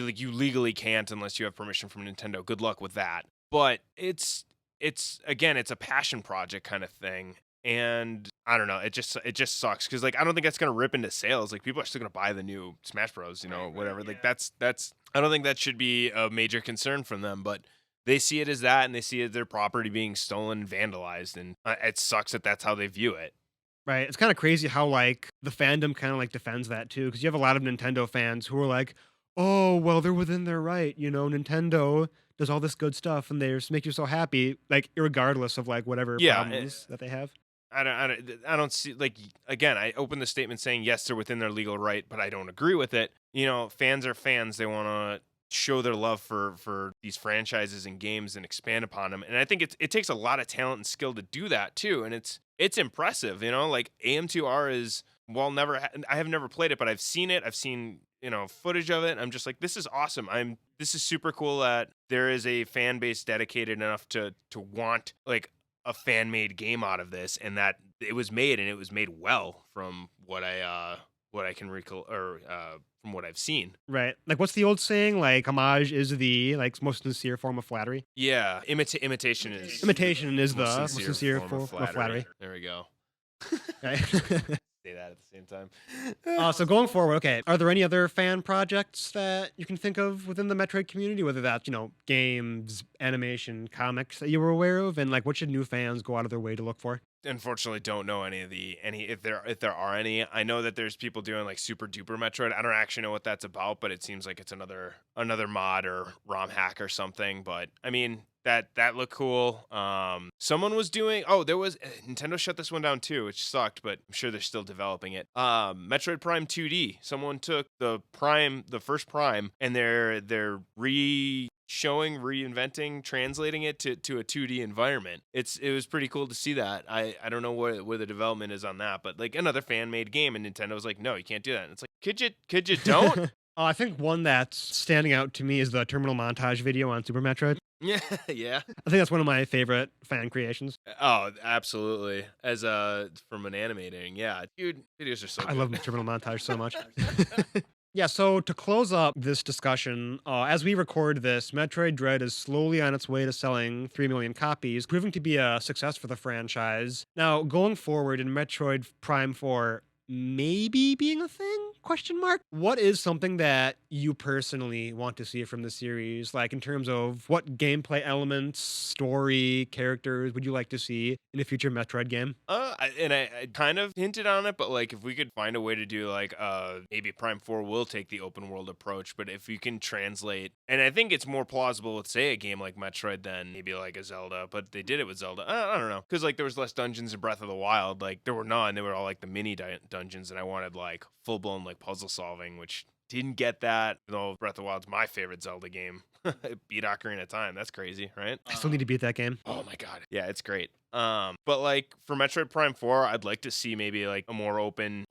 like you legally can't unless you have permission from Nintendo. Good luck with that. But it's again, it's a passion project kind of thing. And I don't know, it just sucks cuz like I don't think that's going to rip into sales. Like people are still going to buy the new Smash Bros, whatever. Like that's I don't think that should be a major concern from them, but they see it as that and they see it as their property being stolen and vandalized and it sucks that that's how they view it. Right. It's kind of crazy how like the fandom kind of like defends that too, because you have a lot of Nintendo fans who are like, "Oh, well, they're within their right. You know, Nintendo does all this good stuff, and they just make you so happy, like regardless of like whatever Yeah, problems that they have." I don't see like again. I opened the statement saying yes, they're within their legal right, but I don't agree with it. Fans are fans. They want to show their love for these franchises and games and expand upon them. And I think it takes a lot of talent and skill to do that too. And it's impressive. Like AM2R is I have never played it, but I've seen it. I've seen footage of it. I'm just like, this is awesome. This is super cool that there is a fan base dedicated enough to want like a fan made game out of this, and that it was made well from what I can recall or from what I've seen. Right. Like, what's the old saying? Like, homage is the like most sincere form of flattery. Yeah, imitation is The most sincere form of flattery. There we go. Right. Say that at the same time. So going forward, okay, are there any other fan projects that you can think of within the Metroid community, whether that's, games, animation, comics that you were aware of, and like what should new fans go out of their way to look for? Unfortunately, don't know any if there are any. I know that there's people doing like Super Duper Metroid. I don't actually know what that's about, but it seems like it's another mod or ROM hack or something. But I mean, that looked cool. Someone was doing. Oh, there was Nintendo shut this one down too, which sucked, but I'm sure they're still developing it. Metroid Prime 2D. Someone took the first Prime, and they're reinventing, translating it to a 2D environment. It was pretty cool to see that. I don't know where the development is on that, but like another fan made game, and Nintendo was like, no, you can't do that. And it's like, could you don't? I think one that's standing out to me is the terminal montage video on Super Metroid. Yeah, yeah. I think that's one of my favorite fan creations. Oh, absolutely. As from an animating, yeah, dude, videos are so good. I love terminal montage so much. Yeah, so to close up this discussion, as we record this, Metroid Dread is slowly on its way to selling 3 million copies, proving to be a success for the franchise. Now, going forward in Metroid Prime 4 maybe being a thing? Question mark. What is something that you personally want to see from the series? Like in terms of what gameplay elements, story, characters would you like to see in a future Metroid game? I kind of hinted on it, but like if we could find a way to do like maybe Prime 4 will take the open world approach, but if you can translate, and I think it's more plausible with say a game like Metroid than maybe like a Zelda, but they did it with Zelda. I don't know, because like there was less dungeons in Breath of the Wild. Like there were none. They were all like the mini dungeons, and I wanted like full blown like puzzle solving, which didn't get that. Though Breath of the Wild's my favorite Zelda game. Beat Ocarina of Time. That's crazy, right? I still need to beat that game. Oh my god. Yeah, it's great. But like for Metroid Prime 4, I'd like to see maybe like a more open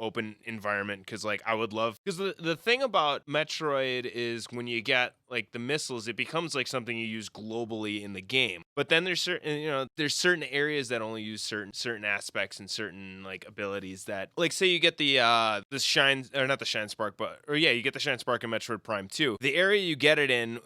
environment, because like I would love, because the thing about Metroid is when you get like the missiles, it becomes like something you use globally in the game. But then there's certain areas that only use certain aspects and certain like abilities that, like say you get the shine, or not the shine spark, you get the shine spark in Metroid Prime 2. The area you get it in,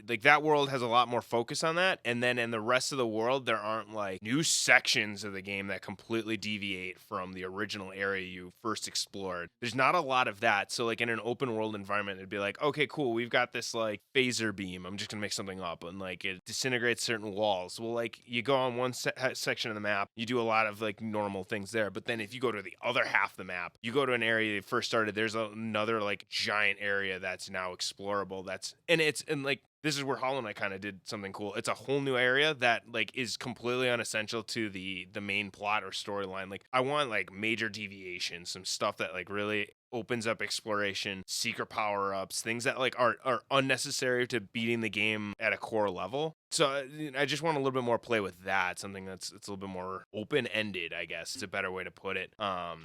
like that world has a lot more focus on that, and then in the rest of the world there aren't like new sections of the game that completely deviate from the original area you first explored. There's not a lot of that. So like in an open world environment, it'd be like, okay, cool, we've got this like phaser beam. I'm just gonna make something up, and like it disintegrates certain walls. Well, like you go on one section of the map, you do a lot of like normal things there. But then if you go to the other half of the map, you go to an area you first started, there's another like giant area that's now explorable. And like this is where Hollow Knight kind of did something cool. It's a whole new area that like is completely unessential to the main plot or storyline. Like I want like major deviations, some stuff that like really opens up exploration, secret power-ups, things that like are unnecessary to beating the game at a core level. So I just want a little bit more play with that, something it's a little bit more open-ended, I guess is a better way to put it. I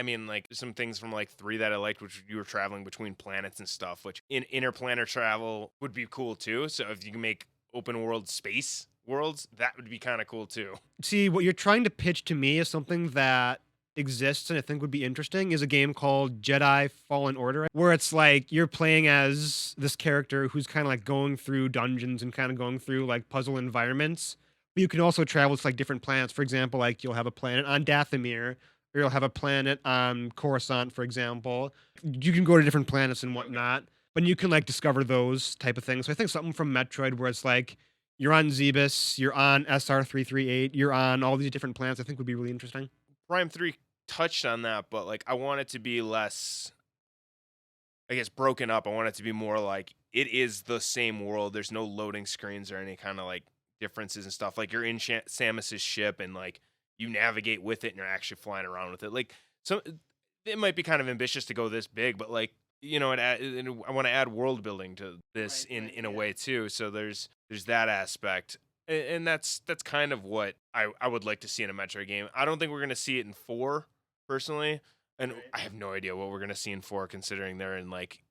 mean like some things from like 3 that I liked, which you were traveling between planets and stuff, which in interplanar travel would be cool too. So if you can make open world space worlds, that would be kind of cool too. See, what you're trying to pitch to me is something that exists and I think would be interesting is a game called Jedi Fallen Order, where it's like you're playing as this character who's kind of like going through dungeons and kind of going through like puzzle environments. But you can also travel to like different planets. For example, like you'll have a planet on Dathomir, or you'll have a planet on Coruscant, for example. You can go to different planets and whatnot, but you can like discover those type of things. So I think something from Metroid where it's like you're on Zebus, you're on SR338, you're on all these different planets, I think would be really interesting. Prime 3 touched on that, but like I want it to be less, I guess, broken up. I want it to be more like it is the same world. There's no loading screens or any kind of like differences and stuff. Like you're in Samus's ship and like you navigate with it and you're actually flying around with it. Like so it might be kind of ambitious to go this big, but like I want to add world building to this in a way too. So there's that aspect. And that's kind of what I would like to see in a Metroid game. I don't think we're going to see it in 4, personally. And I have no idea what we're going to see in 4, considering they're in, like,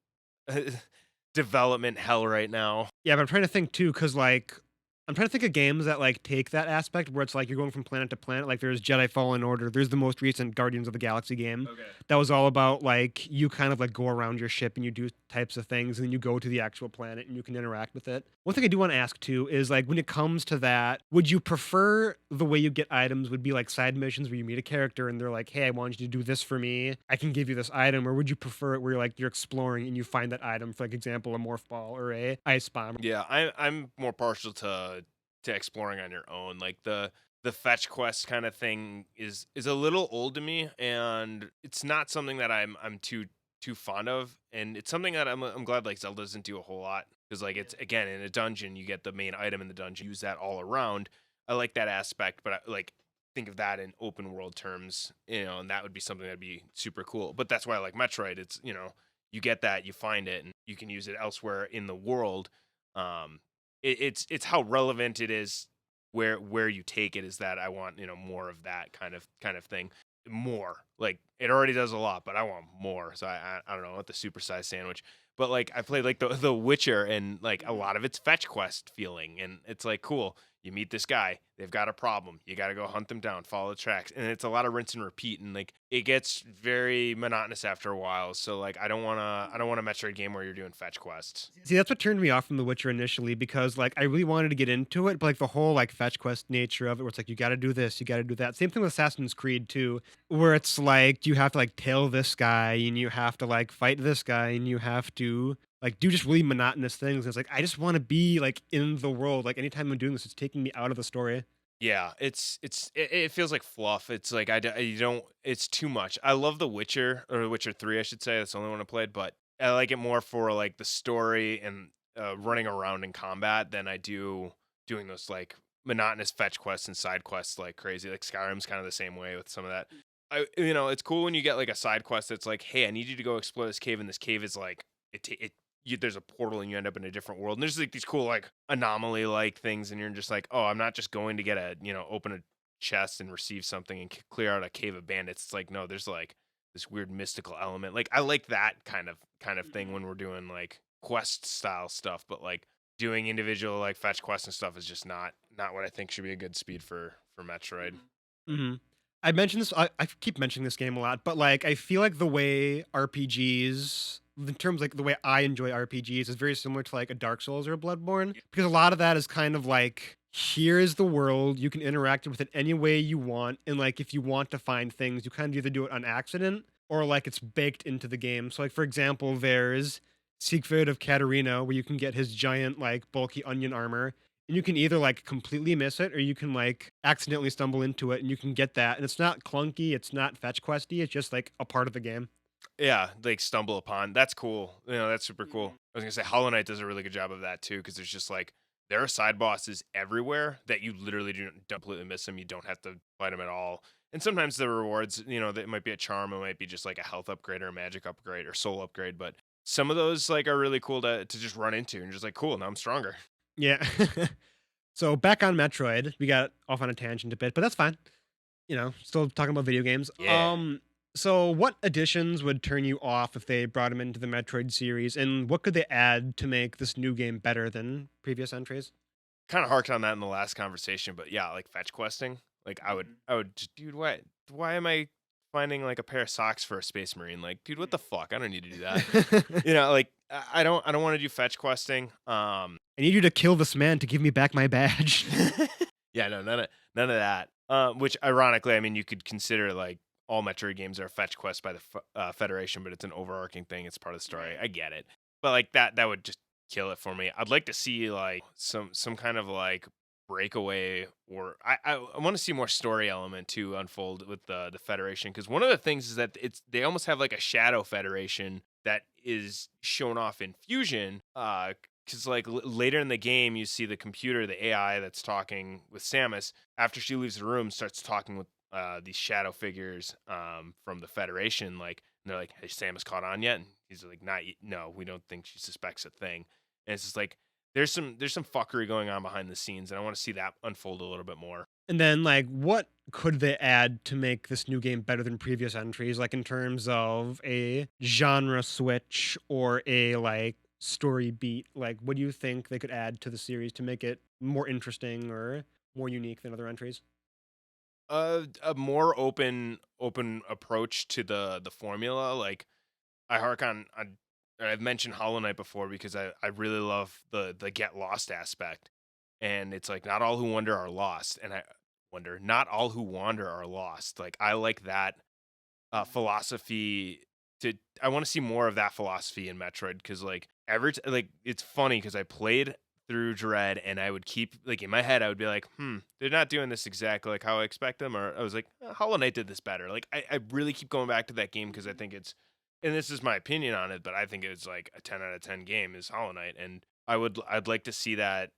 development hell right now. Yeah, but I'm trying to think too, because like I'm trying to think of games that like take that aspect where it's like you're going from planet to planet. Like there's Jedi Fallen Order. There's the most recent Guardians of the Galaxy game. Okay. That was all about like you kind of like go around your ship and you do types of things and then you go to the actual planet and you can interact with it. One thing I do want to ask too is like when it comes to that, would you prefer the way you get items would be like side missions where you meet a character and they're like, hey, I want you to do this for me. I can give you this item. Or would you prefer it where you're exploring and you find that item, for like example, a morph ball or a ice bomb? Yeah, I'm more partial to exploring on your own. Like the fetch quest kind of thing is a little old to me, and it's not something that I'm too fond of. And it's something that I'm glad like Zelda doesn't do a whole lot, because like it's again in a dungeon you get the main item in the dungeon, use that all around. I like that aspect, but I like think of that in open world terms, and that would be something that'd be super cool. But that's why I like Metroid. It's you get that, you find it, and you can use it elsewhere in the world. Um, it's how relevant it is where you take it is that I want more of that kind of thing. More like it already does a lot, but I want more. So I don't know, I want the supersized sandwich. But like I played like the Witcher, and like a lot of it's fetch quest feeling, and it's like cool. You meet this guy, they've got a problem. You got to go hunt them down, follow the tracks, and it's a lot of rinse and repeat, and like it gets very monotonous after a while. So like I don't want a Metroid game where you're doing fetch quests. See, that's what turned me off from The Witcher initially because like I really wanted to get into it, but like the whole like fetch quest nature of it, where it's like you got to do this, you got to do that. Same thing with Assassin's Creed too, where it's like you have to like tail this guy and you have to like fight this guy and you have to like do just really monotonous things. It's like I just want to be like in the world. Like anytime I'm doing this, it's taking me out of the story. Yeah, it feels like fluff. It's like you don't. It's too much. I love The Witcher, or The Witcher 3, I should say. That's the only one I played, but I like it more for like the story and running around in combat than I do doing those like monotonous fetch quests and side quests like crazy. Like Skyrim's kind of the same way with some of that. It's cool when you get like a side quest that's like, hey, I need you to go explore this cave, and this cave is like there's a portal and you end up in a different world, and there's like these cool like anomaly like things, and you're just like, oh, I'm not just going to get open a chest and receive something and clear out a cave of bandits. It's like, no, there's like this weird mystical element. Like I like that kind of thing when we're doing like quest style stuff, but like doing individual like fetch quests and stuff is just not what I think should be a good speed for Metroid. Hmm. I mentioned this. I keep mentioning this game a lot, but like I feel like the way RPGs in terms like the way I enjoy RPGs is very similar to like a Dark Souls or a Bloodborne because a lot of that is kind of like here is the world, you can interact with it any way you want, and like if you want to find things, you kind of either do it on accident or like it's baked into the game. So like for example, there's Siegfried of Katarina where you can get his giant like bulky onion armor. And you can either like completely miss it or you can like accidentally stumble into it and you can get that. And it's not clunky, it's not fetch questy, it's just like a part of the game. Yeah, like stumble upon. That's cool. That's super cool. I was gonna say Hollow Knight does a really good job of that too, because there's just like there are side bosses everywhere that you literally don't completely miss them. You don't have to fight them at all. And sometimes the rewards, that might be a charm, it might be just like a health upgrade or a magic upgrade or soul upgrade, but some of those like are really cool to just run into and just like cool. Now I'm stronger. Yeah. So back on Metroid, we got off on a tangent a bit, but that's fine. Still talking about video games. Yeah. So what additions would turn you off if they brought them into the Metroid series, and what could they add to make this new game better than previous entries? Kind of harked on that in the last conversation, but yeah, like fetch questing. Like I would just, dude, why am I finding like a pair of socks for a space marine? Like, dude, what the fuck? I don't need to do that. Like I don't want to do fetch questing. I need you to kill this man to give me back my badge. Yeah, no, none of that. Which ironically, I mean, you could consider like all Metroid games are fetch quests by the Federation, but it's an overarching thing. It's part of the story. I get it, but like that would just kill it for me. I'd like to see like some kind of like breakaway, or I want to see more story element to unfold with the Federation, because one of the things is that they almost have like a shadow Federation that is shown off in Fusion. Because like later in the game, you see the computer, the AI that's talking with Samus. After she leaves the room, starts talking with these shadow figures from the Federation. Like, and they're like, "Has Samus caught on yet?" And he's like, "Not yet. No, we don't think she suspects a thing." And it's just like there's some fuckery going on behind the scenes, and I want to see that unfold a little bit more. And then, like, what could they add to make this new game better than previous entries? Like, in terms of a genre switch or a, like, story beat? Like, what do you think they could add to the series to make it more interesting or more unique than other entries? A more open approach to the formula. Like I hark on I've mentioned Hollow Knight before because I really love the get lost aspect. And it's like not all who wander are lost. And I wonder, not all who wander are lost. Like I like that philosophy. I want to see more of that philosophy in Metroid, because like like it's funny because I played through Dread and I would keep like in my head I would be like, they're not doing this exactly like how I expect them, or I was like, Hollow Knight did this better. Like I really keep going back to that game because I think it's, and this is my opinion on it, but I think it's like a 10 out of 10 game is Hollow Knight, and I'd like to see that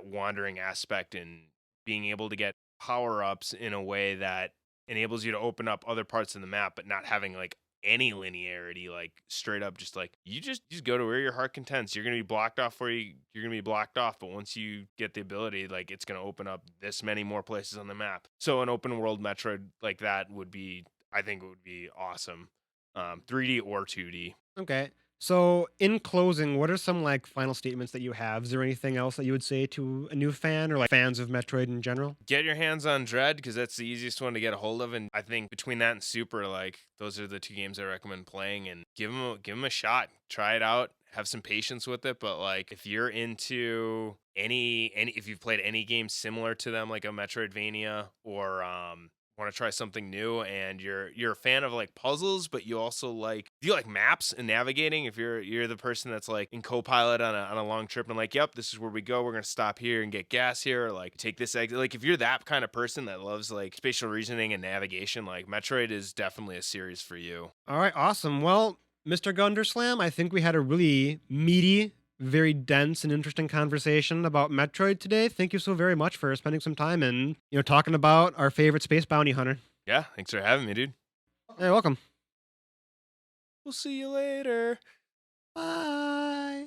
wandering aspect and being able to get power ups in a way that enables you to open up other parts of the map, but not having like any linearity, like straight up just like you just go to where your heart contents. You're gonna be blocked off you're gonna be blocked off, but once you get the ability, like it's gonna open up this many more places on the map. So an open world Metroid like that would be, I think it would be awesome. 3D or 2D. Okay. So, in closing, what are some like final statements that you have? Is there anything else that you would say to a new fan or like fans of Metroid in general? Get your hands on Dread, because that's the easiest one to get a hold of, and I think between that and Super, like those are the two games I recommend playing, and give them a shot. Try it out. Have some patience with it, but like if you're into any if you've played any game similar to them, like a Metroidvania, or want to try something new, and you're a fan of like puzzles, but you also like, do you like maps and navigating? If you're the person that's like in co-pilot on a long trip and like, yep, this is where we go, we're gonna stop here and get gas here, or like take this exit. Like if you're that kind of person that loves like spatial reasoning and navigation, like Metroid is definitely a series for you. All right, awesome. Well, Mr. Gunderslam, I think we had a really meaty, very dense and interesting conversation about Metroid today. Thank you so very much for spending some time and, talking about our favorite space bounty hunter. Yeah, thanks for having me, dude. Hey, welcome. We'll see you later. Bye.